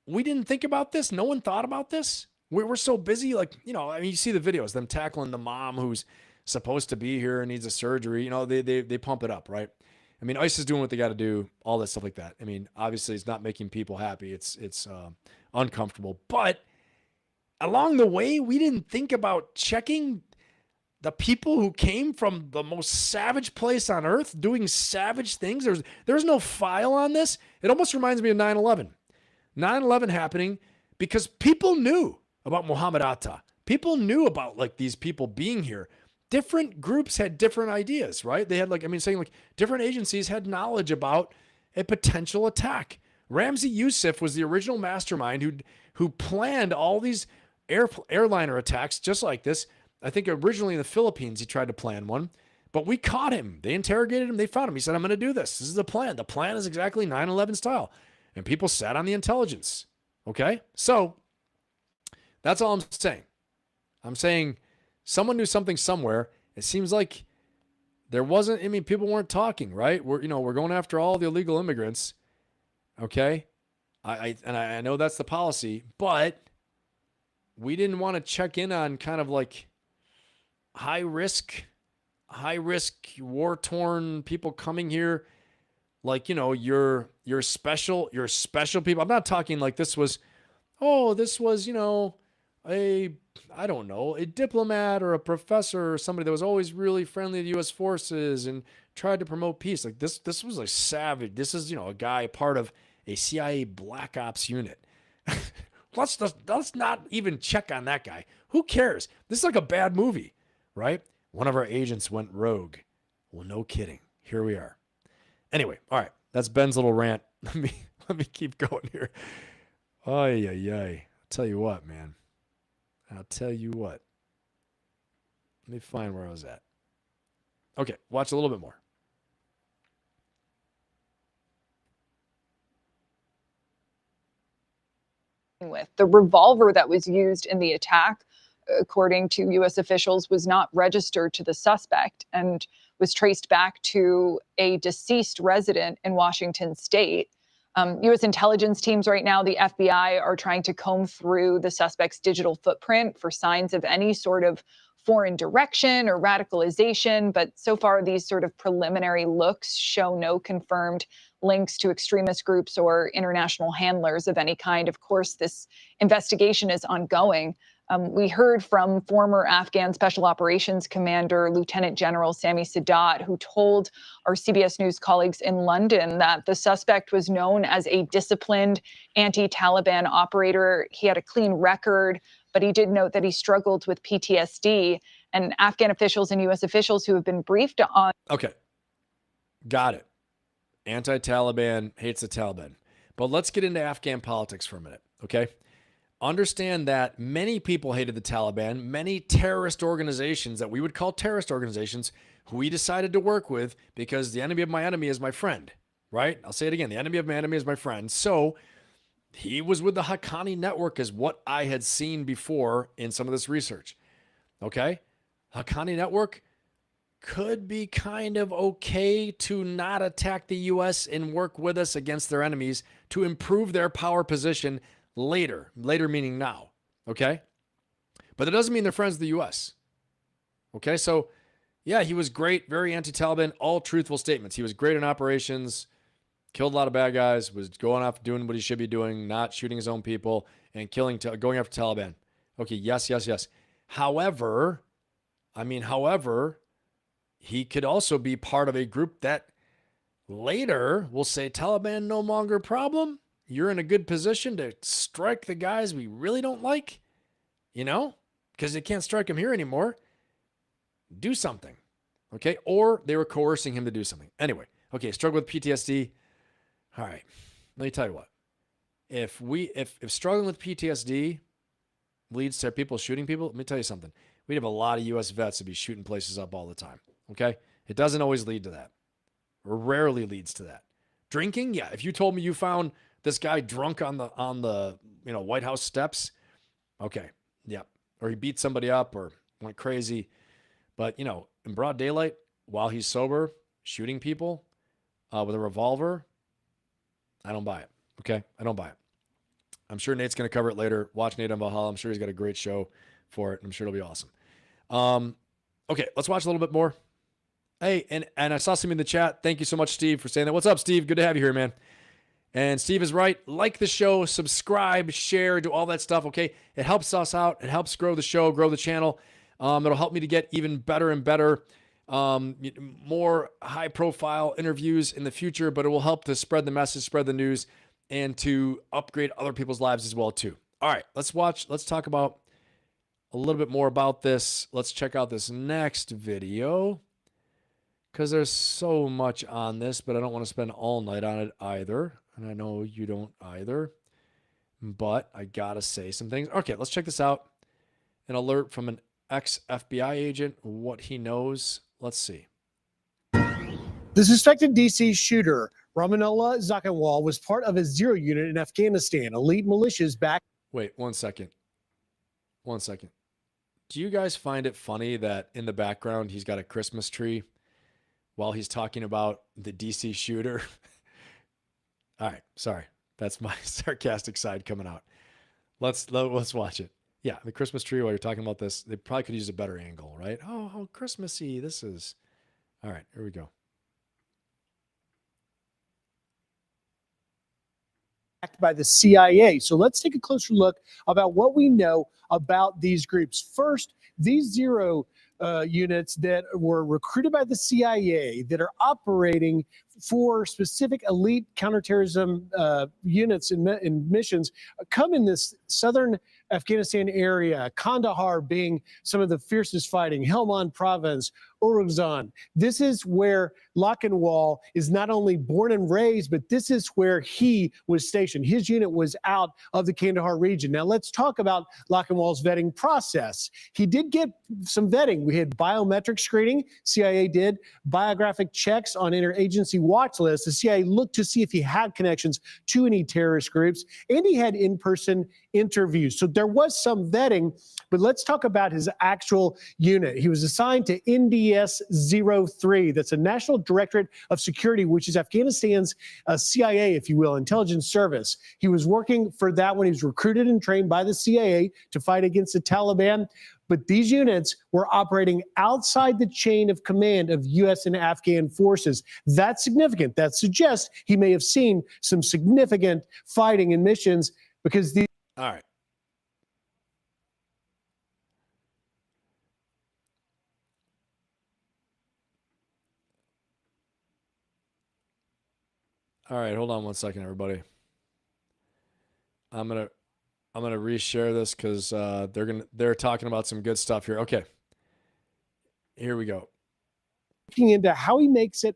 we didn't think about this. No one thought about this. We're so busy. You see the videos, them tackling the mom who's supposed to be here and needs a surgery. They pump it up, right? I mean, ICE is doing what they got to do, all that stuff like that. I mean, obviously it's not making people happy. It's uncomfortable. But along the way, we didn't think about checking the people who came from the most savage place on earth doing savage things. There's no file on this. It almost reminds me of 9/11. 9/11 happening because people knew about Muhammad Atta. People knew about these people being here. Different groups had different ideas, right? They had different agencies had knowledge about a potential attack. Ramzi Youssef was the original mastermind who planned all these airliner attacks just like this. I think originally in the Philippines, he tried to plan one, but we caught him. They interrogated him. They found him. He said, I'm going to do this. This is the plan. The plan is exactly 9/11 style. And people sat on the intelligence. Okay? So that's all I'm saying. I'm saying someone knew something somewhere. It seems like there wasn't, people weren't talking, right? We're going after all the illegal immigrants. Okay? I know that's the policy, but we didn't want to check in on kind of high risk, war-torn people coming here. You're special people. I'm not talking like this was, a diplomat or a professor or somebody that was always really friendly to the U.S. forces and tried to promote peace. This was savage. This is, a guy part of a CIA black ops unit. Let's not even check on that guy. Who cares? This is like a bad movie, right? One of our agents went rogue. Well, no kidding. Here we are. Anyway, all right. That's Ben's little rant. Let me keep going here. Ay. I'll tell you what, man. I'll tell you what. Let me find where I was at. Okay, watch a little bit more. With the revolver that was used in the attack, according to U.S. officials, was not registered to the suspect and was traced back to a deceased resident in Washington state. U.S. intelligence teams right now, the FBI, are trying to comb through the suspect's digital footprint for signs of any sort of foreign direction or radicalization. But so far, these sort of preliminary looks show no confirmed links to extremist groups or international handlers of any kind. Of course, this investigation is ongoing. We heard from former Afghan Special Operations Commander Lieutenant General Sami Sadat, who told our CBS News colleagues in London that the suspect was known as a disciplined anti-Taliban operator. He had a clean record, but he did note that he struggled with PTSD. And Afghan officials and U.S. officials who have been briefed on... Okay, got it. Anti-Taliban, hates the Taliban. But let's get into Afghan politics for a minute, okay? Understand that many people hated the Taliban, many terrorist organizations that we would call terrorist organizations who we decided to work with because the enemy of my enemy is my friend, right? I'll say it again. The enemy of my enemy is my friend. So he was with the Haqqani network is what I had seen before in some of this research, okay? Haqqani network could be kind of okay to not attack the U.S. and work with us against their enemies to improve their power position later meaning now, okay? But that doesn't mean they're friends of the U.S., okay? So, yeah, he was great, very anti-Taliban, all truthful statements. He was great in operations, killed a lot of bad guys, was going off doing what he should be doing, not shooting his own people, and going after Taliban. Okay, yes. However, he could also be part of a group that later will say, Taliban no longer a problem. You're in a good position to strike the guys we really don't like, because they can't strike them here anymore. Do something, Okay. Or they were coercing him to do something. Anyway. Okay. Struggle with PTSD. All right. Let me tell you what. If struggling with PTSD leads to people shooting people, let me tell you something. We'd have a lot of U.S. vets to be shooting places up all the time. Okay. It doesn't always lead to that. Or rarely leads to that. Drinking, yeah. If you told me you found this guy drunk on the White House steps, okay, yeah. Or he beat somebody up or went crazy, but in broad daylight while he's sober, shooting people with a revolver, I don't buy it. Okay, I don't buy it. I'm sure Nate's going to cover it later. Watch Nate on Valhalla. I'm sure he's got a great show for it. I'm sure it'll be awesome. Okay, let's watch a little bit more. Hey, and I saw some in the chat. Thank you so much, Steve, for saying that. What's up, Steve? Good to have you here, man. And Steve is right. Like the show, subscribe, share, do all that stuff, okay? It helps us out. It helps grow the show, grow the channel. It'll help me to get even better and better, more high-profile interviews in the future, but it will help to spread the message, spread the news, and to upgrade other people's lives as well, too. All right, let's talk about a little bit more about this. Let's check out this next video, because there's so much on this, but I don't want to spend all night on it either. And I know you don't either, but I got to say some things. Okay, let's check this out. An alert from an ex-FBI agent, what he knows. Let's see. The suspected DC shooter, Ramanullah Zakhawal, was part of a zero unit in Afghanistan, elite militias back. Wait, 1 second. 1 second. Do you guys find it funny that in the background he's got a Christmas tree while he's talking about the DC shooter? All right, sorry. That's my sarcastic side coming out. Let's watch it. Yeah, the Christmas tree, while you're talking about this, they probably could use a better angle, right? Oh, how Christmassy this is. All right, here we go. By the CIA. So let's take a closer look about what we know about these groups. First, these zero units that were recruited by the CIA that are operating for specific elite counterterrorism units and missions come in this southern Afghanistan area, Kandahar being some of the fiercest fighting, Helmand province, Uruzgan. This is where Lochinwall is not only born and raised, but this is where he was stationed. His unit was out of the Kandahar region. Now let's talk about Lochinwall's vetting process. He did get some vetting. We had biometric screening, CIA did, biographic checks on interagency watch lists. The CIA looked to see if he had connections to any terrorist groups, and he had in-person interviews. So there was some vetting, but let's talk about his actual unit. He was assigned to NDS-03. That's a National Directorate of Security, which is Afghanistan's CIA, if you will, intelligence service. He was working for that when he was recruited and trained by the CIA to fight against the Taliban. But these units were operating outside the chain of command of U.S. and Afghan forces. That's significant. That suggests he may have seen some significant fighting and missions because the. All right. All right, hold on 1 second, everybody. I'm gonna reshare this because they're talking about some good stuff here. Okay, here we go. Looking into how he makes it.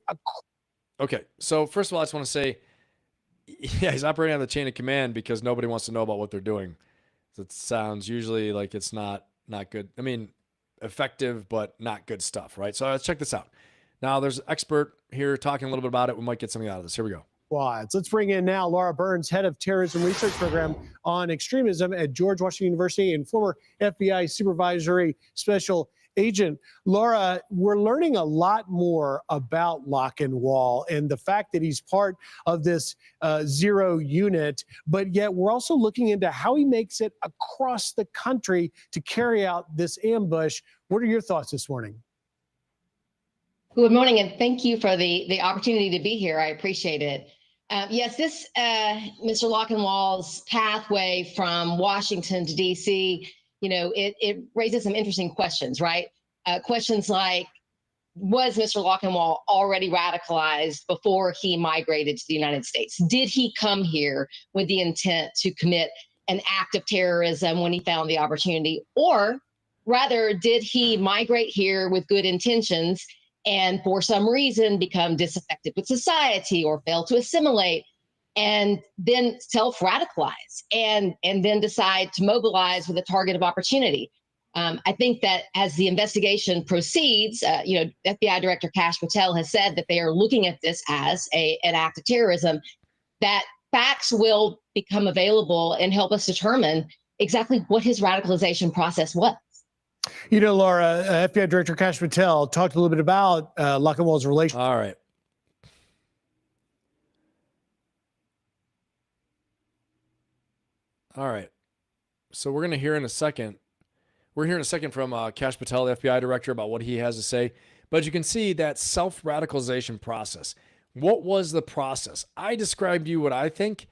Okay, so first of all, I just want to say, yeah, he's operating on the chain of command because nobody wants to know about what they're doing. So it sounds usually like it's not good. I mean, effective, but not good stuff, right? So let's check this out. Now, there's an expert here talking a little bit about it. We might get something out of this. Here we go. Squads. Let's bring in now Laura Burns, head of terrorism research program on extremism at George Washington University and former FBI supervisory special agent. Laura, we're learning a lot more about Lochinwall and the fact that he's part of this zero unit, but yet we're also looking into how he makes it across the country to carry out this ambush. What are your thoughts this morning? Good morning, and thank you for the opportunity to be here. I appreciate it. Yes, this Mr. Lochinwall's pathway from Washington to D.C., it raises some interesting questions, right? Questions like, was Mr. Lochinwall already radicalized before he migrated to the United States? Did he come here with the intent to commit an act of terrorism when he found the opportunity? Or rather, did he migrate here with good intentions and for some reason become disaffected with society or fail to assimilate, and then self-radicalize and then decide to mobilize with a target of opportunity. I think that as the investigation proceeds, FBI Director Kash Patel has said that they are looking at this as an act of terrorism, that facts will become available and help us determine exactly what his radicalization process was. You know, Laura, FBI Director Kash Patel talked a little bit about Lockenwald's relationship. All right. All right. So we're going to hear in a second. We're hearing a second from Kash Patel, the FBI director, about what he has to say. But you can see that self-radicalization process. What was the process? I described to you what I think,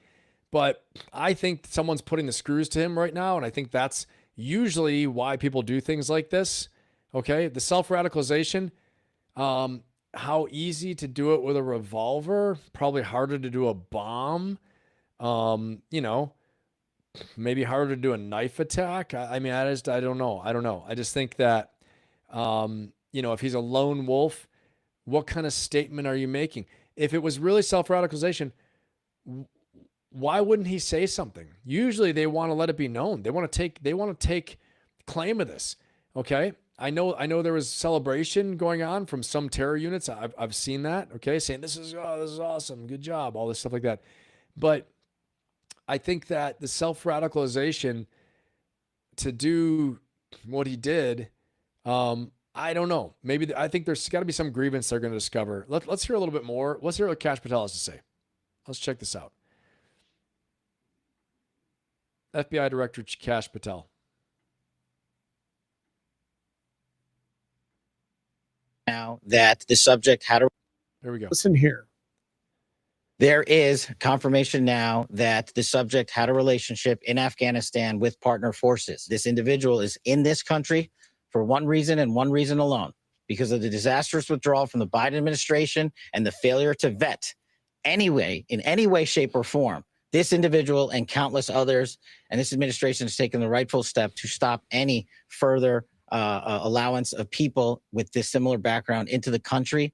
but I think someone's putting the screws to him right now, and I think that's usually why people do things like this. Okay, the self-radicalization, how easy to do it with a revolver, probably harder to do a bomb. Maybe harder to do a knife attack. I don't know. I just think that, if he's a lone wolf, what kind of statement are you making? If it was really self-radicalization, why wouldn't he say something? Usually they want to let it be known. They want to take claim of this. Okay. I know there was celebration going on from some terror units. I've seen that. Okay. Saying this is awesome. Good job. All this stuff like that. But I think that the self-radicalization to do what he did, I don't know. Maybe I think there's got to be some grievance they're going to discover. Let's hear a little bit more. Let's hear what Kash Patel has to say. Let's check this out. FBI Director Kash Patel. Now that the subject had a... Here we go. Listen here. There is confirmation now that the subject had a relationship in Afghanistan with partner forces. This individual is in this country for one reason and one reason alone, because of the disastrous withdrawal from the Biden administration and the failure to vet in any way, shape, or form, this individual and countless others, and this administration has taken the rightful step to stop any further allowance of people with this similar background into the country.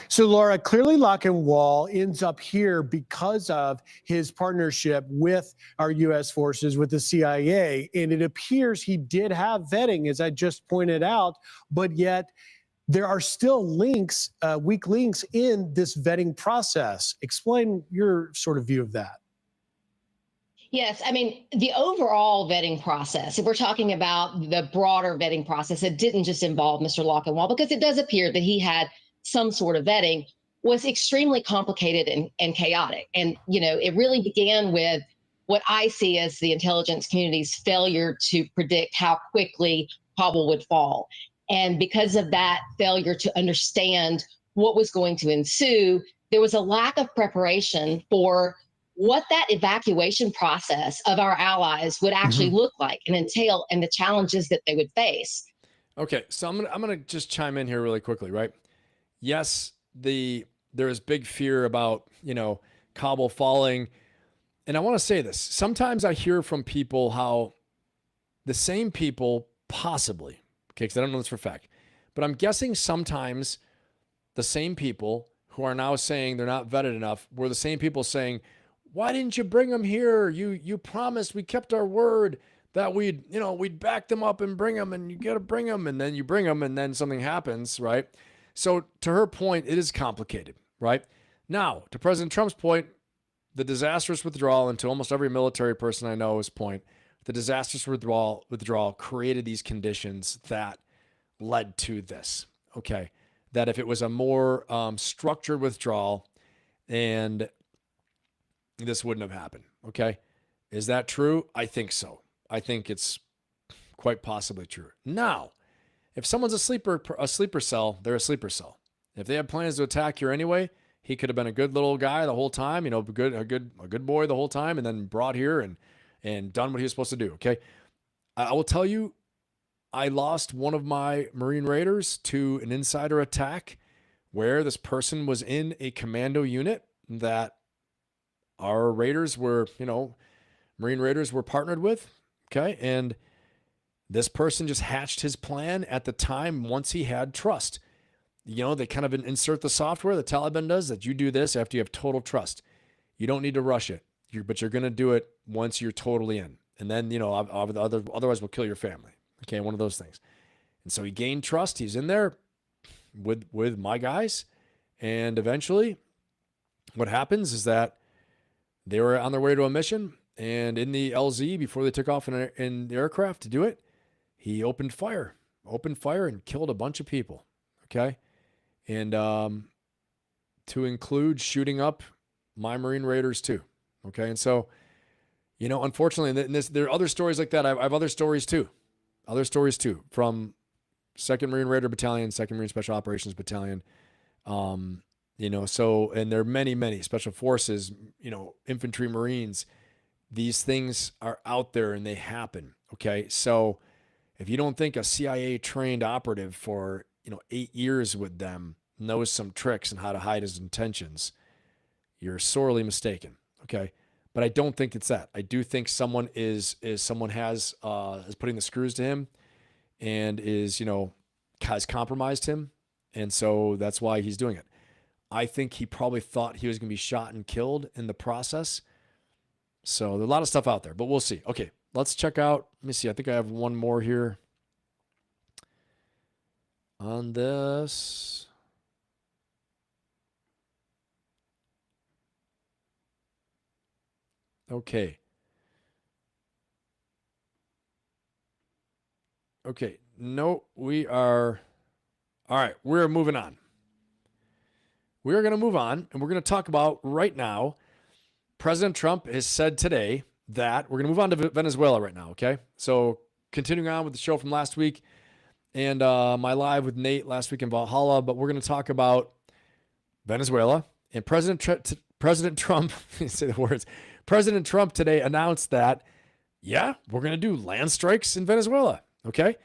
So, Laura, clearly Lockenwald ends up here because of his partnership with our U.S. forces, with the CIA. And it appears he did have vetting, as I just pointed out, but yet there are still links, weak links in this vetting process. Explain your sort of view of that. Yes, I mean, the overall vetting process, if we're talking about the broader vetting process, it didn't just involve Mr. Lockenwald, because it does appear that he had some sort of vetting, was extremely complicated and chaotic. And, it really began with what I see as the intelligence community's failure to predict how quickly Kabul would fall. And because of that failure to understand what was going to ensue, there was a lack of preparation for what that evacuation process of our allies would actually look like and entail, and the challenges that they would face. Okay, so I'm gonna just chime in here really quickly, right? Yes, there is big fear about, Kabul falling. And I want to say this. Sometimes I hear from people how the same people possibly, okay, because I don't know this for a fact, but I'm guessing sometimes the same people who are now saying they're not vetted enough were the same people saying, why didn't you bring them here? You promised, we kept our word that we'd back them up and bring them, and you got to bring them, and then you bring them, and then something happens, right? So to her point, it is complicated, right? Now, to President Trump's point, the disastrous withdrawal, and to almost every military person I know's point, the disastrous withdrawal created these conditions that led to this, okay? That if it was a more structured withdrawal, and this wouldn't have happened, okay? Is that true? I think so. I think it's quite possibly true. Now, if someone's a sleeper cell, they're a sleeper cell. If they had plans to attack you anyway, he could have been a good little guy the whole time, a good boy the whole time, and then brought here and done what he was supposed to do. Okay, I will tell you, I lost one of my Marine Raiders to an insider attack, where this person was in a commando unit that our Raiders were, Marine Raiders were partnered with. Okay, and this person just hatched his plan at the time once he had trust. they kind of insert the software, the Taliban does, that you do this after you have total trust. You don't need to rush it, but you're going to do it once you're totally in. And then, otherwise we'll kill your family. Okay, one of those things. And so he gained trust. He's in there with my guys. And eventually what happens is that they were on their way to a mission. And in the LZ, before they took off in the aircraft to do it, he opened fire and killed a bunch of people. Okay. And to include shooting up my Marine Raiders too. Okay. And so, unfortunately, there are other stories like that. I have other stories too from 2nd Marine Raider Battalion, 2nd Marine Special Operations Battalion. And there are many, many special forces, infantry, Marines. These things are out there and they happen. Okay. So if you don't think a CIA trained operative for, 8 years with them knows some tricks and how to hide his intentions, you're sorely mistaken. Okay. But I don't think it's that. I do think someone is putting the screws to him and has compromised him. And so that's why he's doing it. I think he probably thought he was going to be shot and killed in the process. So there's a lot of stuff out there, but we'll see. Okay, let's check out. Let me see. I think I have one more here on this. Okay. No, we are. All right, we're moving on. We're going to move on, and we're going to talk about right now. President Trump has said today that we're going to move on to Venezuela right now, okay? So continuing on with the show from last week and my live with Nate last week in Valhalla, but we're going to talk about Venezuela. And President Trump, say the words, President Trump today announced that, yeah, we're going to do land strikes in Venezuela, okay?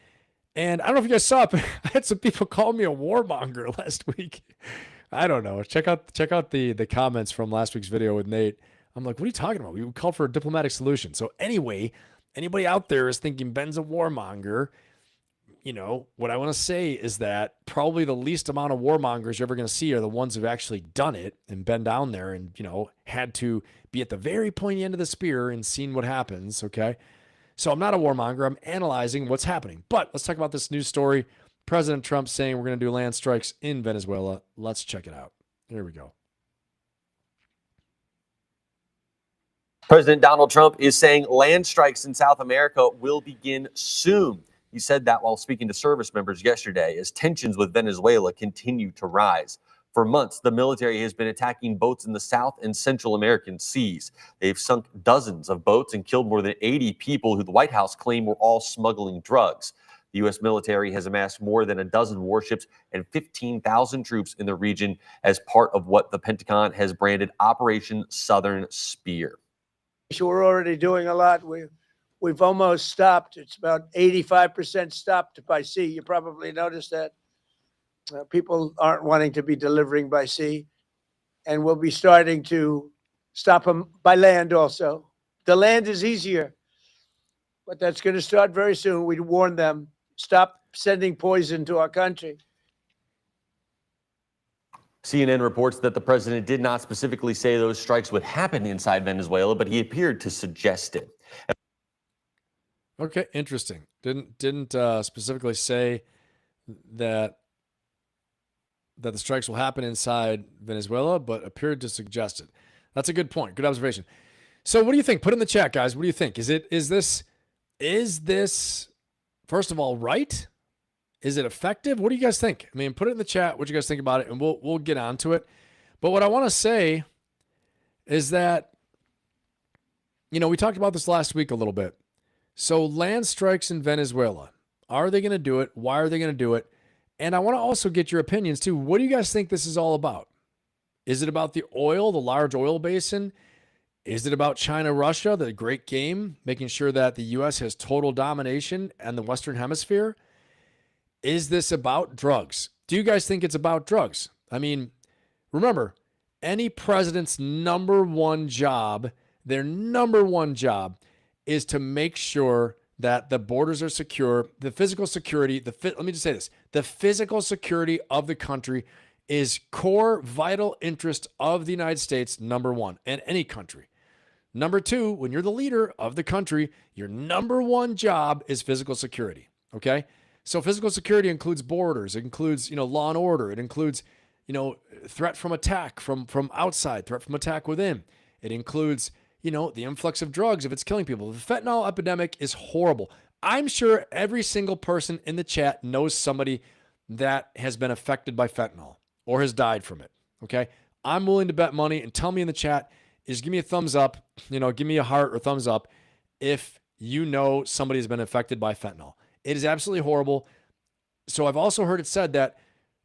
And I don't know if you guys saw it, but I had some people call me a warmonger last week. I don't know. Check out the comments from last week's video with Nate. I'm like, what are you talking about? We called for a diplomatic solution. So anyway, anybody out there is thinking Ben's a warmonger. What I want to say is that probably the least amount of warmongers you're ever going to see are the ones who've actually done it and been down there and, had to be at the very pointy end of the spear and seen what happens. Okay. So I'm not a warmonger. I'm analyzing what's happening. But let's talk about this news story. President Trump saying we're going to do land strikes in Venezuela. Let's check it out. Here we go. President Donald Trump is saying land strikes in South America will begin soon. He said that while speaking to service members yesterday as tensions with Venezuela continue to rise. For months, the military has been attacking boats in the South and Central American seas. They've sunk dozens of boats and killed more than 80 people who the White House claimed were all smuggling drugs. The U.S. military has amassed more than a dozen warships and 15,000 troops in the region as part of what the Pentagon has branded Operation Southern Spear. So we're already doing a lot. We've almost stopped. It's about 85% stopped by sea. You probably noticed that. People aren't wanting to be delivering by sea. And we'll be starting to stop them by land also. The land is easier, but that's going to start very soon. We warned them, stop sending poison to our country. CNN reports that the president did not specifically say those strikes would happen inside Venezuela, but he appeared to suggest it. Okay, interesting. Didn't specifically say that the strikes will happen inside Venezuela, but appeared to suggest it. That's a good point. Good observation. So what do you think? Put in the chat, guys. What do you think? Is this first of all right? Is it effective? What do you guys think? I mean, put it in the chat what you guys think about it, and we'll get on to it. But what I want to say is that, we talked about this last week a little bit. So land strikes in Venezuela. Are they going to do it? Why are they going to do it? And I want to also get your opinions too. What do you guys think this is all about? Is it about the oil, the large oil basin? Is it about China, Russia, the great game, making sure that the U.S. has total domination in the Western Hemisphere? Is this about drugs? Do you guys think it's about drugs? I mean, remember, any president's number one job is to make sure that the borders are secure, the physical security, let me just say this, the physical security of the country is core vital interest of the United States, number one, and any country. Number two, when you're the leader of the country, your number one job is physical security, okay? So physical security includes borders, it includes, law and order, it includes, threat from attack from outside, threat from attack within. It includes, the influx of drugs if it's killing people. The fentanyl epidemic is horrible. I'm sure every single person in the chat knows somebody that has been affected by fentanyl or has died from it, okay? I'm willing to bet money, and tell me in the chat, give me a thumbs up, give me a heart or thumbs up if you know somebody has been affected by fentanyl. It is absolutely horrible. So I've also heard it said that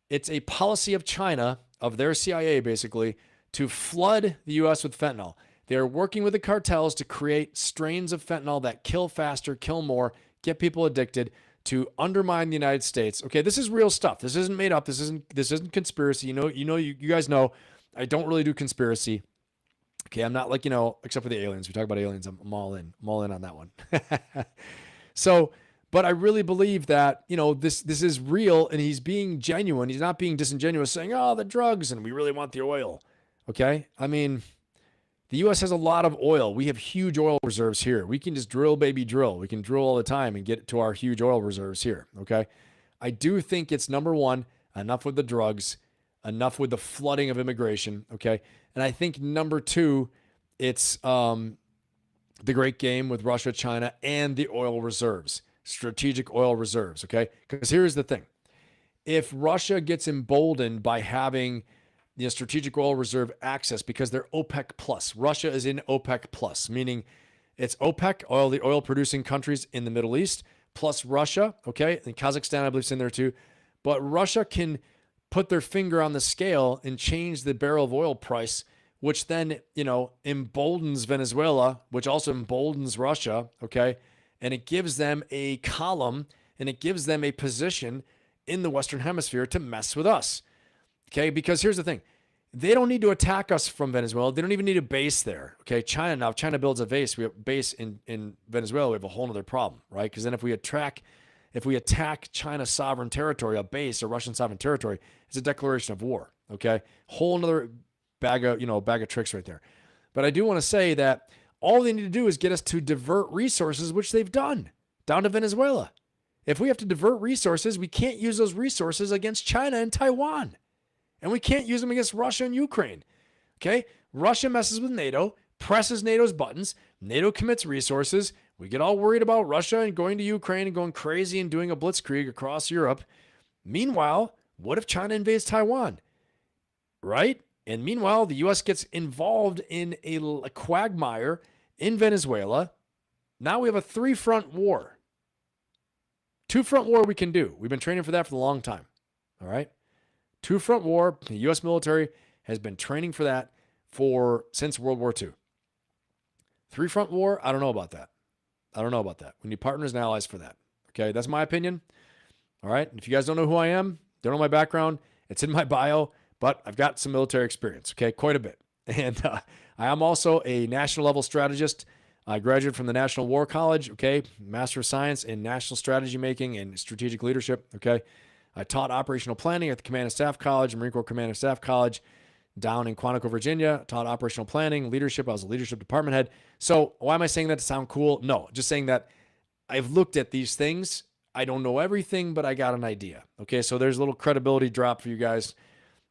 it's a policy of China, of their CIA basically, to flood the U.S. with fentanyl. They're working with the cartels to create strains of fentanyl that kill faster, kill more, get people addicted, to undermine the United States. Okay, this is real stuff. This isn't made up. This isn't conspiracy. You guys know I don't really do conspiracy. Okay, I'm not like, except for the aliens. We talk about aliens, I'm all in. I'm all in on that one. So, but I really believe that, this is real, and he's being genuine. He's not being disingenuous saying, oh, the drugs and we really want the oil. Okay? I mean, the U.S. has a lot of oil. We have huge oil reserves here. We can just drill, baby, drill. We can drill all the time and get to our huge oil reserves here. Okay? I do think it's number one, enough with the drugs, enough with the flooding of immigration. Okay? And I think number two, it's the great game with Russia, China, and the oil reserves, strategic oil reserves. Okay? Because here's the thing. If Russia gets emboldened by having strategic oil reserve access because they're OPEC plus. Russia is in OPEC plus, meaning it's OPEC, the oil producing countries in the Middle East, plus Russia, okay? And Kazakhstan, I believe, is in there too. But Russia can put their finger on the scale and change the barrel of oil price, which then, emboldens Venezuela, which also emboldens Russia, okay? And it gives them a column and it gives them a position in the Western Hemisphere to mess with us. Okay, because here's the thing. They don't need to attack us from Venezuela. They don't even need a base there. Okay, China, if China builds a base, we have a base in Venezuela, we have a whole other problem, right? Because then if we attack China's sovereign territory, a base, or Russian sovereign territory, it's a declaration of war. Okay, whole other bag of tricks right there. But I do want to say that all they need to do is get us to divert resources, which they've done, down to Venezuela. If we have to divert resources, we can't use those resources against China and Taiwan. And we can't use them against Russia and Ukraine. Okay? Russia messes with NATO, presses NATO's buttons. NATO commits resources. We get all worried about Russia and going to Ukraine and going crazy and doing a blitzkrieg across Europe. Meanwhile, what if China invades Taiwan? Right? And meanwhile, the U.S. gets involved in a quagmire in Venezuela. Now we have a three-front war. Two-front war we can do. We've been training for that for a long time. All right? Two-front war, the U.S. military has been training for that since World War II. Three-front war, I don't know about that. We need partners and allies for that. Okay, that's my opinion. All right, if you guys don't know who I am, don't know my background, it's in my bio, but I've got some military experience, okay, quite a bit. And I am also a national level strategist. I graduated from the National War College, okay, Master of Science in National Strategy Making and Strategic Leadership, okay. I taught operational planning at the Command and Staff College, Marine Corps Command and Staff College down in Quantico, Virginia. Taught operational planning, leadership. I was a leadership department head. So why am I saying that to sound cool? No, just saying that I've looked at these things. I don't know everything, but I got an idea. Okay, so there's a little credibility drop for you guys.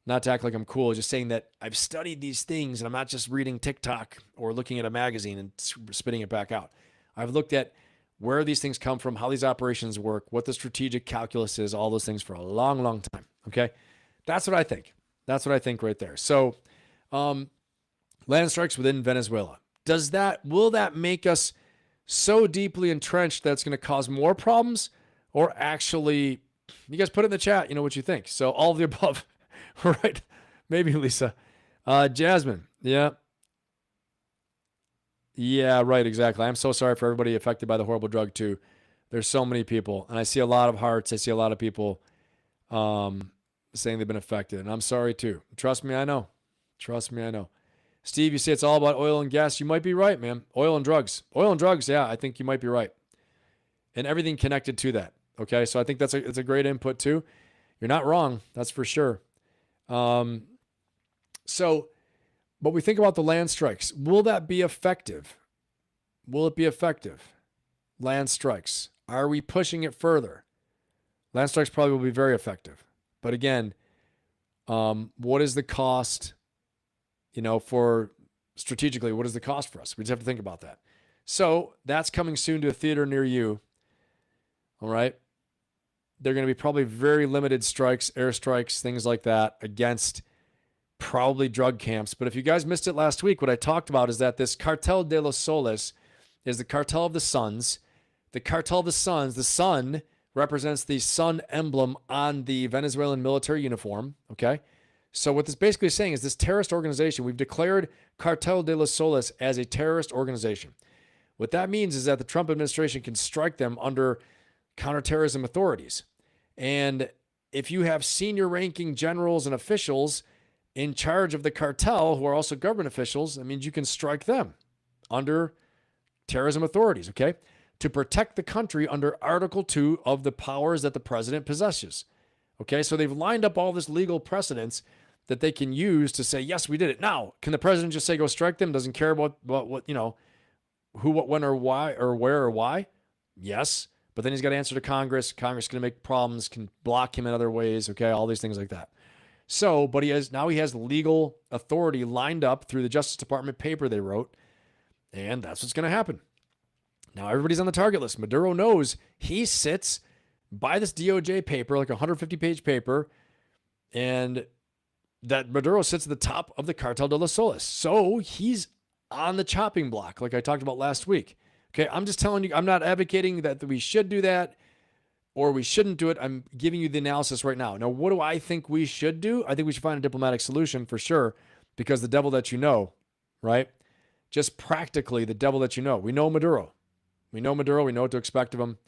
Not to act like I'm cool, just saying that I've studied these things and I'm not just reading TikTok or looking at a magazine and spitting it back out. I've looked at where these things come from, how these operations work, what the strategic calculus is, all those things for a long, long time. Okay. That's what I think. That's what I think right there. So, land strikes within Venezuela. Will that make us so deeply entrenched that it's going to cause more problems, or actually, you guys put it in the chat, what you think. So all of the above, right? Maybe Lisa, Jasmine. Yeah. Yeah, right, exactly. I'm so sorry for everybody affected by the horrible drug too. There's so many people, and I see a lot of hearts. I see a lot of people saying they've been affected, and I'm sorry too. Trust me, I know. Steve, you say it's all about oil and gas. You might be right, man. Oil and drugs. Yeah, I think you might be right. and everything connected to that. Okay, so I think it's a great input too. You're not wrong, that's for sure. But we think about the land strikes. Will that be effective? Will it be effective? Land strikes. Are we pushing it further? Land strikes probably will be very effective. But again, what is the cost, for strategically, what is the cost for us? We just have to think about that. So that's coming soon to a theater near you. All right. They're going to be probably very limited strikes, airstrikes, things like that against probably drug camps. But if you guys missed it last week, what I talked about is that this Cartel de los Soles is the cartel of the suns. The cartel of the suns, the sun represents the sun emblem on the Venezuelan military uniform. Okay. So what this basically is saying is this terrorist organization, we've declared Cartel de los Soles as a terrorist organization. What that means is that the Trump administration can strike them under counterterrorism authorities. And if you have senior ranking generals and officials in charge of the cartel who are also government officials, that means you can strike them under terrorism authorities, okay? To protect the country under Article 2 of the powers that the president possesses. Okay, so they've lined up all this legal precedence that they can use to say, yes, we did it. Now, can the president just say go strike them? Doesn't care about what who, what, when, or why, or where, or why? Yes, but then he's got to answer to Congress. Congress is going to make problems, can block him in other ways, okay, all these things like that. So, but he has legal authority lined up through the Justice Department paper they wrote, and that's what's going to happen. Now, everybody's on the target list. Maduro knows he sits by this DOJ paper, like a 150-page paper, and that Maduro sits at the top of the Cartel de los Soles. So he's on the chopping block, like I talked about last week. Okay, I'm just telling you, I'm not advocating that we should do that or we shouldn't do it. I'm giving you the analysis right now. Now, what do I think we should do? I think we should find a diplomatic solution for sure, because the devil that you know, right? Just practically the devil that you know. We know Maduro. We know Maduro. We know what to expect of him.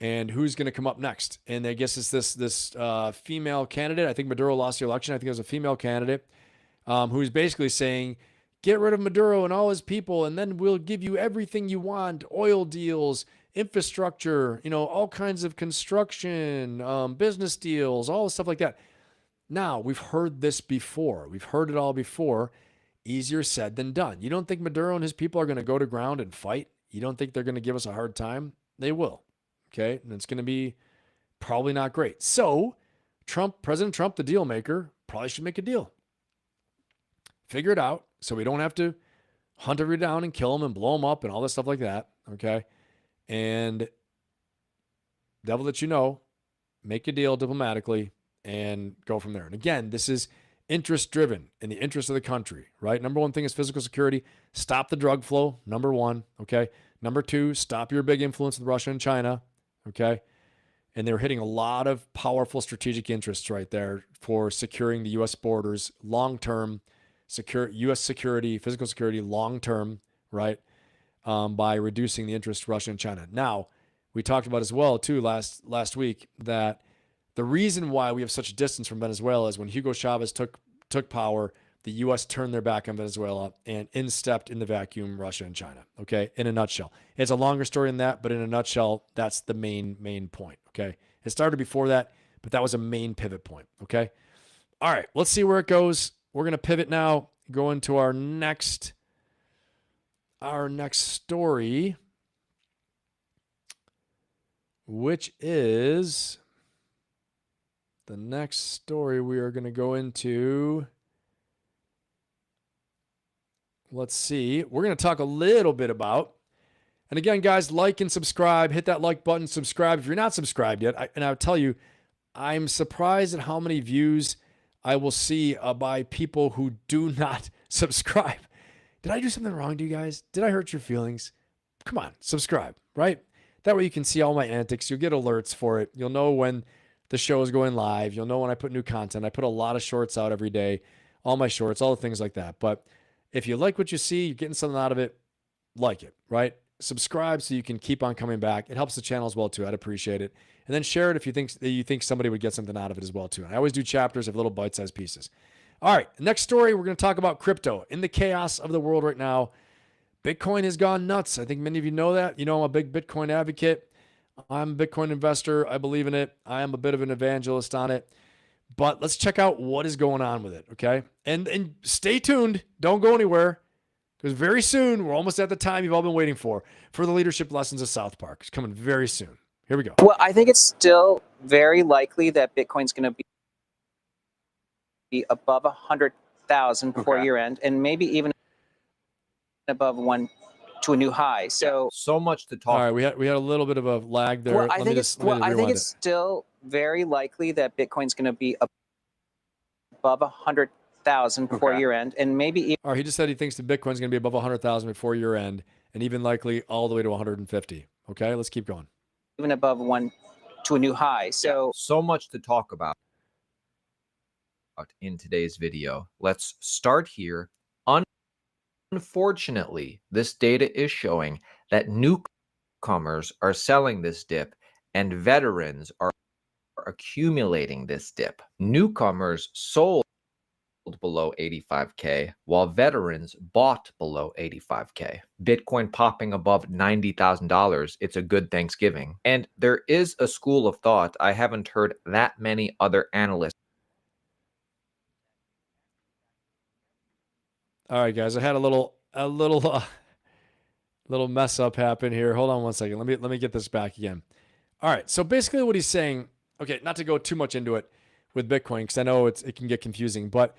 And who's going to come up next? And I guess it's this female candidate. I think Maduro lost the election. I think it was a female candidate who's basically saying, get rid of Maduro and all his people, and then we'll give you everything you want, oil deals, infrastructure, all kinds of construction, business deals, all stuff like that. Now, we've heard this before. We've heard it all before. Easier said than done. You don't think Maduro and his people are going to go to ground and fight? You don't think they're going to give us a hard time? They will. Okay, and it's going to be probably not great. So President Trump, the deal maker, probably should make a deal. Figure it out so we don't have to hunt everybody down and kill them and blow them up and all this stuff like that. Okay, and devil that you know, make a deal diplomatically and go from there. And again, this is interest driven in the interest of the country, right? Number one thing is physical security. Stop the drug flow. Number one. Okay. Number two, stop your big influence with Russia and China. Okay. And they're hitting a lot of powerful strategic interests right there for securing the U.S. borders, long-term U.S. security, physical security, long-term, right? By reducing the interest of Russia and China. Now, we talked about as well, too, last week, that the reason why we have such a distance from Venezuela is when Hugo Chavez took power, the U.S. turned their back on Venezuela and in-stepped in the vacuum Russia and China, okay, in a nutshell. It's a longer story than that, but in a nutshell, that's the main point, okay? It started before that, but that was a main pivot point, okay? All right, let's see where it goes. We're going to pivot now, go into our next story, which is the next story we are going to go into. Let's see. We're going to talk a little bit about, and again, guys, like and subscribe. Hit that like button, subscribe. If you're not subscribed yet, and I'll tell you, I'm surprised at how many views I will see by people who do not subscribe. Did I do something wrong to you guys? Did I hurt your feelings? Come on, subscribe, right? That way you can see all my antics. You'll get alerts for it. You'll know when the show is going live. You'll know when I put new content. I put a lot of shorts out every day, all my shorts, all the things like that. But if you like what you see, you're getting something out of it, like it, right? Subscribe so you can keep on coming back. It helps the channel as well, too. I'd appreciate it. And then share it if you think somebody would get something out of it as well, too. And I always do chapters of little bite-sized pieces. All right, next story, we're going to talk about crypto. In the chaos of the world right now, Bitcoin has gone nuts. I think many of you know that. You know I'm a big Bitcoin advocate. I'm a Bitcoin investor. I believe in it. I am a bit of an evangelist on it. But let's check out what is going on with it, okay? And stay tuned. Don't go anywhere, because very soon, we're almost at the time you've all been waiting for the leadership lessons of South Park. It's coming very soon. Here we go. Well, I think it's still very likely that Bitcoin's going to be above 100,000 before year end, and maybe even above one to a new high. So much to talk. All right, we had a little bit of a lag there. Well, I Let think me it's just let me I think rewind it's still very likely that Bitcoin's going to be above 100,000 before year end, and maybe even. All right, he just said he thinks the Bitcoin's going to be above 100,000 before year end, and even likely all the way to 150. Okay, let's keep going. Even above one to a new high. So much to talk about in today's video. Let's start here. Unfortunately, this data is showing that newcomers are selling this dip and veterans are accumulating this dip. Newcomers sold below 85K, while veterans bought below 85K. Bitcoin popping above $90,000, it's a good Thanksgiving. And there is a school of thought, I haven't heard that many other analysts. All right, guys, I had a little mess up happen here. Hold on one second. Let me get this back again. All right, so basically what he's saying, okay, not to go too much into it with Bitcoin, because I know it can get confusing, but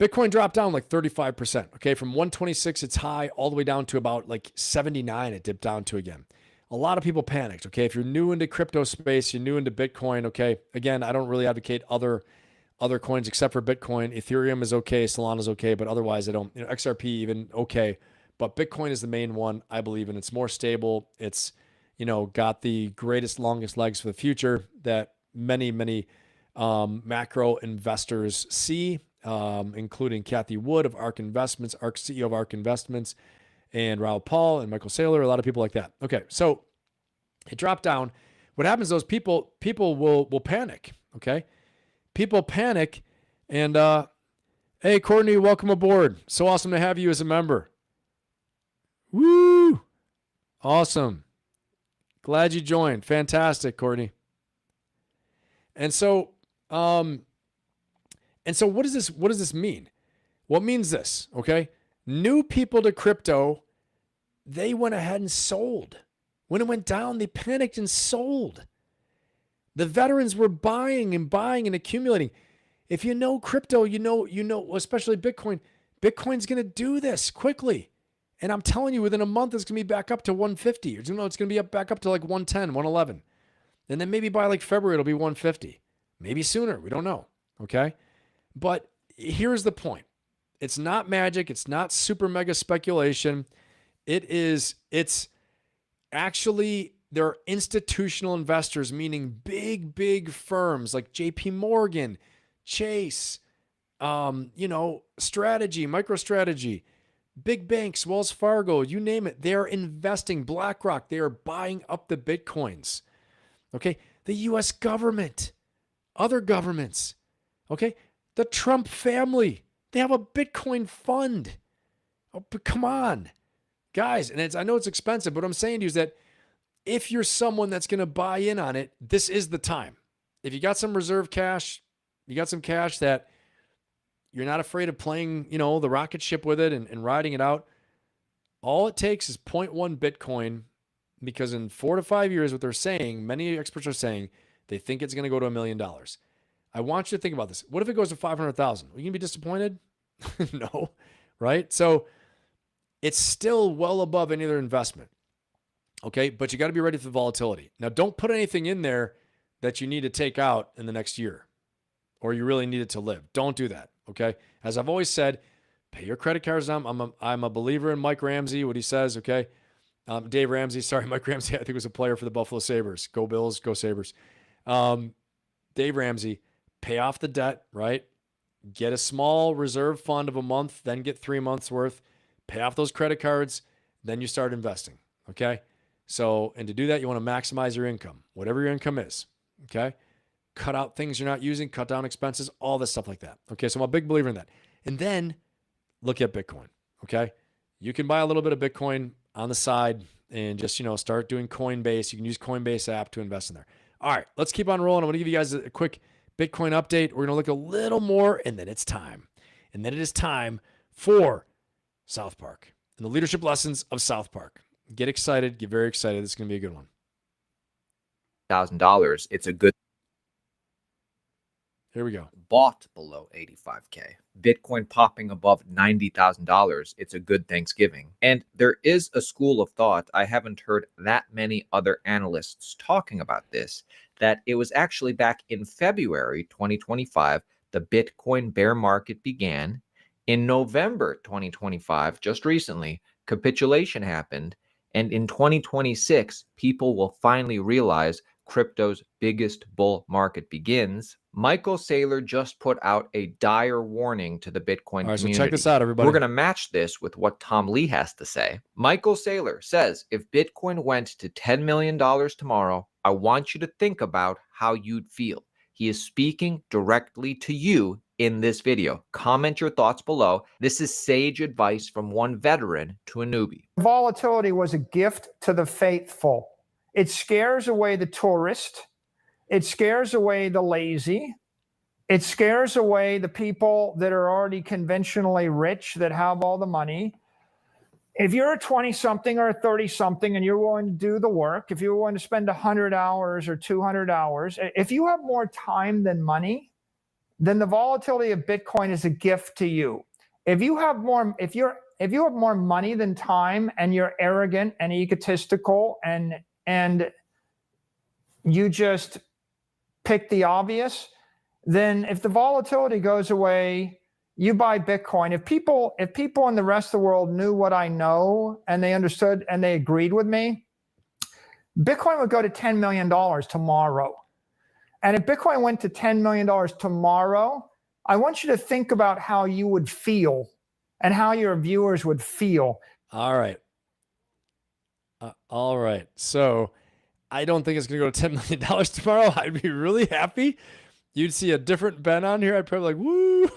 Bitcoin dropped down like 35%, okay? From 126, its high, all the way down to about like 79, it dipped down to again. A lot of people panicked, okay? If you're new into crypto space, you're new into Bitcoin, okay? Again, I don't really advocate other coins except for Bitcoin. Ethereum is okay, Solana's okay, but otherwise I don't, XRP even okay. But Bitcoin is the main one I believe in. It's more stable. It's, got the greatest, longest legs for the future that many macro investors see, including Kathy Wood of ARK Investments, ARK CEO of ARK Investments, and Raoul Paul and Michael Saylor, a lot of people like that. Okay, so it dropped down. What happens is people will panic, okay? People panic, and hey, Courtney, welcome aboard. So awesome to have you as a member. Woo! Awesome. Glad you joined. Fantastic, Courtney. And so what does this mean? Well, it means this, okay? New people to crypto, they went ahead and sold. When it went down, they panicked and sold. The veterans were buying and accumulating. If you know crypto, you know, especially Bitcoin, Bitcoin's going to do this quickly. And I'm telling you, within a month, it's going to be back up to 150. Or, it's going to be back up to like 110, 111. And then maybe by like February, it'll be 150. Maybe sooner. We don't know. Okay. But here's the point. It's not magic. It's not super mega speculation. It's actually, there are institutional investors, meaning big firms like JP Morgan, Chase, Strategy, MicroStrategy, big banks, Wells Fargo, you name it. They're investing. BlackRock, they are buying up the Bitcoins. Okay. The US government, other governments. Okay. The Trump family, they have a Bitcoin fund. Oh, but come on, guys. And I know it's expensive, but what I'm saying to you is that if you're someone that's going to buy in on it, this is the time. If you got some reserve cash, you got some cash that you're not afraid of playing, the rocket ship with it and riding it out. All it takes is 0.1 Bitcoin, because in 4 to 5 years, what they're saying, many experts are saying, they think it's going to go to $1 million. I want you to think about this. What if it goes to 500,000? Are you going to be disappointed? No, right? So it's still well above any other investment. Okay, but you got to be ready for the volatility. Now, don't put anything in there that you need to take out in the next year, or you really need it to live. Don't do that. Okay, as I've always said, pay your credit cards down. I'm a believer in Mike Ramsey, what he says. Okay, Dave Ramsey. Sorry, Mike Ramsey. I think was a player for the Buffalo Sabres. Go Bills. Go Sabres. Dave Ramsey. Pay off the debt. Right. Get a small reserve fund of a month. Then get 3 months worth. Pay off those credit cards. Then you start investing. Okay. So, and to do that, you want to maximize your income, whatever your income is. Okay. Cut out things you're not using, cut down expenses, all this stuff like that. Okay. So I'm a big believer in that. And then look at Bitcoin. Okay. You can buy a little bit of Bitcoin on the side and just, start doing Coinbase. You can use Coinbase app to invest in there. All right, let's keep on rolling. I'm going to give you guys a quick Bitcoin update. We're going to look a little more, and then it's time. And then it is time for South Park and the leadership lessons of South Park. Get excited. Get very excited. This is going to be a good one. $1,000. It's a good. Here we go. Bought below 85K. Bitcoin popping above $90,000. It's a good Thanksgiving. And there is a school of thought, I haven't heard that many other analysts talking about this, that it was actually back in February 2025, the Bitcoin bear market began. In November 2025, just recently, capitulation happened. And in 2026, people will finally realize crypto's biggest bull market begins. Michael Saylor just put out a dire warning to the Bitcoin community. So check this out, everybody. We're going to match this with what Tom Lee has to say. Michael Saylor says, if Bitcoin went to $10 million tomorrow, I want you to think about how you'd feel. He is speaking directly to you in this video. Comment your thoughts below. This is sage advice from one veteran to a newbie. Volatility was a gift to the faithful. It scares away the tourist. It scares away the lazy. It scares away the people that are already conventionally rich, that have all the money. If you're a 20-something or a 30-something and you're willing to do the work, if you're willing to spend 100 hours or 200 hours, if you have more time than money, then the volatility of Bitcoin is a gift to you. If you have more money than time and you're arrogant and egotistical and you just pick the obvious, then if the volatility goes away, you buy Bitcoin. If people in the rest of the world knew what I know and they understood and they agreed with me, Bitcoin would go to $10 million tomorrow. And if Bitcoin went to $10 million tomorrow, I want you to think about how you would feel and how your viewers would feel. All right. All right. So I don't think it's going to go to $10 million tomorrow. I'd be really happy. You'd see a different Ben on here. I'd probably like, woo.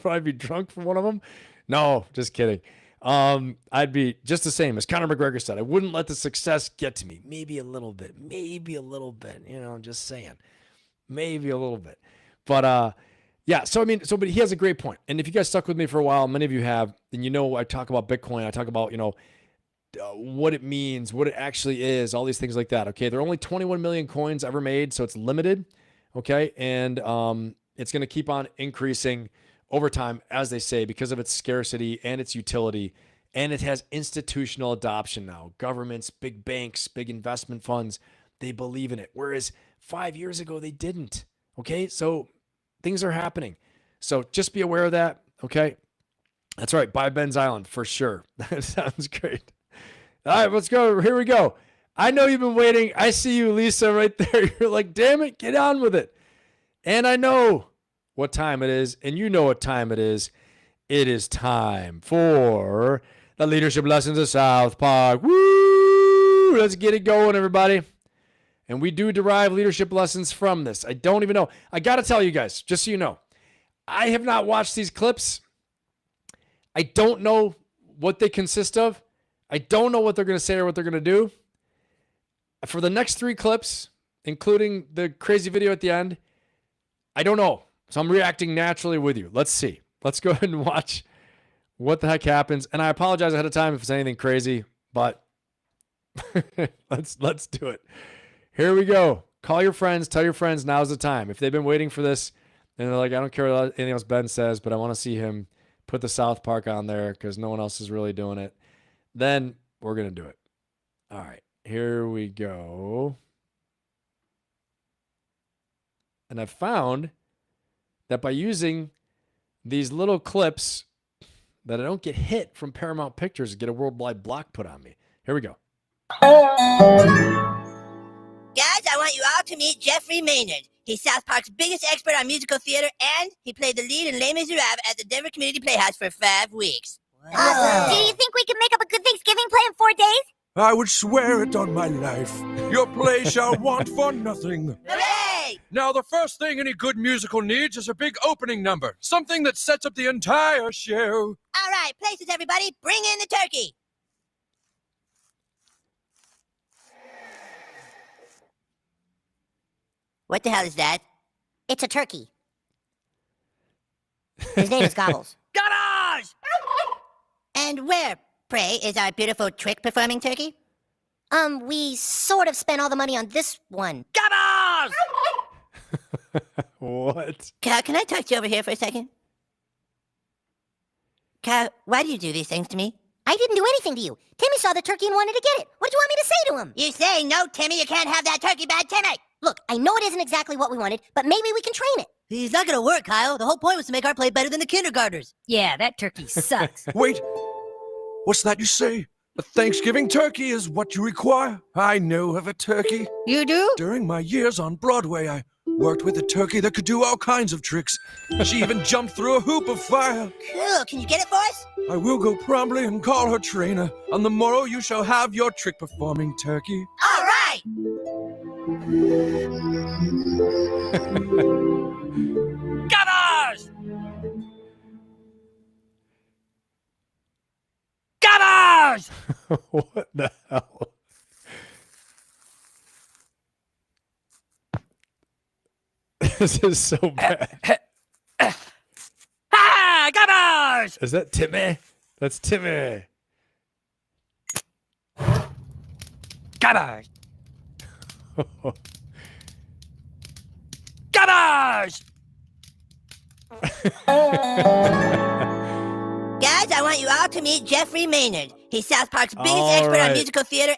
Probably be drunk for one of them. No, just kidding. I'd be just the same as Conor McGregor said. I wouldn't let the success get to me. Maybe a little bit. Just saying. Maybe a little bit. But yeah, but he has a great point. And if you guys stuck with me for a while, many of you have, then I talk about Bitcoin. I talk about, what it means, what it actually is, all these things like that. Okay. There are only 21 million coins ever made, so it's limited. Okay. And it's going to keep on increasing over time, as they say, because of its scarcity and its utility. And it has institutional adoption now. Governments, big banks, big investment funds, they believe in it. Whereas 5 years ago, they didn't. Okay. So things are happening. So just be aware of that. Okay. That's right. Buy Ben's Island for sure. That sounds great. All right, let's go. Here we go. I know you've been waiting. I see you, Lisa, right there. You're like, damn it, get on with it. And I know what time it is, and you know what time it is. It is time for the leadership lessons of South Park. Woo! Let's get it going, everybody. And we do derive leadership lessons from this. I don't even know. I got to tell you guys, just so you know, I have not watched these clips. I don't know what they consist of. I don't know what they're going to say or what they're going to do. For the next 3 clips, including the crazy video at the end, I don't know. So I'm reacting naturally with you. Let's see. Let's go ahead and watch what the heck happens. And I apologize ahead of time if it's anything crazy, but let's do it. Here we go. Call your friends. Tell your friends now's the time. If they've been waiting for this and they're like, I don't care what anything else Ben says, but I want to see him put the South Park on there because no one else is really doing it, then we're going to do it. All right, here we go. And I've found that by using these little clips that I don't get hit from Paramount Pictures and get a worldwide block put on me. Here we go. Guys, I want you all to meet Jeffrey Maynard. He's South Park's biggest expert on musical theater, and he played the lead in Les Miserables at the Denver Community Playhouse for 5 weeks. Awesome. Do you think we can make up a good Thanksgiving play in 4 days? I would swear it on my life. Your play shall want for nothing. Hooray! Now, the first thing any good musical needs is a big opening number. Something that sets up the entire show. All right, places, everybody. Bring in the turkey. What the hell is that? It's a turkey. His name is Gobbles. Gobbles! And where, pray, is our beautiful trick-performing turkey? We sort of spent all the money on this one. Gobbles! What? Cow, can I talk to you over here for a second? Cow, why do you do these things to me? I didn't do anything to you. Timmy saw the turkey and wanted to get it. What do you want me to say to him? You say, no, Timmy, you can't have that turkey, bad Timmy. Look, I know it isn't exactly what we wanted, but maybe we can train it. He's not gonna work, Kyle. The whole point was to make our play better than the kindergartners. Yeah, that turkey sucks. Wait, what's that you say? A Thanksgiving turkey is what you require? I know of a turkey. You do? During my years on Broadway, I worked with a turkey that could do all kinds of tricks. She even jumped through a hoop of fire. Cool. Can you get it for us? I will go promptly and call her trainer. On the morrow you shall have your trick-performing turkey. All right. Gobbles! Gobbles! What the hell? This is so bad. Ah, Gobbles! Is that Timmy? That's Timmy. Gobbles! Gobbles! Guys, I want you all to meet Jeffrey Maynard. He's South Park's biggest All expert on right. musical theater.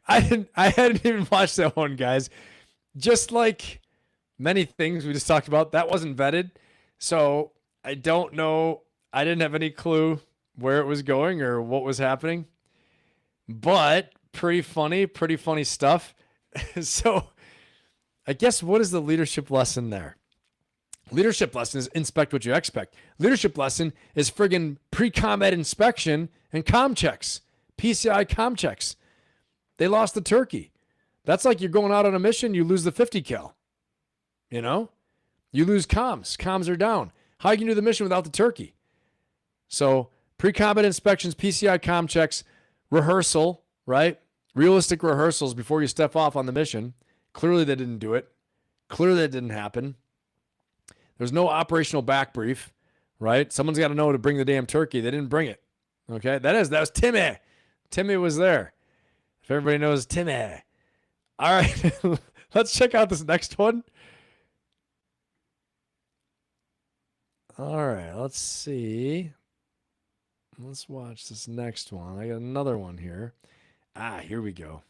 I hadn't even watched that one, guys. Just like many things we just talked about, that wasn't vetted. So I don't know. I didn't have any clue where it was going or what was happening. But pretty funny stuff. So I guess what is the leadership lesson there? Leadership lesson is inspect what you expect. Leadership lesson is friggin' pre-combat inspection and comm checks. PCI comm checks. They lost the turkey. That's like you're going out on a mission, you lose the 50 cal. You know? You lose comms. Comms are down. How you can do the mission without the turkey? So pre-combat inspections, PCI comm checks, rehearsal, right? Realistic rehearsals before you step off on the mission. Clearly they didn't do it. Clearly that didn't happen. There's no operational back brief, right? Someone's got to know to bring the damn turkey. They didn't bring it. Okay? That was Timmy. Timmy was there. If everybody knows Timmy. All right. Let's check out this next one. All right. Let's see. Let's watch this next one. I got another one here. Here we go.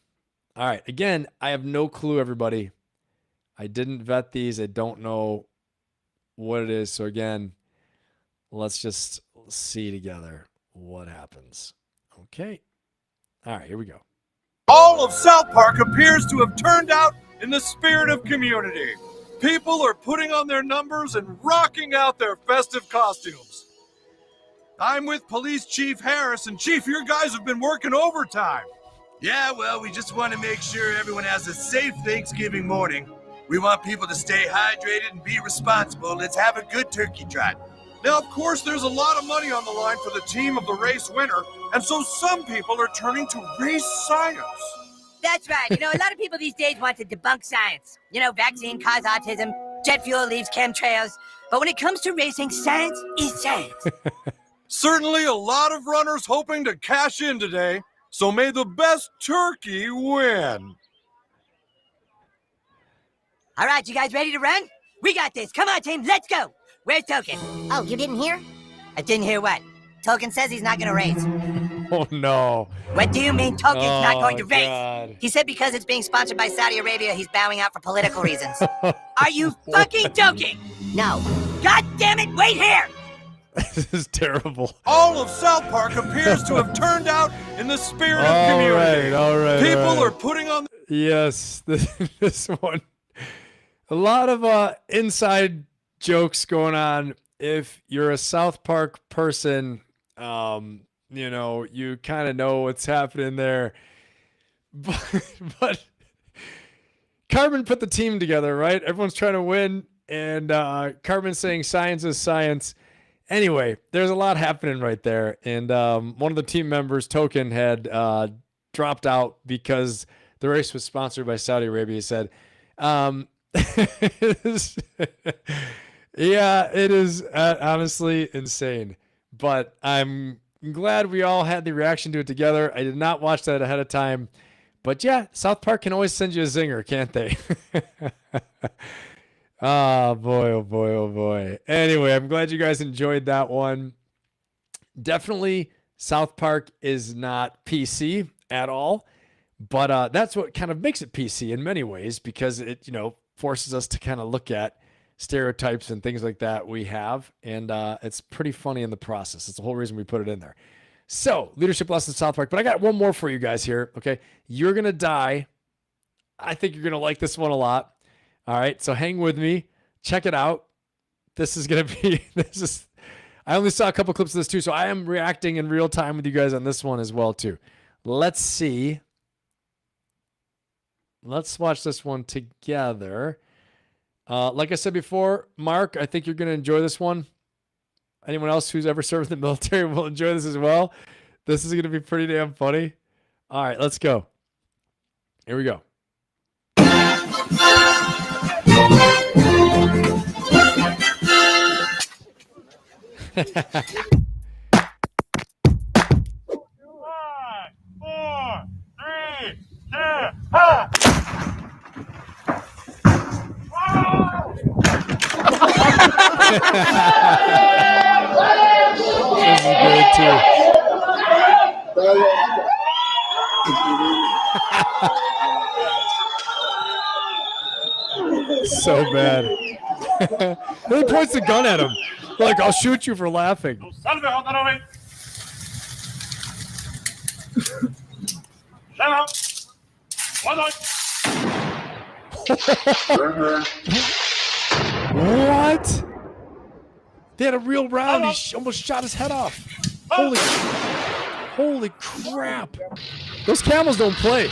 All right. Again, I have no clue, everybody. I didn't vet these. I don't know what it is. So again, let's just see together what happens. Okay. All right, here we go. All of South Park appears to have turned out in the spirit of community. People are putting on their numbers and rocking out their festive costumes. I'm with Police Chief Harris, and Chief, your guys have been working overtime. Yeah, well, we just want to make sure everyone has a safe Thanksgiving morning. We want people to stay hydrated and be responsible. Let's have a good turkey trot. Now, of course, there's a lot of money on the line for the team of the race winner, and so some people are turning to race science. That's right. You know, a lot of people these days want to debunk science. You know, vaccine cause autism, jet fuel leaves chemtrails. But when it comes to racing, science is science. Certainly a lot of runners hoping to cash in today, so may the best turkey win. All right, you guys ready to run? We got this. Come on, team, let's go. Where's Token? Oh, you didn't hear? I didn't hear what? Token says he's not going to race. Oh, no. What do you mean Token's not going to race? God. He said because it's being sponsored by Saudi Arabia, he's bowing out for political reasons. Are you fucking joking? No. God damn it, wait here! This is terrible. All of South Park appears to have turned out in the spirit of community. All right. People are putting on... Yes, this one. A lot of inside jokes going on. If you're a South Park person, you know, you kind of know what's happening there. But Carmen put the team together, right? Everyone's trying to win, and Carmen's saying science is science. Anyway, there's a lot happening right there. And one of the team members, Token, had dropped out because the race was sponsored by Saudi Arabia. He said, Yeah, it is honestly insane. But I'm glad we all had the reaction to it together. I did not watch that ahead of time. But yeah, South Park can always send you a zinger, can't they? Oh boy, oh boy, oh boy. Anyway, I'm glad you guys enjoyed that one. Definitely, South Park is not PC at all, but that's what kind of makes it PC in many ways, because it, forces us to kind of look at stereotypes and things like that we have, and it's pretty funny in the process. It's the whole reason we put it in there. So, leadership lessons, South Park. But I got one more for you guys here. Okay, You're Gonna Die. I think you're gonna like this one a lot. All right, so hang with me. Check it out. This is gonna be. I only saw a couple clips of this too, so I am reacting in real time with you guys on this one as well too. Let's see. Let's watch this one together. Like I said before, Mark, I think you're gonna enjoy this one. Anyone else who's ever served in the military will enjoy this as well. This is gonna be pretty damn funny. All right, let's go. Here we go. This is great too. So bad. Then he points the gun at him. Like, I'll shoot you for laughing. What? They had a real round. He almost shot his head off. Holy crap. Those camels don't play.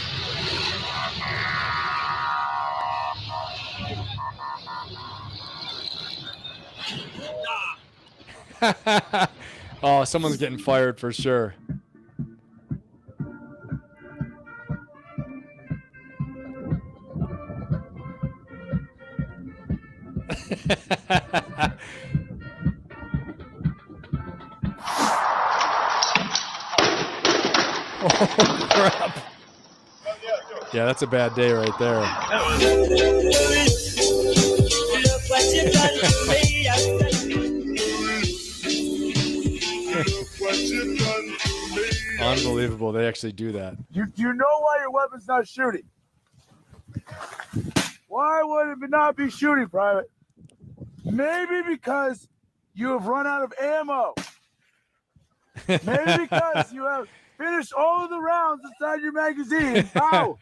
Oh, someone's getting fired for sure. Oh, crap. Yeah, that's a bad day right there. Unbelievable. They actually do that. You know why your weapon's not shooting? Why would it not be shooting, Private? Maybe because you have run out of ammo. Maybe because you have finished all of the rounds inside your magazine. Ow!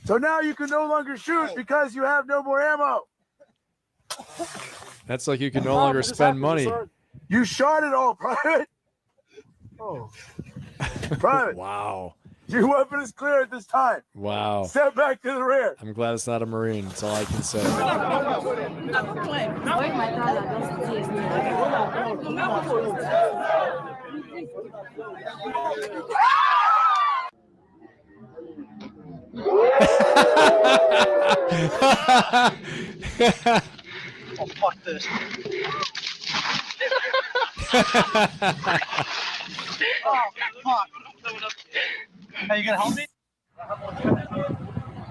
So now you can no longer shoot because you have no more ammo. That's like you can no longer spend money. You shot it all, Private. Oh. Private. Wow. Your weapon is clear at this time. Wow. Step back to the rear. I'm glad it's not a Marine. That's all I can say. Oh, fuck this. Oh, fuck. Are you gonna help me?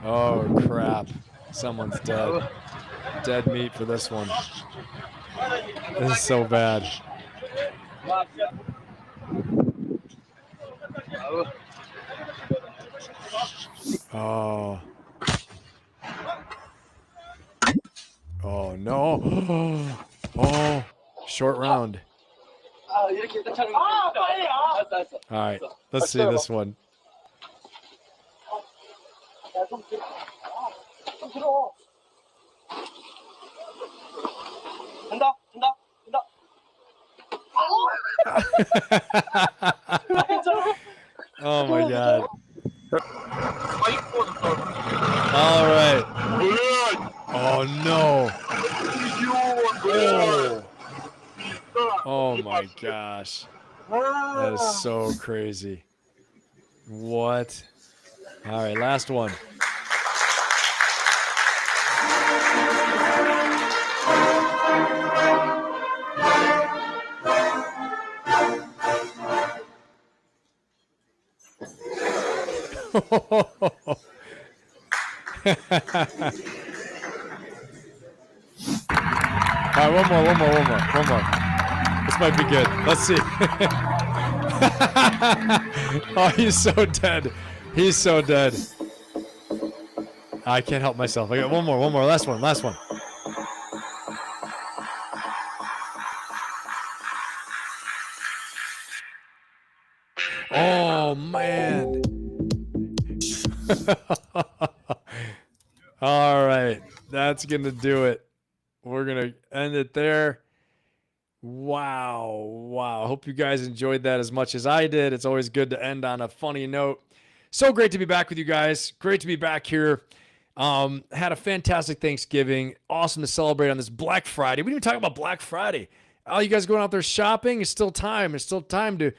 Oh, crap. Someone's dead. Dead meat for this one. This is so bad. Oh. Oh, no. Oh, short round. All right, let's see this one. Oh my God. All right. Oh no. Oh. Oh my gosh. That is so crazy. What? All right, last one. All right, one more. This might be good. Let's see. Oh, he's so dead. He's so dead. I can't help myself. I got one more. Last one. Oh, man. All right. That's going to do it. We're going to end it there. Wow. Hope you guys enjoyed that as much as I did. It's always good to end on a funny note. So great to be back with you guys. Great to be back here. Had a fantastic Thanksgiving. Awesome to celebrate on this Black Friday. We didn't even talk about Black Friday. All you guys going out there shopping? It's still time. It's still time to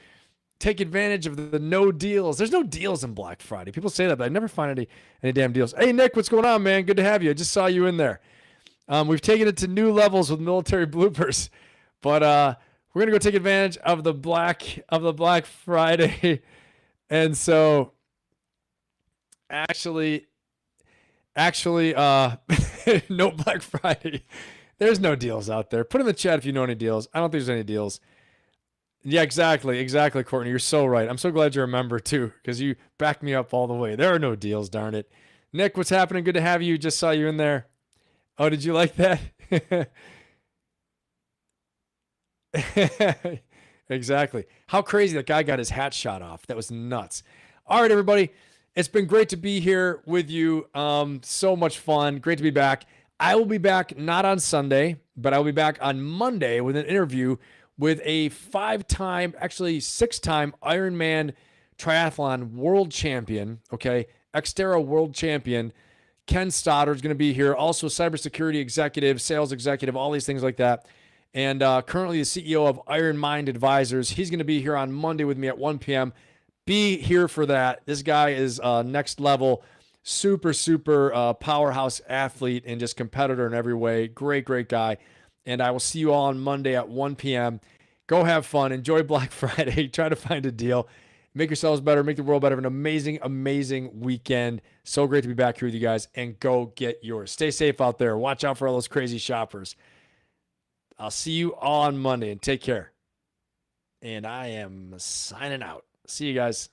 take advantage of the no deals. There's no deals in Black Friday. People say that, but I never find any damn deals. Hey, Nick, what's going on, man? Good to have you. I just saw you in there. We've taken it to new levels with military bloopers, but we're gonna go take advantage of the Black Friday, and so actually, no Black Friday. There's no deals out there. Put in the chat if you know any deals. I don't think there's any deals. Yeah, exactly, Courtney. You're so right. I'm so glad you remember too, because you backed me up all the way. There are no deals, darn it. Nick, what's happening? Good to have you. Just saw you in there. Oh, did you like that? Exactly. How crazy that guy got his hat shot off. That was nuts. All right, everybody. It's been great to be here with you. So much fun. Great to be back. I will be back not on Sunday, but I'll be back on Monday with an interview with a 5-time, actually 6-time Ironman triathlon world champion, okay? Xterra world champion. Ken Stoddard is going to be here. Also cybersecurity executive, sales executive, all these things like that. And currently the CEO of Iron Mind Advisors. He's going to be here on Monday with me at 1 p.m. Be here for that. This guy is next level, super powerhouse athlete and just competitor in every way. Great guy. And I will see you all on Monday at 1 p.m. Go have fun. Enjoy Black Friday. Try to find a deal. Make yourselves better. Make the world better. Have an amazing weekend. So great to be back here with you guys. And go get yours. Stay safe out there. Watch out for all those crazy shoppers. I'll see you all on Monday. And take care. And I am signing out. See you guys.